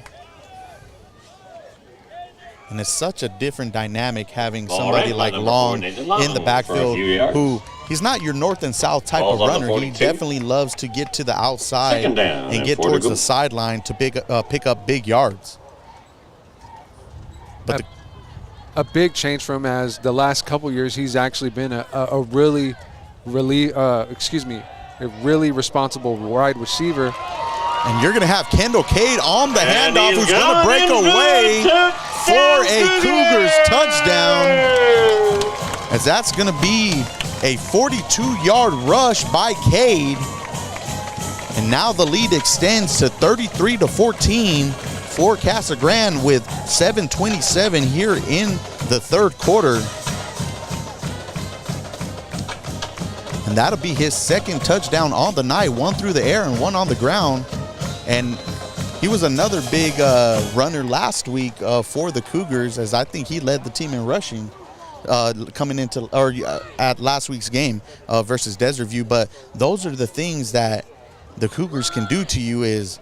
And it's such a different dynamic having somebody like Long in the backfield, who he's not your north and south type of runner. He definitely loves to get to the outside and get towards the sideline to pick up big yards. But a big change from him, as the last couple years he's actually been a really responsible wide receiver. And you're going to have Kendall Cade on the handoff, who's going to break away for a Cougars touchdown, as that's going to be a 42-yard rush by Cade. And now the lead extends to 33-14 for Casa Grande with 7:27 here in the third quarter. And that'll be his second touchdown on the night, 1 through the air and 1 on the ground. And he was another big runner last week for the Cougars, as I think he led the team in rushing coming into at last week's game versus Desert View. But those are the things that the Cougars can do to you, is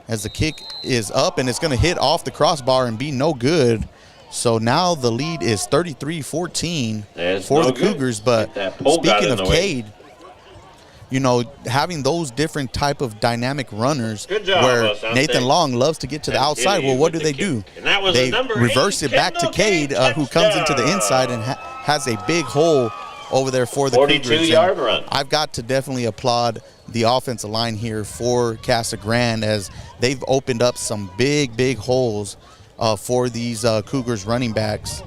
as the kick is up and it's going to hit off the crossbar and be no good. So now the lead is 33-14 for the Cougars. But speaking of Cade, you know, having those different type of dynamic runners where Nathan Long loves to get to the outside, well, what do? They reverse it back to Cade, who comes into the inside and has a big hole over there for the Cougars. 42-yard run. I've got to definitely applaud the offensive line here for Casa Grande, as they've opened up some big holes for these Cougars running backs.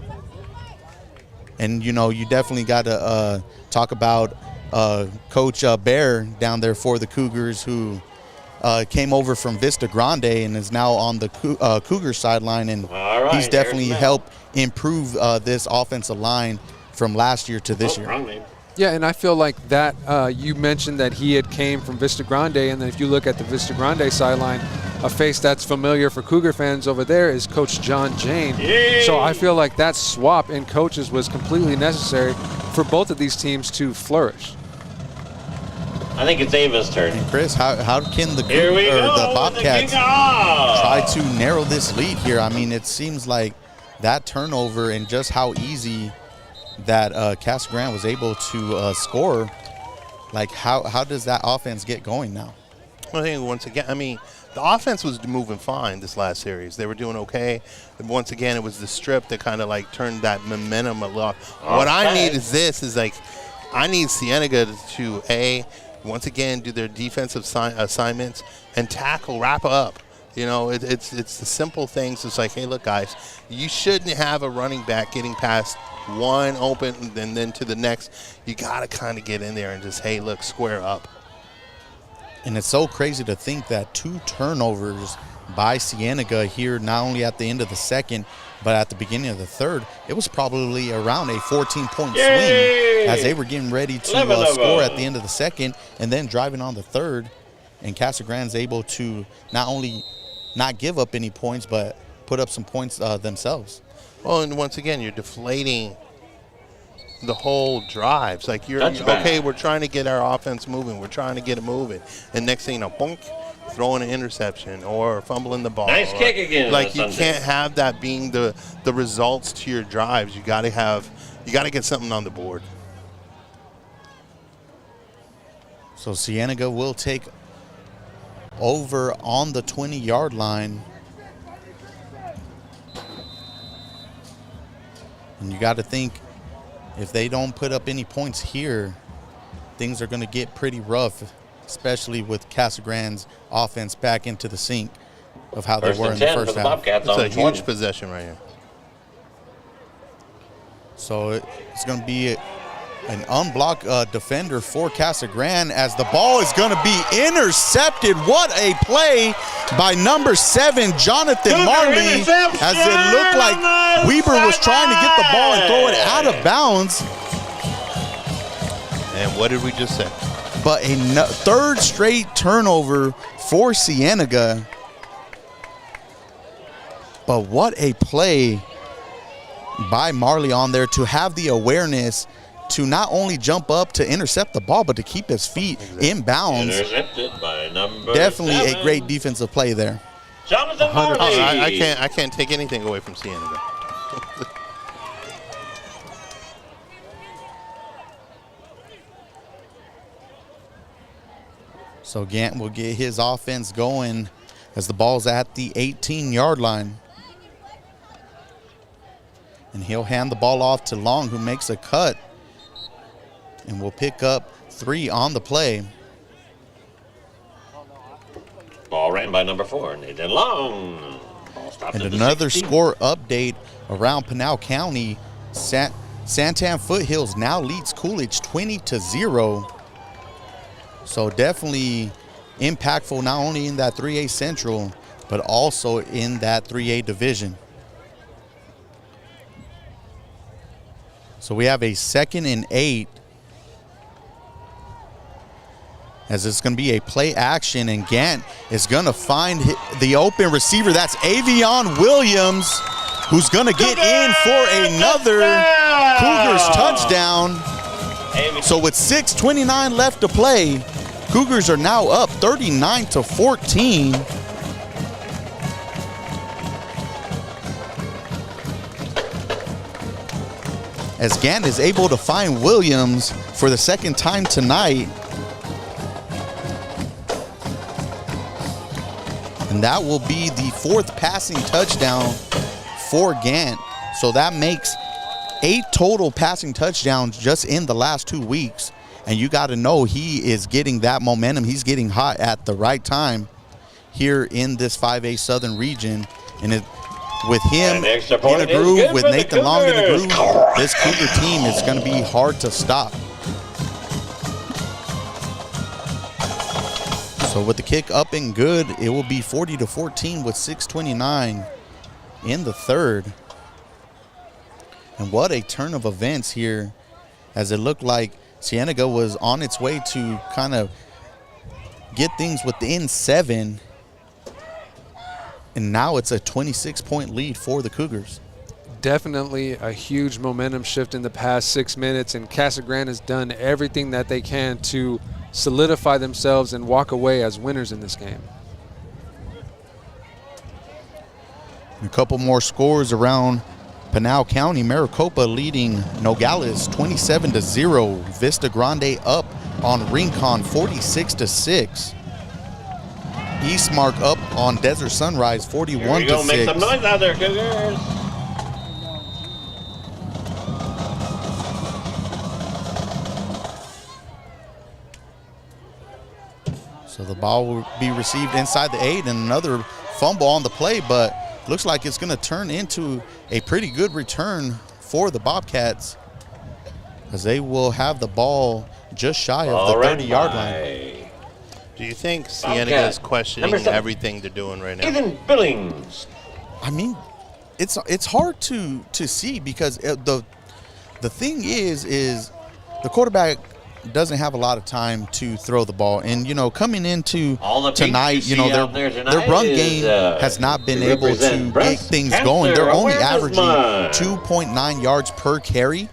And, you know, you definitely got to talk about Coach Bear down there for the Cougars, who came over from Vista Grande and is now on the Cougar sideline. And he's definitely helped improve this offensive line from last year to this year. Yeah, and I feel like that you mentioned that he had came from Vista Grande, and then if you look at the Vista Grande sideline, a face that's familiar for Cougar fans over there is Coach John Jane. Yay! So I feel like that swap in coaches was completely necessary for both of these teams to flourish. I think it's Ava's turn. And Chris, how can the Bobcats try to narrow this lead here? I mean, it seems like that turnover and just how easy that Casa Grande was able to score. Like, how does that offense get going now? I think once again, I mean, the offense was moving fine this last series. They were doing okay. And once again, it was the strip that kind of like turned that momentum a lot. What I need is like, I need Cienega to once again do their defensive assignments and tackle, wrap up. You know, it's the simple things. It's like, hey, look, guys, you shouldn't have a running back getting past one open and then to the next. You got to kind of get in there and just, hey, look, square up. And it's so crazy to think that 2 turnovers by Cienega here, not only at the end of the second, but at the beginning of the third. It was probably around a 14-point swing as they were getting ready to score at the end of the second and then driving on the third. And Casa Grande's able to not only not give up any points, but put up some points themselves. Well, and once again, you're deflating the whole drives. Like, okay, we're trying to get our offense moving. We're trying to get it moving. And next thing you know, bonk, throwing an interception or fumbling the ball. Nice kick again. Like, you can't have that being the results to your drives. You got to get something on the board. So Cienega will take over on the 20-yard line. And you got to think, if they don't put up any points here, things are going to get pretty rough, especially with Casa Grande's offense back into the sync of how they were in the first half. It's a huge possession right here. So it's going to be An unblocked defender for Casa Grande as the ball is going to be intercepted. What a play by number 7, Jonathan Marley, as it looked like Weber was trying to get the ball and throw it out of bounds. And what did we just say? But a third straight turnover for Cienega. But what a play by Marley on there to have the awareness to not only jump up to intercept the ball, but to keep his feet in bounds. Intercepted by number Definitely 7. a great defensive play there. Jonathan Marley. I can't take anything away from Cienega. So Gant will get his offense going as the ball's at the 18-yard line. And he'll hand the ball off to Long, who makes a cut. And will pick up 3 on the play. Ball ran by number 4, Nathan Long. Ball stopped And at the another 16. score update around Pinal County. Santan Foothills now leads Coolidge 20-0. So definitely impactful not only in that 3A Central, but also in that 3A division. So we have a 2nd and 8. As it's going to be a play action, and Gant is going to find the open receiver. That's Avion Williams, who's going to get in for another Cougars touchdown. So with 6:29 left to play, Cougars are now up 39-14. As Gant is able to find Williams for the 2nd time tonight. And that will be the 4th passing touchdown for Gant. So that makes 8 total passing touchdowns just in the last 2 weeks. And you got to know he is getting that momentum. He's getting hot at the right time here in this 5A Southern region. And with him in a groove, with Nathan Long in a groove, this Cougar team is going to be hard to stop. So with the kick up and good, it will be 40-14 with 6:29 in the 3rd. And what a turn of events here, as it looked like Cienega was on its way to kind of get things within 7. And now it's a 26-point lead for the Cougars. Definitely a huge momentum shift in the past 6 minutes, and Casa Grande has done everything that they can to solidify themselves and walk away as winners in this game. A couple more scores around Pinal County. Maricopa leading Nogales 27-0. Vista Grande up on Rincon 46-6. Eastmark up on Desert Sunrise 41-6. Go make some noise out there, Cougars. So the ball will be received inside the 8, and another fumble on the play, but looks like it's going to turn into a pretty good return for the Bobcats, as they will have the ball just shy of the 30-yard line. Do you think Cienega is questioning everything they're doing right now? Ethan Billings. I mean, it's hard to see, because the thing is the quarterback doesn't have a lot of time to throw the ball. And, you know, coming into tonight, you know, their run game has not been able to get things going. They're only averaging 2.9 yards per carry.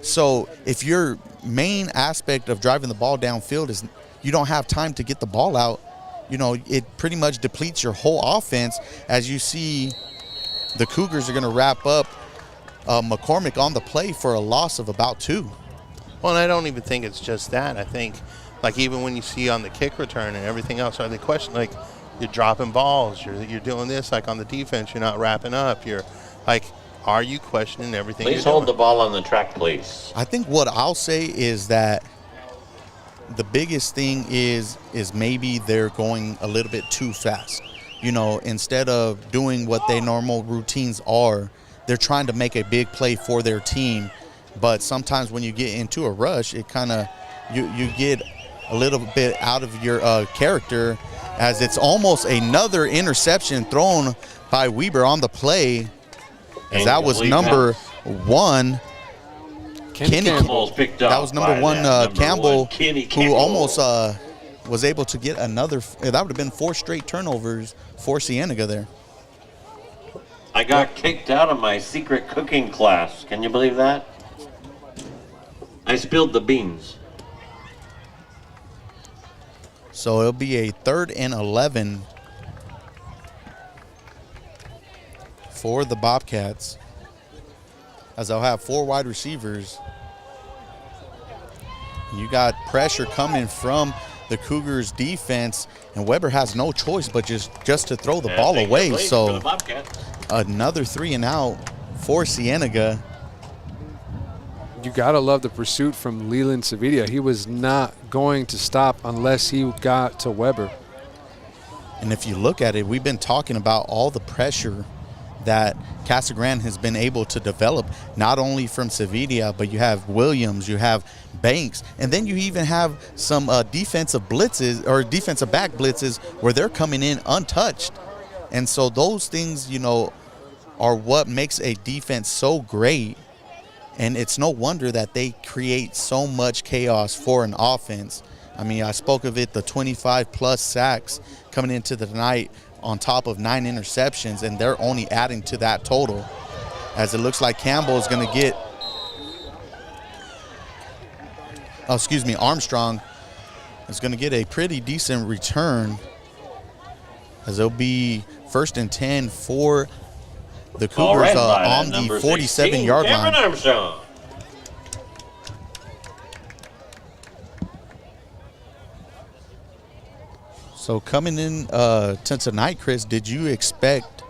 So if your main aspect of driving the ball downfield is you don't have time to get the ball out, you know, it pretty much depletes your whole offense. As you see, the Cougars are going to wrap up McCormick on the play for a loss of about 2. Well, and I don't even think it's just that. I think, like, even when you see on the kick return and everything else, are they questioning, like, you're dropping balls, you're doing this, like, on the defense, you're not wrapping up, you're, like, are you questioning everything Please hold the ball on the track, please. I think what I'll say is that the biggest thing is maybe they're going a little bit too fast. You know, instead of doing what their normal routines are, they're trying to make a big play for their team. but sometimes when you get into a rush, it kind of you get a little bit out of your character, as it's almost another interception thrown by Weber on the play, as that was number one. Kenny Campbell's picked up. That was number one Campbell, who almost was able to get another. That would have been 4 straight turnovers for Cienega there. I got kicked out of my secret cooking class. Can you believe that? I spilled the beans. So it'll be a 3rd and 11 for the Bobcats, as they'll have 4 wide receivers. You got pressure coming from the Cougars defense, and Weber has no choice but just to throw the ball away. So another 3 and out for Cienega. You got to love the pursuit from Leland Savidia. He was not going to stop unless he got to Weber. And if you look at it, we've been talking about all the pressure that Casa Grande has been able to develop, not only from Savidia, but you have Williams, you have Banks, and then you even have some defensive blitzes or defensive back blitzes where they're coming in untouched. And so those things, you know, are what makes a defense so great. And it's no wonder that they create so much chaos for an offense. I mean, I spoke of it, the 25-plus sacks coming into the night on top of 9 interceptions, and they're only adding to that total, as it looks like Campbell is going to get Armstrong is going to get a pretty decent return, as it'll be 1st and 10 for the Cougars on the 47-yard line. Armstrong. So coming in to tonight, Chris, did you expect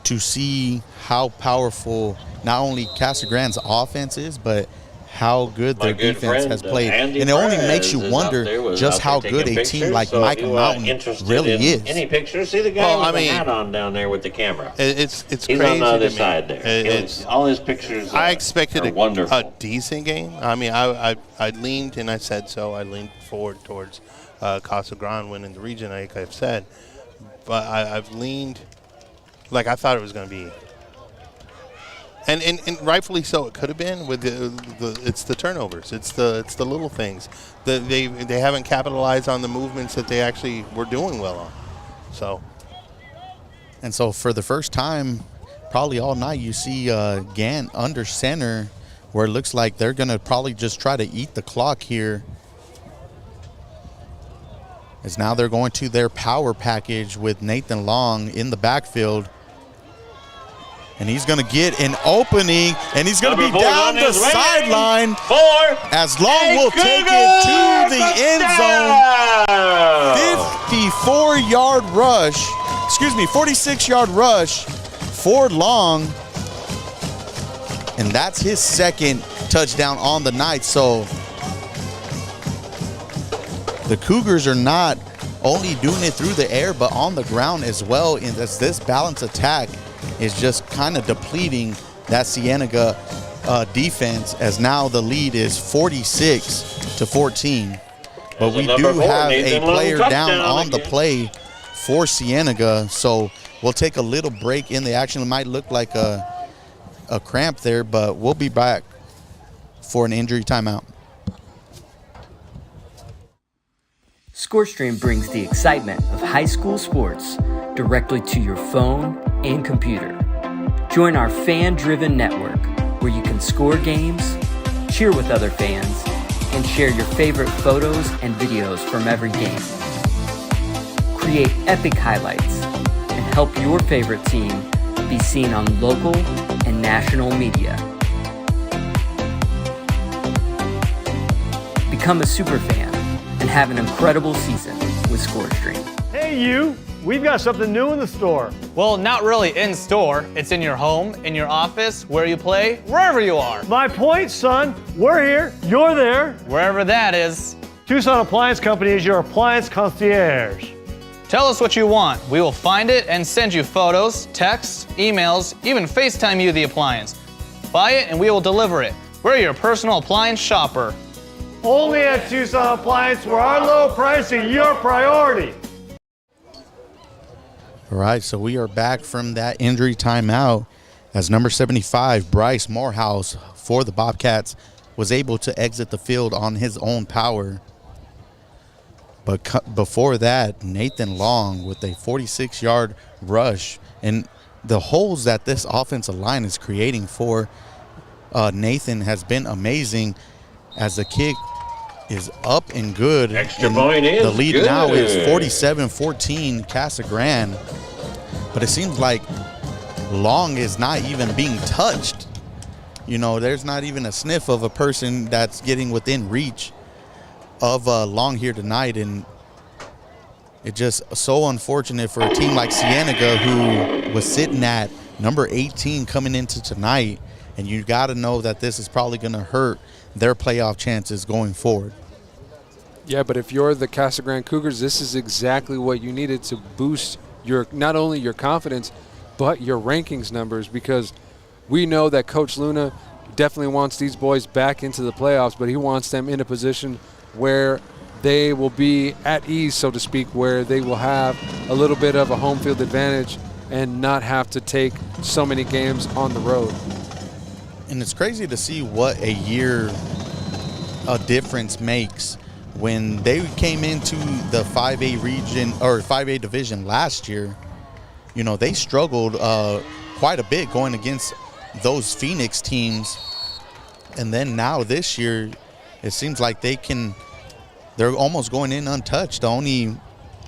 to see how powerful not only Casa Grande's offense is, but how good their defense has played? And it only makes you wonder just how good a team like Michael Mountain really is. Any pictures? See the guy with the hat on down there with the camera. It's He's crazy on the other to me. side there. All his pictures I expected wonderful. a decent game. I mean, I leaned, and I said so. I leaned forward towards Casa Grande winning the region, like I've said. But I've leaned like I thought it was going to be. And rightfully so, it could have been with it's the turnovers, it's the little things that they haven't capitalized on the movements that they actually were doing well on. So for the first time, probably all night, you see Gant under center, where it looks like they're going to probably just try to eat the clock here. As now they're going to their power package with Nathan Long in the backfield. And he's going to get an opening, and he's going to be down the sideline as Long will take it to the end zone. 46-yard rush for Long. And that's his 2nd touchdown on the night. So the Cougars are not only doing it through the air, but on the ground as well. And this balanced attack is just kind of depleting that Cienega defense, as now the lead is 46-14. But we do have a player down on the play for Cienega, so we'll take a little break in the action. It might look like a cramp there, but we'll be back for an injury timeout. ScoreStream brings the excitement of high school sports directly to your phone and computer. Join our fan-driven network where you can score games, cheer with other fans, and share your favorite photos and videos from every game. Create epic highlights and help your favorite team be seen on local and national media. Become a super fan and have an incredible season with ScoreStream. Hey, you! We've got something new in the store. Well, not really in store. It's in your home, in your office, where you play, wherever you are. My point, son. We're here. You're there. Wherever that is. Tucson Appliance Company is your appliance concierge. Tell us what you want. We will find it and send you photos, texts, emails, even FaceTime you the appliance. Buy it and we will deliver it. We're your personal appliance shopper. Only at Tucson Appliance, where our low price is your priority. All right, so we are back from that injury timeout as number 75, Bryce Morehouse, for the Bobcats, was able to exit the field on his own power. But before that, Nathan Long with a 46-yard rush. And the holes that this offensive line is creating for Nathan has been amazing, as the kick is up and good. Extra point is the lead good. now is 47-14 Casa Grande. But it seems like Long is not even being touched. You know, there's not even a sniff of a person that's getting within reach of Long here tonight. And it's just so unfortunate for a team like Cienega, who was sitting at number 18 coming into tonight. And you got to know that this is probably going to hurt their playoff chances going forward. Yeah, but if you're the Casa Grande Cougars, this is exactly what you needed to boost your not only your confidence, but your rankings numbers, because we know that Coach Luna definitely wants these boys back into the playoffs, but he wants them in a position where they will be at ease, so to speak, where they will have a little bit of a home field advantage and not have to take so many games on the road. And it's crazy to see what a year a difference makes. When they came into the 5A region or 5A division last year, you know, they struggled quite a bit going against those Phoenix teams. And then now this year, it seems like they're almost going in untouched. The only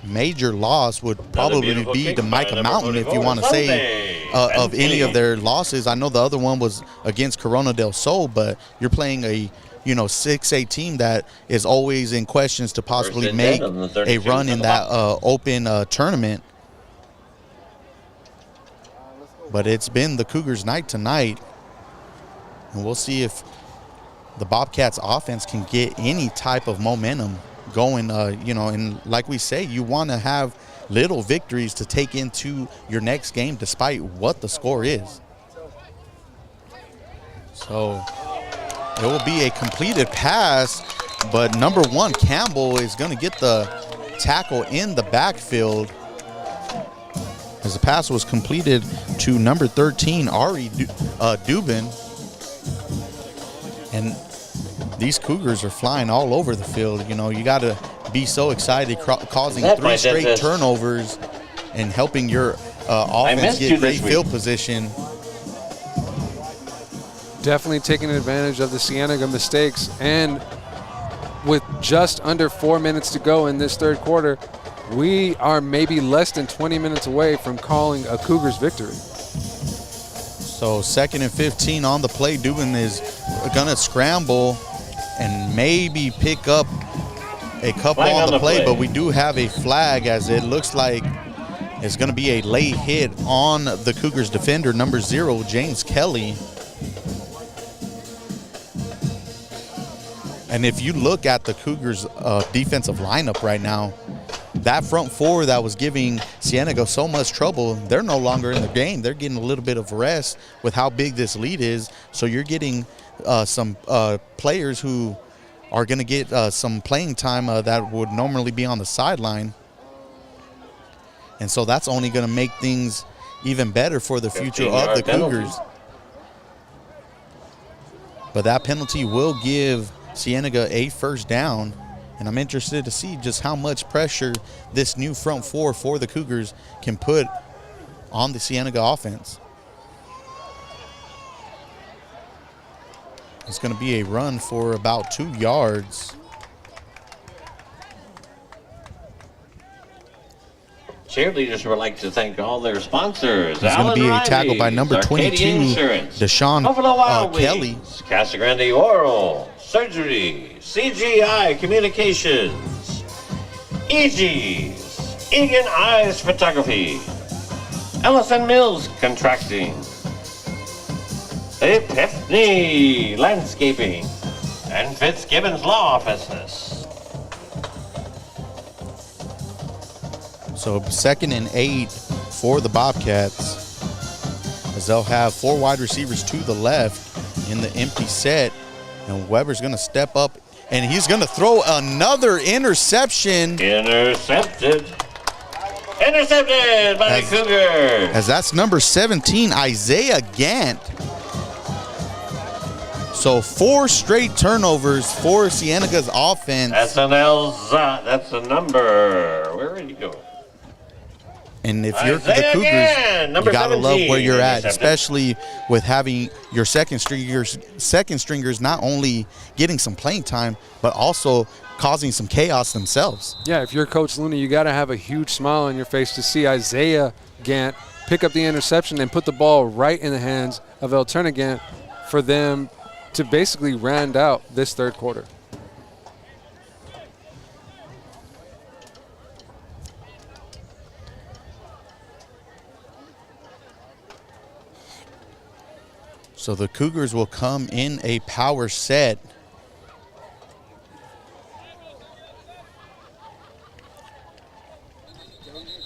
major loss would probably be to Micah Mountain, if you want to say, of any of their losses. I know the other one was against Corona del Sol, but you're playing a 6A team that is always in questions to possibly make a run in that open tournament. But it's been the Cougars' night tonight, and we'll see if the Bobcats offense can get any type of momentum going. And like we say, you want to have little victories to take into your next game despite what the score is. So it will be a completed pass, but number 1, Campbell, is going to get the tackle in the backfield as the pass was completed to number 13, Ari Dubin. And these Cougars are flying all over the field. You know, you got to be so excited, causing 3 straight turnovers and helping your offense get great field position. Definitely taking advantage of the Cienega mistakes, and with just under 4 minutes to go in this third quarter, we are maybe less than 20 minutes away from calling a Cougars victory. So 2nd and 15 on the play. Dubin is going to scramble and maybe pick up a couple on the play, but we do have a flag, as it looks like it's going to be a late hit on the Cougars defender, number 0, James Kelly. And if you look at the Cougars' defensive lineup right now, that front 4 that was giving Cienega so much trouble, they're no longer in the game. They're getting a little bit of rest with how big this lead is. So you're getting some players who are going to get some playing time that would normally be on the sideline. And so that's only going to make things even better for the future of the Cougars. But that penalty will give Cienega a first down, and I'm interested to see just how much pressure this new front 4 for the Cougars can put on the Cienega offense. It's going to be a run for about 2 yards. Cheerleaders would like to thank all their sponsors. It's going to be a tackle by number 22, Deshaun Kelly. Casa Grande Oral Surgery, CGI Communications, EG's, Egan Eyes Photography, Ellison Mills Contracting, Epiphany Landscaping, and Fitzgibbons Law Offices. So 2nd and 8 for the Bobcats, as they'll have 4 wide receivers to the left in the empty set. And Weber's going to step up, and he's going to throw another interception. Intercepted by the Cougars. As that's number 17, Isaiah Gant. So 4 straight turnovers for Cienega's offense. That's an Elza. That's a number. Where did he go? And if you're the Isaiah Cougars, Gant, number you got to love 17, where you're at, intercepted. especially with having your second stringers not only getting some playing time, but also causing some chaos themselves. Yeah, if you're Coach Looney, you got to have a huge smile on your face to see Isaiah Gant pick up the interception and put the ball right in the hands of El Turnagant for them to basically round out this third quarter. So the Cougars will come in a power set.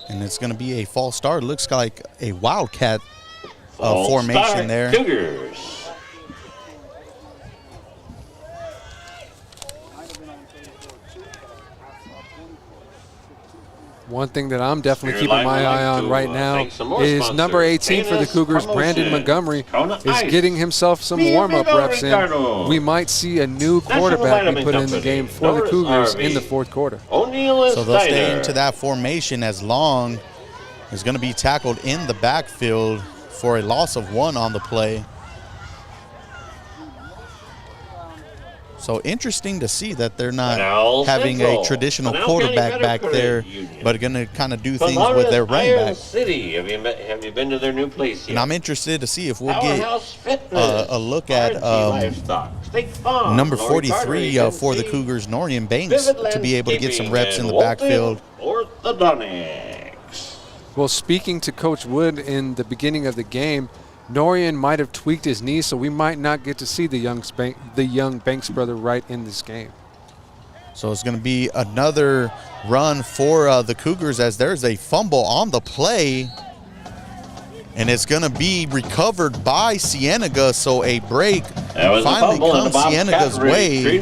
And it's going to be a false start. Looks like a Wildcat False formation start, there. Cougars. One thing that I'm definitely keeping my eye on right now is number 18 for the Cougars, Brandon Montgomery, is getting himself some warm-up reps in. We might see a new quarterback be put in the game for the Cougars in the fourth quarter. So they'll stay into that formation as Long is going to be tackled in the backfield for a loss of 1 on the play. So interesting to see that they're not having a traditional quarterback back there, but going to kind of do things with their running back. City. Have you been to their new place yet? And I'm interested to see if we'll get a look at number 43 for the Cougars, Norian Banks, to be able to get some reps in the backfield. Orthodontics. Well, speaking to Coach Wood in the beginning of the game, Norian might have tweaked his knee, so we might not get to see the young Banks brother right in this game. So it's going to be another run for the Cougars as there's a fumble on the play. And it's going to be recovered by Cienega, so a break finally comes Cienega's way.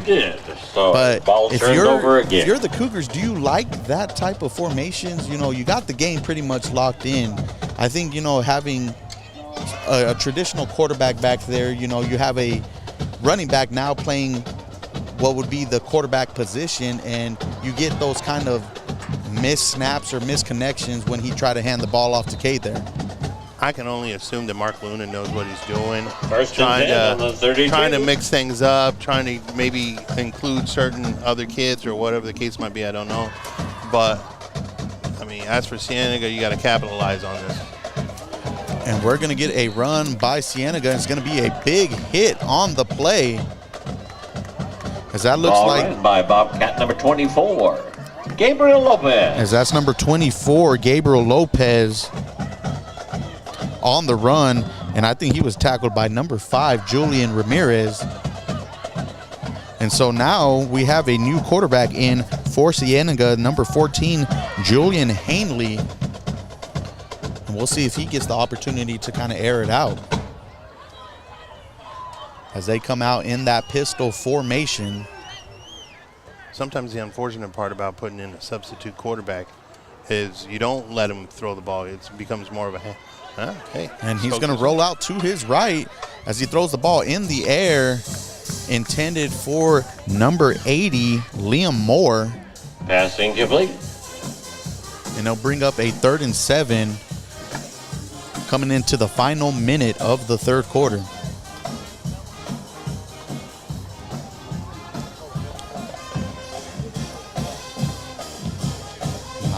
But if you're the Cougars, do you like that type of formations? You know, you got the game pretty much locked in. I think, you know, having a traditional quarterback back there, you know, you have a running back now playing what would be the quarterback position, and you get those kind of missed snaps or missed connections when he tried to hand the ball off to Cade there. I can only assume that Mark Luna knows what he's doing. Trying to mix things up, trying to maybe include certain other kids or whatever the case might be, I don't know. But, I mean, as for Cienega, you got to capitalize on this. And we're going to get a run by Cienega. It's going to be a big hit on the play. As that looks like by Bobcat number 24, Gabriel Lopez. As that's number 24, Gabriel Lopez on the run. And I think he was tackled by number 5, Julian Ramirez. And so now we have a new quarterback in for Cienega, number 14, Julian Hanley. We'll see if he gets the opportunity to kind of air it out as they come out in that pistol formation. Sometimes the unfortunate part about putting in a substitute quarterback is you don't let him throw the ball. It becomes more of a hey. And he's going to roll out to his right as he throws the ball in the air, intended for number 80, Liam Moore. Passing complete. And they'll bring up a 3rd and 7. Coming into the final minute of the third quarter.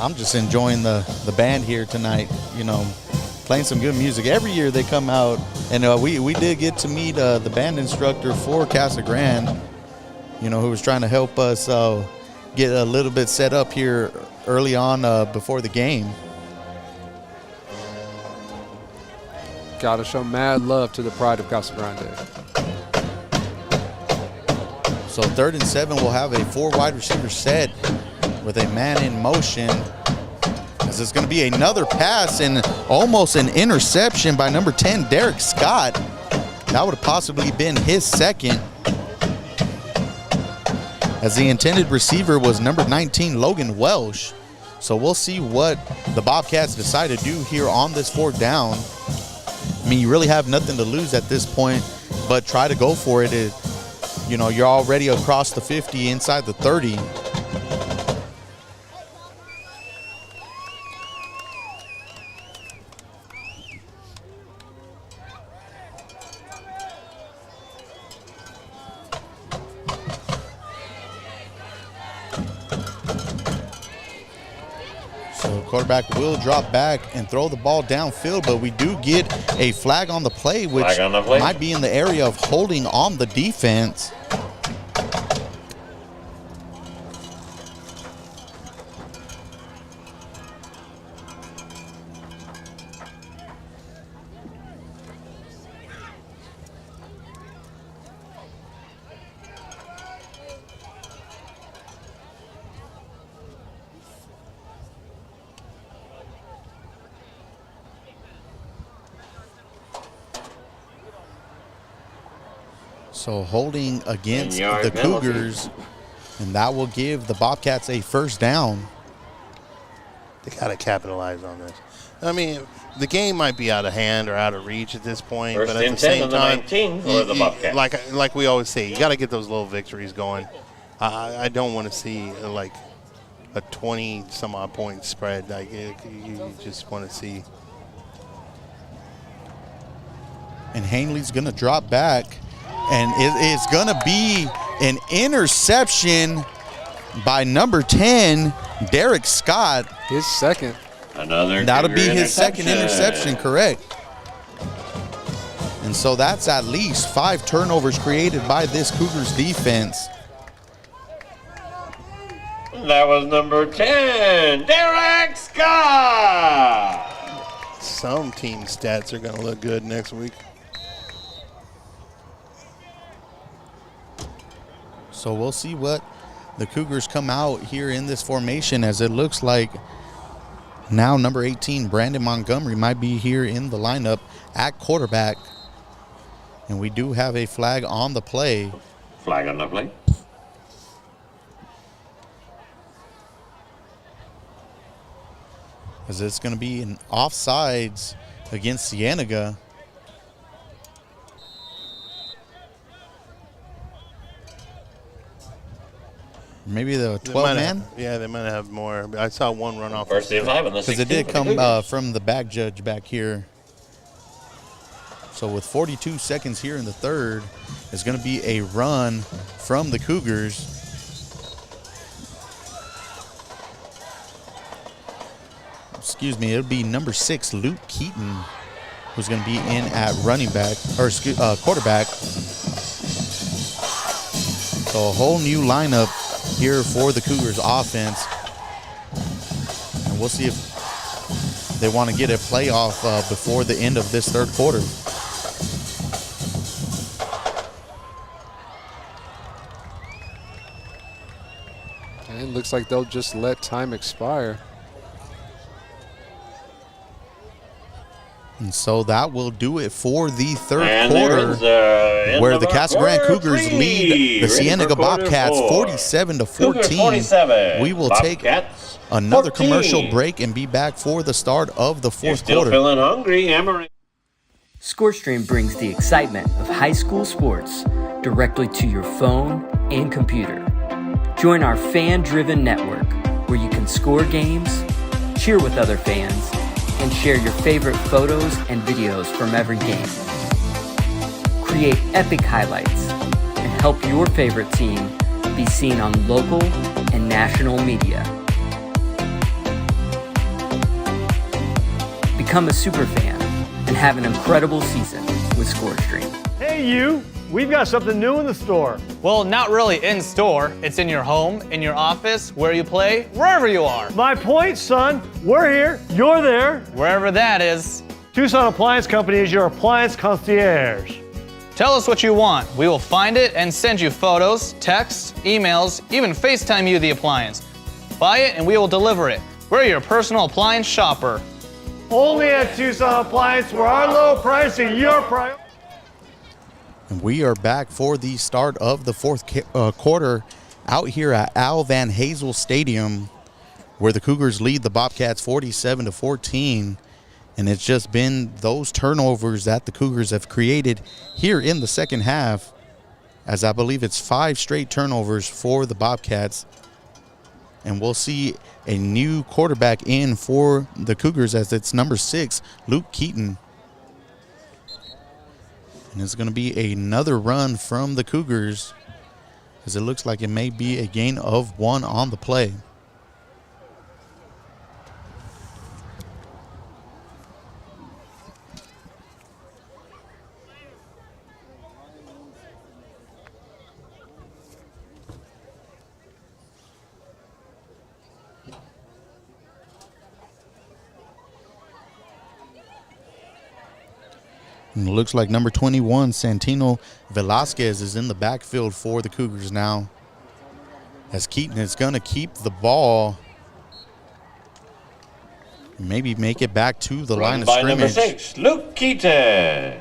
I'm just enjoying the band here tonight, you know, playing some good music. Every year they come out, and we did get to meet the band instructor for Casa Grande, you know, who was trying to help us get a little bit set up here early on before the game. Got to show mad love to the pride of Casa Grande. So 3rd and 7, we'll have a 4 wide receiver set with a man in motion. As it's going to be another pass and almost an interception by number 10, Derek Scott. That would have possibly been his second. as the intended receiver was number 19, Logan Welsh. So we'll see what the Bobcats decide to do here on this 4th down. I mean, you really have nothing to lose at this point, but try to go for it. You know, you're already across the 50, inside the 30. So quarterback will drop back and throw the ball downfield, but we do get a flag on the play, which might be in the area of holding on the defense. So holding against the Cougars, and that will give the Bobcats a 1st down. They got to capitalize on this. I mean, the game might be out of hand or out of reach at this point, but at the same time, like we always say, you got to get those little victories going. I don't want to see like a 20-some-odd point spread. Like you just want to see. And Hanley's going to drop back. And it is going to be an interception by number 10, Derek Scott. His second. That'll be his second interception, correct. And so that's at least 5 turnovers created by this Cougars defense. That was number 10, Derek Scott. Some team stats are going to look good next week. So we'll see what the Cougars come out here in this formation, as it looks like now number 18, Brandon Montgomery, might be here in the lineup at quarterback. And we do have a flag on the play. Flag on the play. As it's going to be an offsides against Cienega. Maybe the 12-man? Yeah, they might have more. I saw one run off. First and 5 on the 16th. Because it did come from the back judge back here. So with 42 seconds here in the 3rd, it's going to be a run from the Cougars. Excuse me, it'll be number 6, Luke Keaton, who's going to be in at running back, or quarterback. So a whole new lineup here for the Cougars offense. And we'll see if they want to get a playoff before the end of this 3rd quarter. And it looks like they'll just let time expire. And so that will do it for the 3rd quarter, where the Casa Grande Cougars lead the Cienega Bobcats 47-14. We will take another commercial break and be back for the start of the 4th quarter. Feeling hungry, Emory? ScoreStream brings the excitement of high school sports directly to your phone and computer. Join our fan-driven network, where you can score games, cheer with other fans, and share your favorite photos and videos from every game. Create epic highlights and help your favorite team be seen on local and national media. Become a super fan and have an incredible season with ScoreStream. Hey you, we've got something new in the store. Well, not really in store. It's in your home, in your office, where you play, wherever you are. My point, son, we're here, you're there. Wherever that is. Tucson Appliance Company is your appliance concierge. Tell us what you want. We will find it and send you photos, texts, emails, even FaceTime you the appliance. Buy it and we will deliver it. We're your personal appliance shopper. Only at Tucson Appliance, where our low price is your priority. And we are back for the start of the 4th quarter. out here at Al Van Hazel Stadium, where the Cougars lead the Bobcats 47-14. And it's just been those turnovers that the Cougars have created here in the second half, as I believe it's 5 straight turnovers for the Bobcats. And we'll see a new quarterback in for the Cougars, as it's number 6, Luke Keaton. And it's going to be another run from the Cougars, as it looks like it may be a gain of 1 on the play. And it looks like number 21, Santino Velasquez, is in the backfield for the Cougars now, as Keaton is going to keep the ball, maybe make it back to the line of scrimmage. Number 6, Luke Keaton.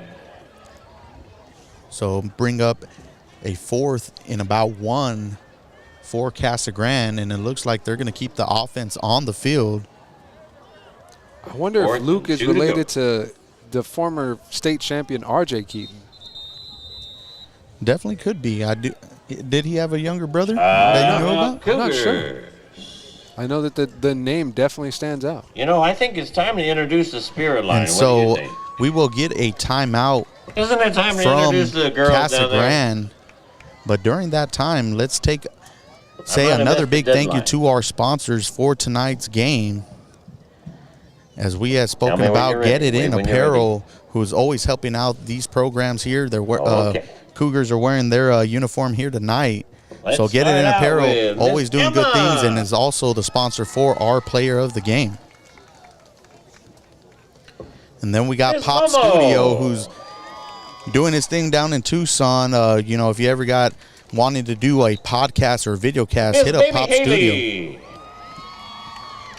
So bring up a 4th and about 1 for Casa Grande, and it looks like they're going to keep the offense on the field. I wonder if Luke is related to the former state champion R.J. Keaton. Definitely could be. Did he have a younger brother that you know about? I'm not sure. I know that the name definitely stands out. You know, I think it's time to introduce the spirit line. And so we will get a timeout. Isn't it time to from introduce the girls Casa down there? Grande. But during that time, let's say another big thank you to our sponsors for tonight's game. As we have spoken about, Get It In Apparel, who's always helping out these programs here. Cougars are wearing their uniform here tonight. So Get It In Apparel, always doing good things, and is also the sponsor for our player of the game. And then we got Pop Studio, who's doing his thing down in Tucson. If you ever wanted to do a podcast or a video cast, hit up Pop Studio.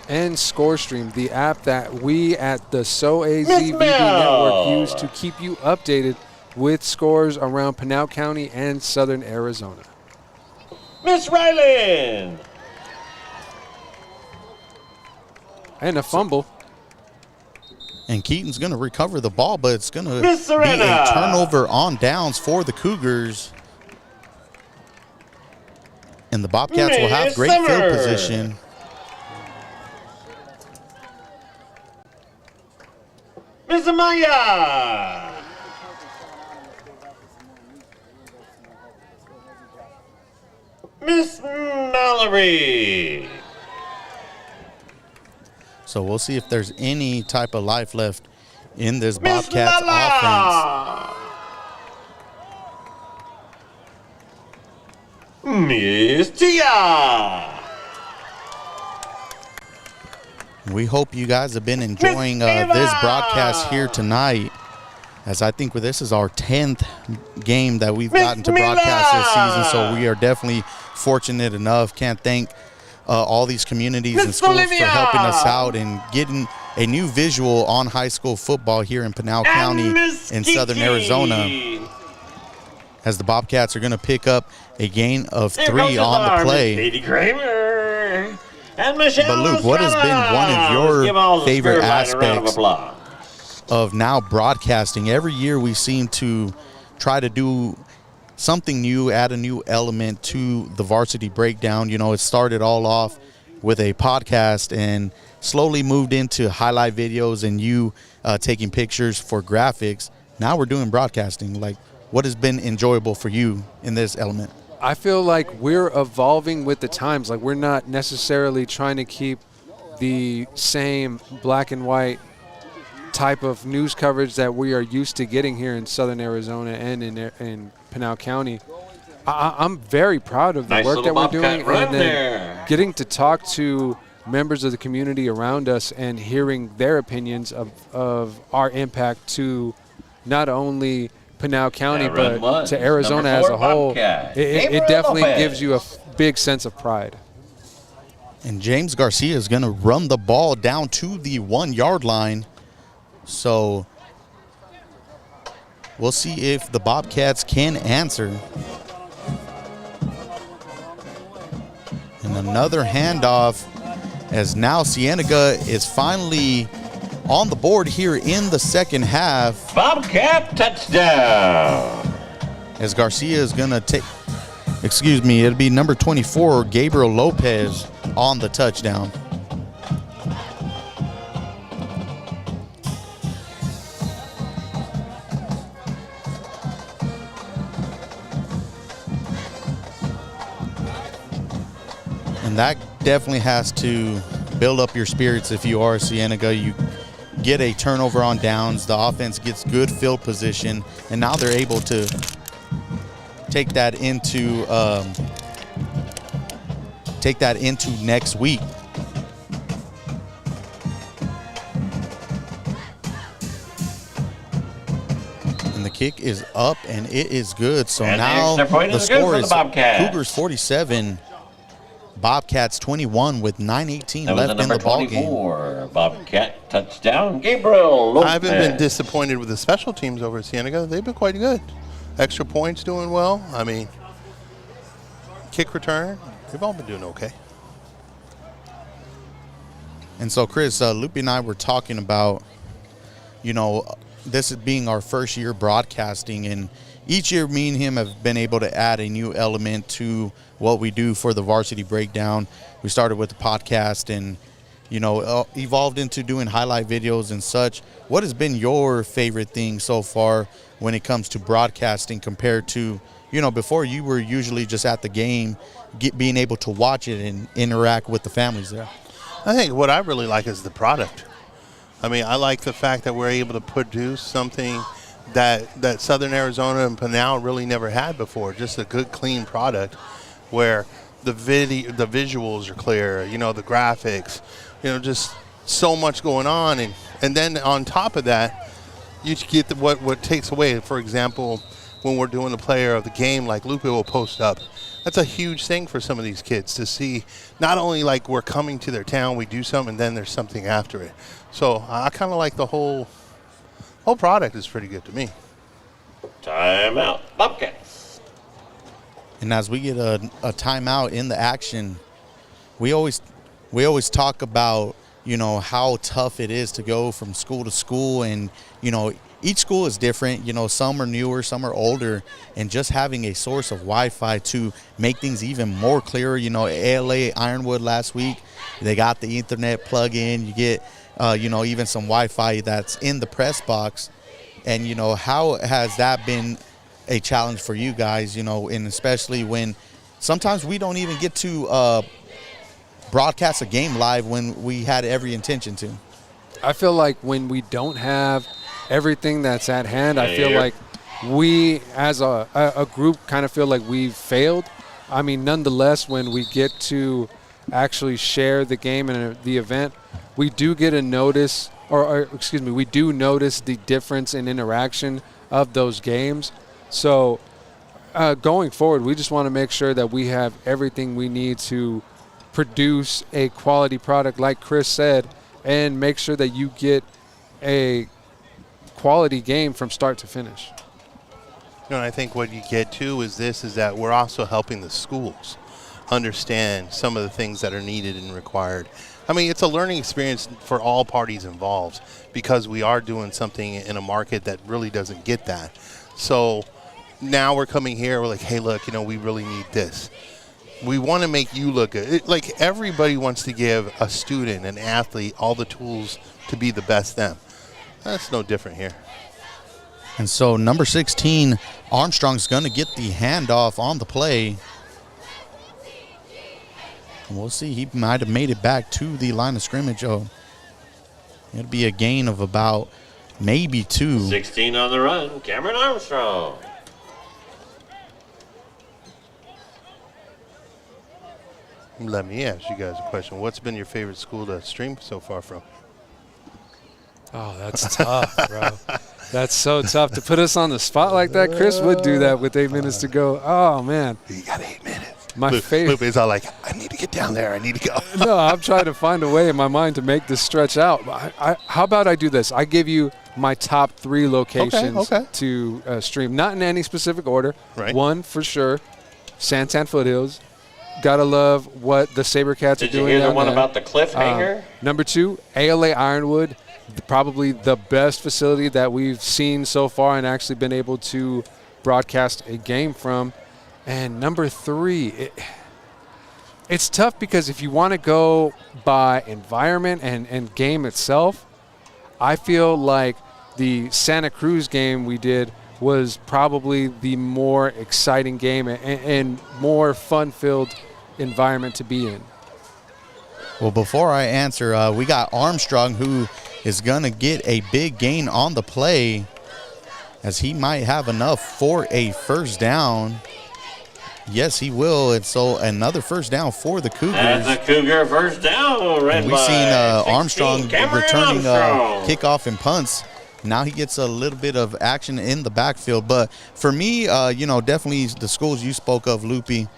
And ScoreStream, the app that we at the SoAZVB Network use to keep you updated with scores around Pinal County and southern Arizona. Miss Ryland. And a fumble. And Keaton's going to recover the ball, but it's going to be a turnover on downs for the Cougars. And the Bobcats will have great field position. Miss Amaya. Miss Mallory. So we'll see if there's any type of life left in this Bobcats offense. Miss Tia. We hope you guys have been enjoying this broadcast here tonight, as I think this is our 10th game that we've gotten to broadcast this season, so we are definitely fortunate enough. Can't thank all these communities and schools for helping us out and getting a new visual on high school football here in Pinal County in southern Arizona, as the Bobcats are going to pick up a gain of 3 on the play. And Michelle, but Luke, what has been one of your favorite aspects of now broadcasting? Every year we seem to try to do something new, add a new element to the Varsity Breakdown. It started all off with a podcast and slowly moved into highlight videos and you taking pictures for graphics. Now we're doing broadcasting. Like, what has been enjoyable for you in this element? I feel like we're evolving with the times. Like, we're not necessarily trying to keep the same black and white type of news coverage that we are used to getting here in southern Arizona and in Pinal County. I'm very proud of the work that we're doing, and then getting to talk to members of the community around us and hearing their opinions of our impact to not only Pinal County, but to Arizona as a whole. It definitely gives you a big sense of pride. And James Garcia is going to run the ball down to the 1-yard line. So we'll see if the Bobcats can answer. And another handoff as now Cienega is finally on the board here in the second half. Bobcat touchdown. As Garcia is going to take, it'll be number 24, Gabriel Lopez, on the touchdown. And that definitely has to build up your spirits if you are Cienega. You get a turnover on downs, the offense gets good field position, and now they're able to take that into next week. And the kick is up, and it is good. So And now the extra point the is good score for the is Bobcats. Cougars 47, Bobcats 21 with 9:18 That was left the in the number ball game. 24, Bobcat touchdown, Gabriel Lopez. I haven't been disappointed with the special teams over at Cienega. They've been quite good. Extra points doing well. I mean, kick return, they've all been doing okay. And so, Chris, Loopy and I were talking about, this is being our first year broadcasting, and each year me and him have been able to add a new element to what we do for the Varsity Breakdown. We started with the podcast and, evolved into doing highlight videos and such. What has been your favorite thing so far when it comes to broadcasting compared to, before you were usually just at the game, being able to watch it and interact with the families there? I think what I really like is the product. I mean, I like the fact that we're able to produce something that Southern Arizona and Pinal really never had before. Just a good, clean product where the visuals are clear, the graphics, just so much going on. And then on top of that, you get what takes away. For example, when we're doing the player of the game, like Lupe will post up, that's a huge thing for some of these kids to see. Not only like we're coming to their town, we do something, and then there's something after it. So I kind of like the whole product is pretty good to me. Timeout, Bobcats. And as we get a timeout in the action, we always talk about, how tough it is to go from school to school. And, each school is different. Some are newer, some are older. And just having a source of Wi-Fi to make things even more clearer. ALA Ironwood last week, they got the Ethernet plug-in. You get, even some Wi-Fi that's in the press box. And, how has that been a challenge for you guys, and especially when sometimes we don't even get to broadcast a game live when we had every intention to? I feel like when we don't have everything that's at hand, I feel like we as a group kind of feel like we've failed. I mean, nonetheless, when we get to actually share the game and the event, we do get a notice, we do notice the difference in interaction of those games. So going forward, we just want to make sure that we have everything we need to produce a quality product, like Chris said, and make sure that you get a quality game from start to finish. And I think what you get too is that we're also helping the schools understand some of the things that are needed and required. I mean, it's a learning experience for all parties involved because we are doing something in a market that really doesn't get that. So now we're coming here, we're like, hey, look, we really need this. We want to make you look good. Like everybody wants to give a student, an athlete, all the tools to be the best them. That's no different here. And so number 16, Armstrong's going to get the handoff on the play. And we'll see. He might have made it back to the line of scrimmage. Oh, it'll be a gain of about maybe 2. 16 on the run, Cameron Armstrong. Let me ask you guys a question. What's been your favorite school to stream so far from? Oh, that's tough, bro. That's so tough to put us on the spot like that. Chris would do that with 8 minutes to go. Oh, man. You got 8 minutes. My favorite. Lupe's all like, I need to get down there. I need to go. No, I'm trying to find a way in my mind to make this stretch out. How about I do this? I give you my top 3 locations to stream, not in any specific order. Right. 1 for sure, Santan Foothills. Gotta love what the SaberCats are doing. Did you hear the down one there. about the cliffhanger? Number 2, ALA Ironwood, probably the best facility that we've seen so far and actually been able to broadcast a game from. And number 3, it's tough because if you want to go by environment and game itself, I feel like the Santa Cruz game we did was probably the more exciting game and more fun-filled environment to be in. Well, before I answer, we got Armstrong, who is going to get a big gain on the play, as he might have enough for a first down. Yes, he will. And so another first down for the Cougars. That's a Cougar first down. We've seen Armstrong Cameron returning Armstrong. kickoff and punts. Now he gets a little bit of action in the backfield. But for me, definitely the schools you spoke of, Loopy.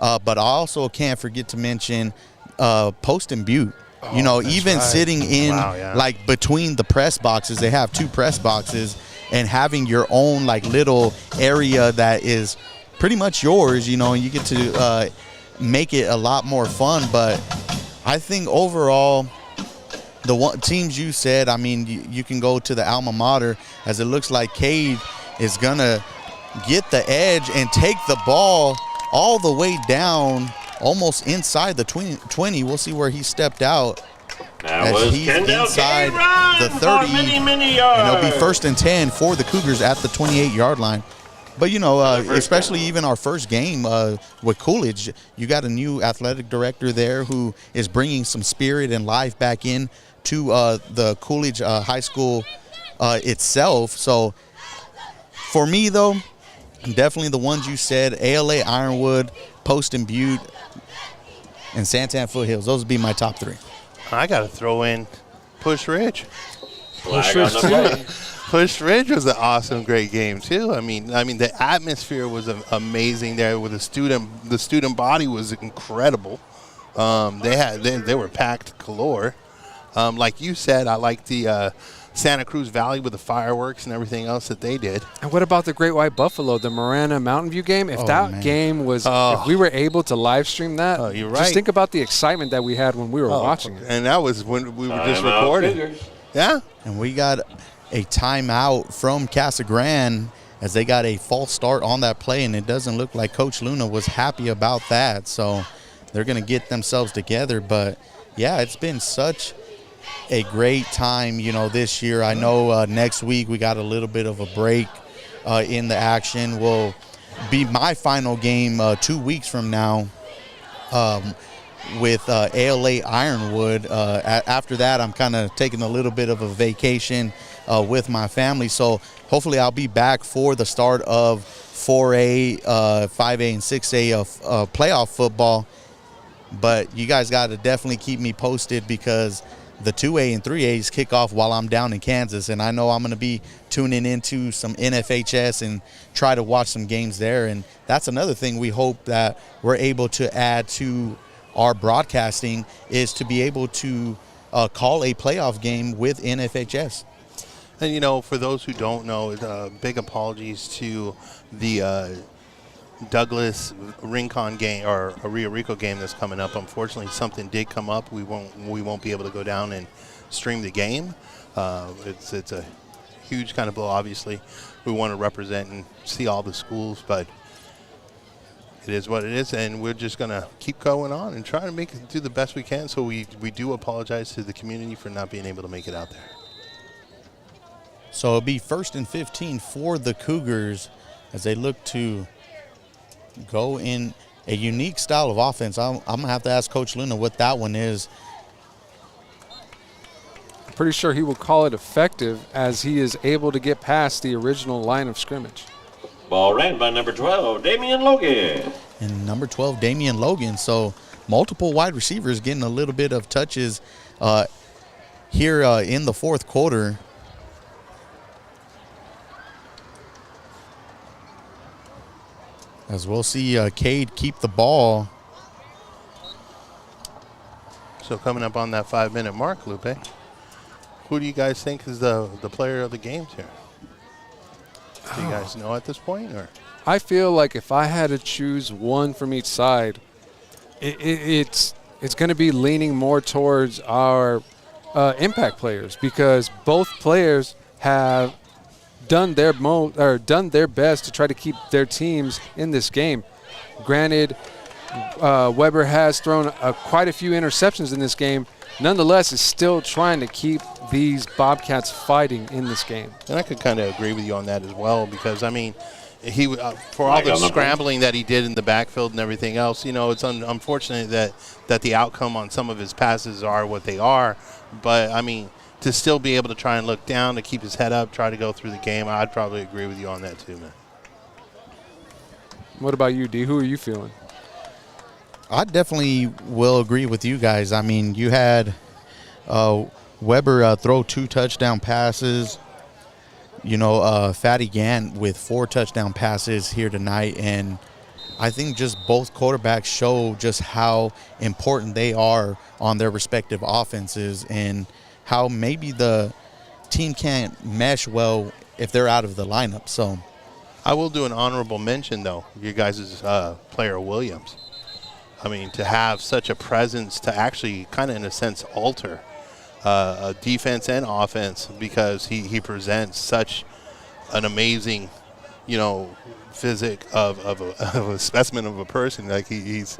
But I also can't forget to mention Post and Butte. Even sitting in like between the press boxes, they have 2 press boxes, and having your own like little area that is pretty much yours, and you get to make it a lot more fun. But I think overall, the teams you said, I mean, you can go to the alma mater, as it looks like Cade is going to get the edge and take the ball all the way down, almost inside the 20. We'll see where he stepped out. That as was he's Kendall inside Cade the 30, many yards. and it'll be 1st and 10 for the Cougars at the 28-yard line. But, especially even our first game with Coolidge, you got a new athletic director there who is bringing some spirit and life back in to the Coolidge High School itself. So for me, though, definitely the ones you said, ALA Ironwood, Post and Butte, and Santan Foothills. Those would be my top 3. I got to throw in Push Ridge. Push Ridge. Push Ridge was an awesome, great game too. I mean, the atmosphere was amazing there. With the student body was incredible. They were packed galore. Like you said, I like the Santa Cruz Valley with the fireworks and everything else that they did. And what about the Great White Buffalo, the Marana Mountain View game? If game was, if we were able to live stream that, you're right. Just think about the excitement that we had when we were watching it. And that was when we were just recording. Yeah. And we got a timeout from Casa Grande, as they got a false start on that play, and it doesn't look like Coach Luna was happy about that. So they're going to get themselves together. But, yeah, it's been such a great time, this year. I know next week we got a little bit of a break in the action. Will be my final game 2 weeks from now with ALA Ironwood. After that, I'm kind of taking a little bit of a vacation with my family. So hopefully I'll be back for the start of 4A, 5A, and 6A playoff football. But you guys got to definitely keep me posted, because the 2A and 3As kick off while I'm down in Kansas, and I know I'm going to be tuning into some NFHS and try to watch some games there. And that's another thing we hope that we're able to add to our broadcasting, is to be able to call a playoff game with NFHS. And, for those who don't know, big apologies to the Douglas Rincon game, or a Rio Rico game that's coming up. Unfortunately, something did come up. We won't be able to go down and stream the game. It's a huge kind of blow. Obviously, we want to represent and see all the schools, but it is what it is, and we're just going to keep going on and try to do the best we can. So we do apologize to the community for not being able to make it out there. So it'll be 1st and 15 for the Cougars as they look to go in a unique style of offense. I'm going to have to ask Coach Luna what that one is. I'm pretty sure he will call it effective, as he is able to get past the original line of scrimmage. Ball ran by number 12, Damian Logan. And number 12, Damian Logan. So multiple wide receivers getting a little bit of touches here in the fourth quarter. As we'll see Cade keep the ball. So coming up on that 5-minute mark, Lupe, who do you guys think is the player of the games here? Do you guys know at this point? Or I feel like if I had to choose one from each side, it's going to be leaning more towards our impact players, because both players have done their best to try to keep their teams in this game. Granted, Weber has thrown quite a few interceptions in this game. Nonetheless, is still trying to keep these Bobcats fighting in this game. And I could kind of agree with you on that as well, because, I mean, he for all the scrambling that he did in the backfield and everything else, you know, it's unfortunate that the outcome on some of his passes are what they are. But, I mean, to still be able to try and look down, to keep his head up, try to go through the game, I'd probably agree with you on that too, man. What about you, D? Who are you feeling? I definitely will agree with you guys. I mean, you had Weber throw 2 touchdown passes. You know, Fatty Gant with 4 touchdown passes here tonight. And I think just both quarterbacks show just how important they are on their respective offenses and how maybe the team can't mesh well if they're out of the lineup. So I will do an honorable mention, though, you guys' player Williams. I mean, to have such a presence to actually kind of, in a sense, alter a defense and offense, because he presents such an amazing, you know, physique of a specimen of a person. Like he's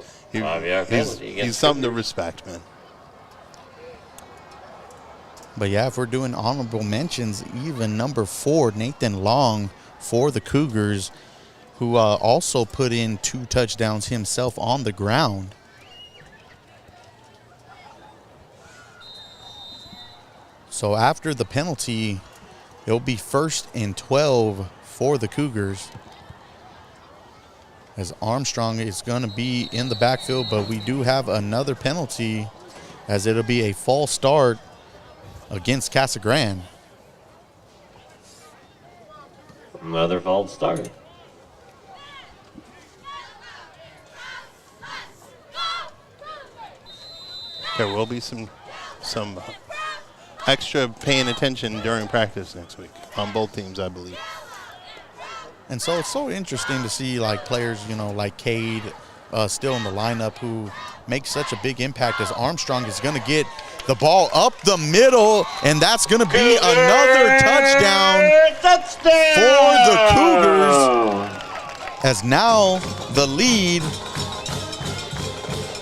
something to respect, man. But yeah, if we're doing honorable mentions, even number 4, Nathan Long for the Cougars, who also put in 2 touchdowns himself on the ground. So after the penalty, it'll be 1st and 12 for the Cougars, as Armstrong is going to be in the backfield, but we do have another penalty, as it'll be a false start against Casa Grande. Another false start. There will be some extra paying attention during practice next week on both teams, I believe. And so it's so interesting to see, like, players, you know, like Cade still in the lineup, who makes such a big impact, as Armstrong is going to get the ball up the middle, and that's going to be another touchdown for the Cougars, as now the lead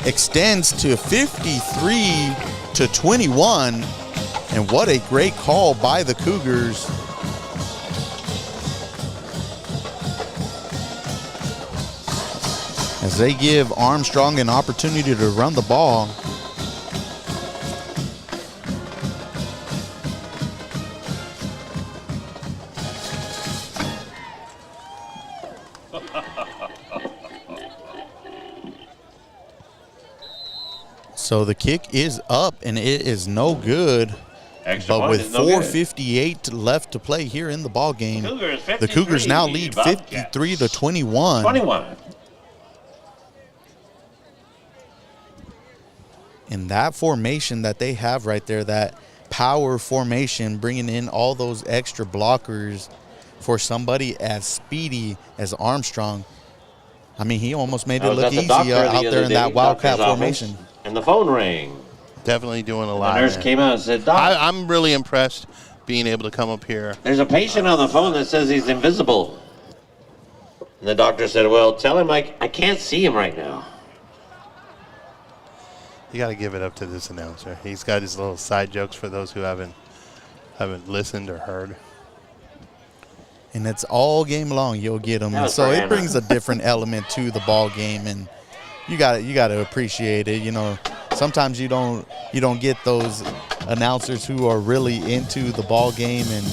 extends to 53-21, and what a great call by the Cougars. As they give Armstrong an opportunity to run the ball. So the kick is up, and it is no good. But with 4:58 left to play here in the ball game, the Cougars now lead 53-21. And that formation that they have right there, that power formation, bringing in all those extra blockers for somebody as speedy as Armstrong. I mean, he almost made it look easy out there in that Wildcat formation. And the phone rang. Definitely doing a lot. The nurse came out and said, Doc, I'm really impressed being able to come up here. There's a patient on the phone that says he's invisible. And the doctor said, well, tell him I can't see him right now. You got to give it up to this announcer. He's got his little side jokes for those who haven't listened or heard. And it's all game long you'll get them. And so it brings a different element to the ball game, and you got to appreciate it. You know, sometimes you don't get those announcers who are really into the ball game, and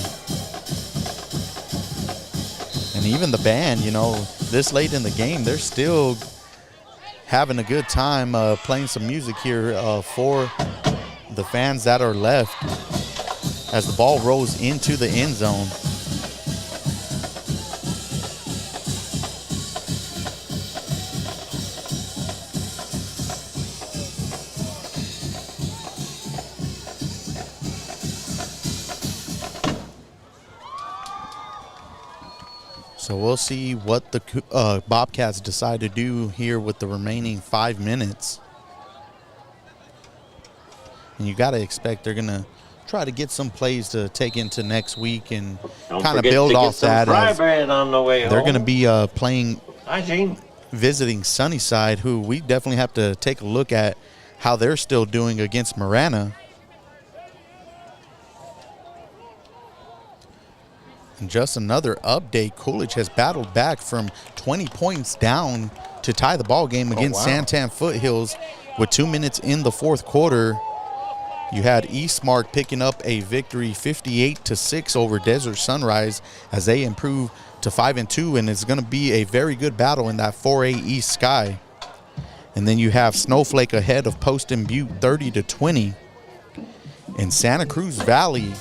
even the band, you know, this late in the game, they're still having a good time playing some music here for the fans that are left as the ball rolls into the end zone. So we'll see what the Bobcats decide to do here with the remaining 5 minutes. And you got to expect they're going to try to get some plays to take into next week and kind of build off that. On the way they're home. going to be playing, Hi, Gene. visiting Sunnyside, who we definitely have to take a look at how they're still doing against Marana. And just another update, Coolidge has battled back from 20 points down to tie the ball game against Santan Foothills with 2 minutes in the fourth quarter. You had Eastmark picking up a victory 58-6 over Desert Sunrise as they improve to 5-2, and it's going to be a very good battle in that 4A East Sky. And then you have Snowflake ahead of Post and Butte 30-20. And Santa Cruz Valley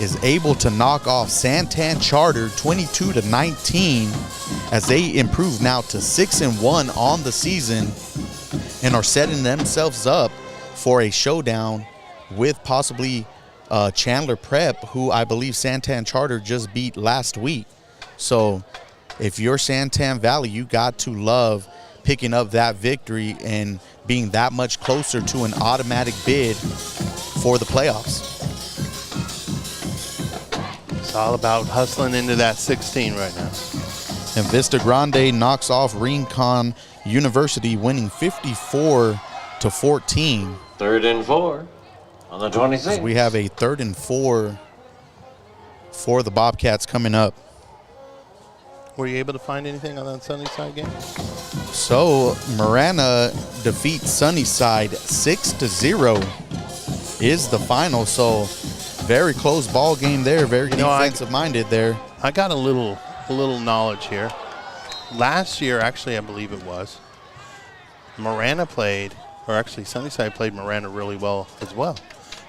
is able to knock off Santan Charter 22-19 as they improve now to 6-1 on the season and are setting themselves up for a showdown with possibly Chandler Prep, who I believe Santan Charter just beat last week. So if you're Santan Valley, you got to love picking up that victory and being that much closer to an automatic bid for the playoffs. It's all about hustling into that 16 right now. And Vista Grande knocks off Rincon University, winning 54-14. 3rd and 4 on the 26th. We have a 3rd and 4 for the Bobcats coming up. Were you able to find anything on that Sunnyside game? So Marana defeats Sunnyside 6-0 is the final. So very close ball game there, very defensive minded there. I got a little knowledge here. Last year, actually, I believe it was, Marana played, or actually Sunnyside played Marana really well as well.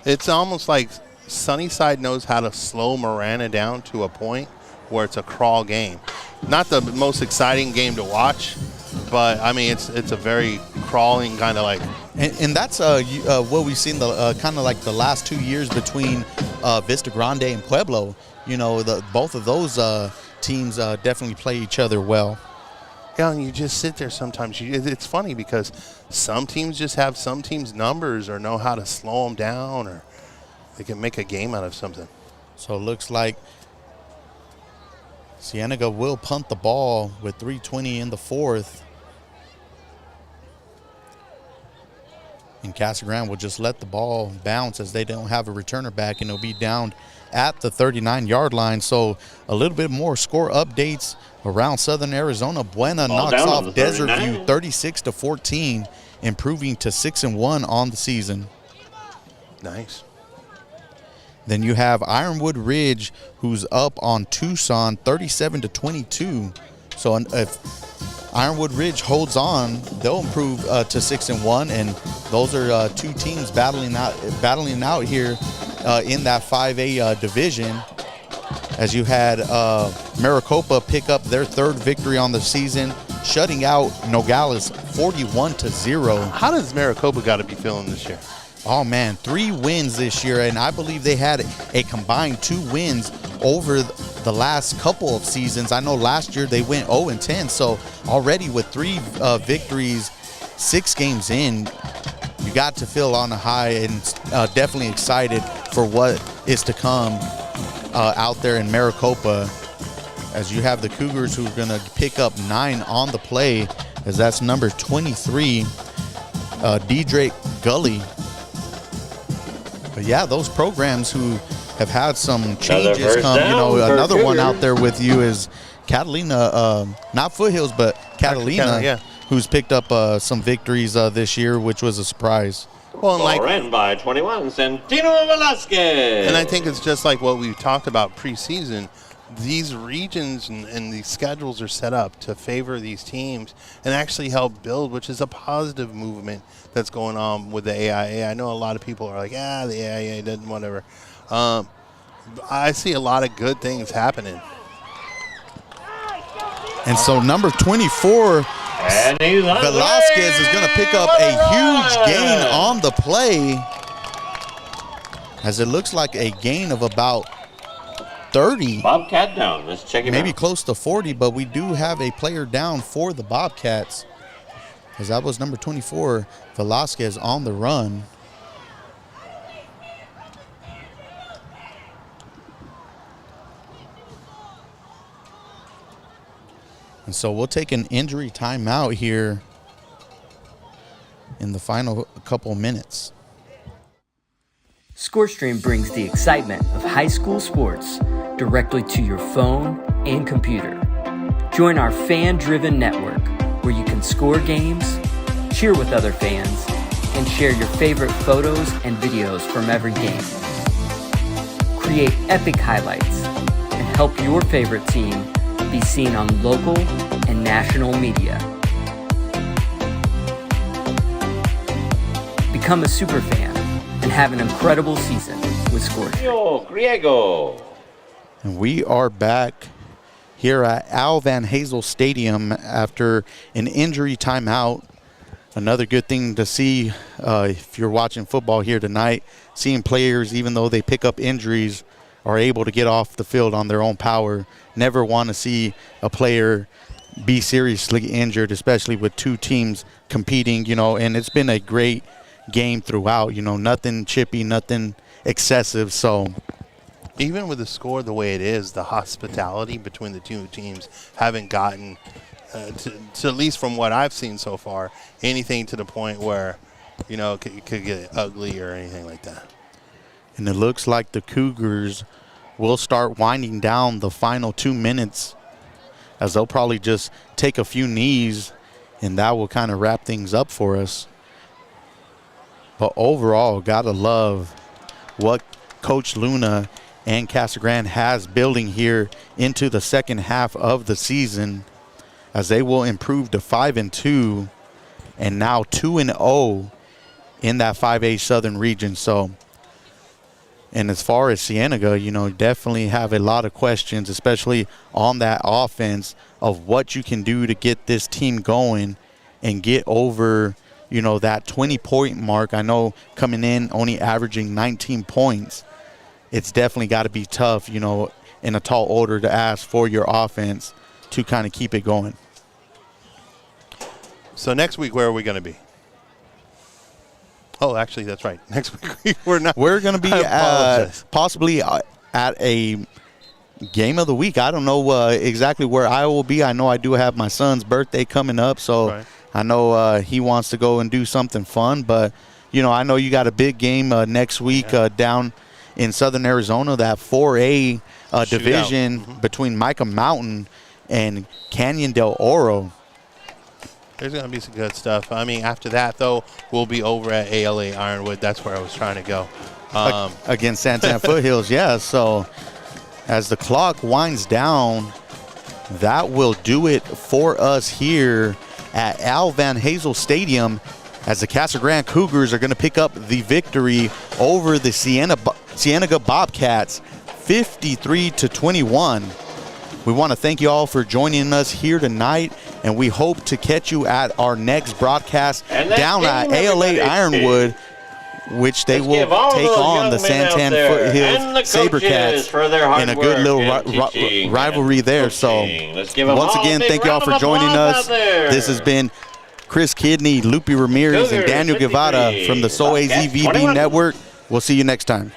It's almost like Sunnyside knows how to slow Marana down to a point where it's a crawl game. Not the most exciting game to watch, but I mean it's a very crawling kind of like. And that's what we've seen the kind of like the last 2 years between Vista Grande and Pueblo. You know, both of those teams definitely play each other well. Yeah, and you just sit there sometimes. It's funny because some teams just have some teams' numbers or know how to slow them down, or they can make a game out of something. So it looks like Cienega will punt the ball with 3:20 in the fourth. And Casa Grande will just let the ball bounce as they don't have a returner back, and it'll be down at the 39-yard line. So a little bit more score updates around Southern Arizona. Buena knocks off Desert View 36-14, improving to 6-1 on the season. Nice. Then you have Ironwood Ridge, who's up on Tucson 37-22. So if Ironwood Ridge holds on, they'll improve to 6-1, and those are two teams battling out here in that 5A division. As you had Maricopa pick up their third victory on the season, shutting out Nogales 41-0. How does Maricopa got to be feeling this year? Oh, man, 3 wins this year, and I believe they had a combined 2 wins over the last couple of seasons. I know last year they went 0-10, so already with 3 victories, 6 games in, you got to feel on a high and definitely excited for what is to come out there in Maricopa, as you have the Cougars who are going to pick up 9 on the play, as that's number 23, Dedrick Gully. But yeah, those programs who have had some changes come, you know, another one out there with you is Catalina, not Foothills, but Catalina, who's picked up some victories this year, which was a surprise. Well, and like, ran by 21, Santino Velasquez. And I think it's just like what we talked about preseason. These regions and these schedules are set up to favor these teams and actually help build, which is a positive movement that's going on with the AIA. I know a lot of people are like, the AIA doesn't, whatever. I see a lot of good things happening. And so number 24, Velasquez is going to pick up a huge gain on the play, as it looks like a gain of about 30. Bobcat down. Let's check him out. Maybe close to 40, but we do have a player down for the Bobcats, as that was number 24, Velasquez, on the run. And so we'll take an injury timeout here in the final couple minutes. ScoreStream brings the excitement of high school sports directly to your phone and computer. Join our fan-driven network where you can score games, cheer with other fans, and share your favorite photos and videos from every game. Create epic highlights and help your favorite team be seen on local and national media. Become a super fan and have an incredible season with ScoreStream. Yo, Griego. And we are back here at Al Van Hazel Stadium after an injury timeout. Another good thing to see if you're watching football here tonight, seeing players, even though they pick up injuries, are able to get off the field on their own power. Never want to see a player be seriously injured, especially with two teams competing, and it's been a great game throughout, nothing chippy, nothing excessive. So even with the score the way it is, the hospitality between the two teams haven't gotten, to at least from what I've seen so far, anything to the point where, it could get ugly or anything like that. And it looks like the Cougars will start winding down the final 2 minutes, as they'll probably just take a few knees, and that will kind of wrap things up for us. But overall, gotta love what Coach Luna and Casa Grande has building here into the second half of the season, as they will improve to 5-2 and now 2-0 in that 5A Southern region. So, and as far as Cienega, definitely have a lot of questions, especially on that offense, of what you can do to get this team going and get over, that 20-point mark. I know coming in only averaging 19 points, it's definitely got to be tough, in a tall order to ask for your offense to kind of keep it going. So next week, where are we going to be? Oh, actually, that's right. Next week, we're not. We're going to be possibly at a game of the week. I don't know exactly where I will be. I know I do have my son's birthday coming up, so right. I know he wants to go and do something fun. But, I know you got a big game next week down in Southern Arizona, that 4A division between Micah Mountain and Canyon del Oro. There's going to be some good stuff. I mean, after that, though, we'll be over at ALA Ironwood. That's where I was trying to go. Against Santan Foothills, yeah. So as the clock winds down, that will do it for us here at Al Van Hazel Stadium, as the Casa Grande Cougars are going to pick up the victory over the Cienega Bobcats, 53-21. We want to thank you all for joining us here tonight, and we hope to catch you at our next broadcast down at ALA Ironwood, which they will take on the Santan Foothills Sabercats in a good little rivalry there. So once again, thank you all for joining us. This has been Chris Kidney, Lupe Ramirez, and Daniel Guevara from the SoAZVB Network. We'll see you next time.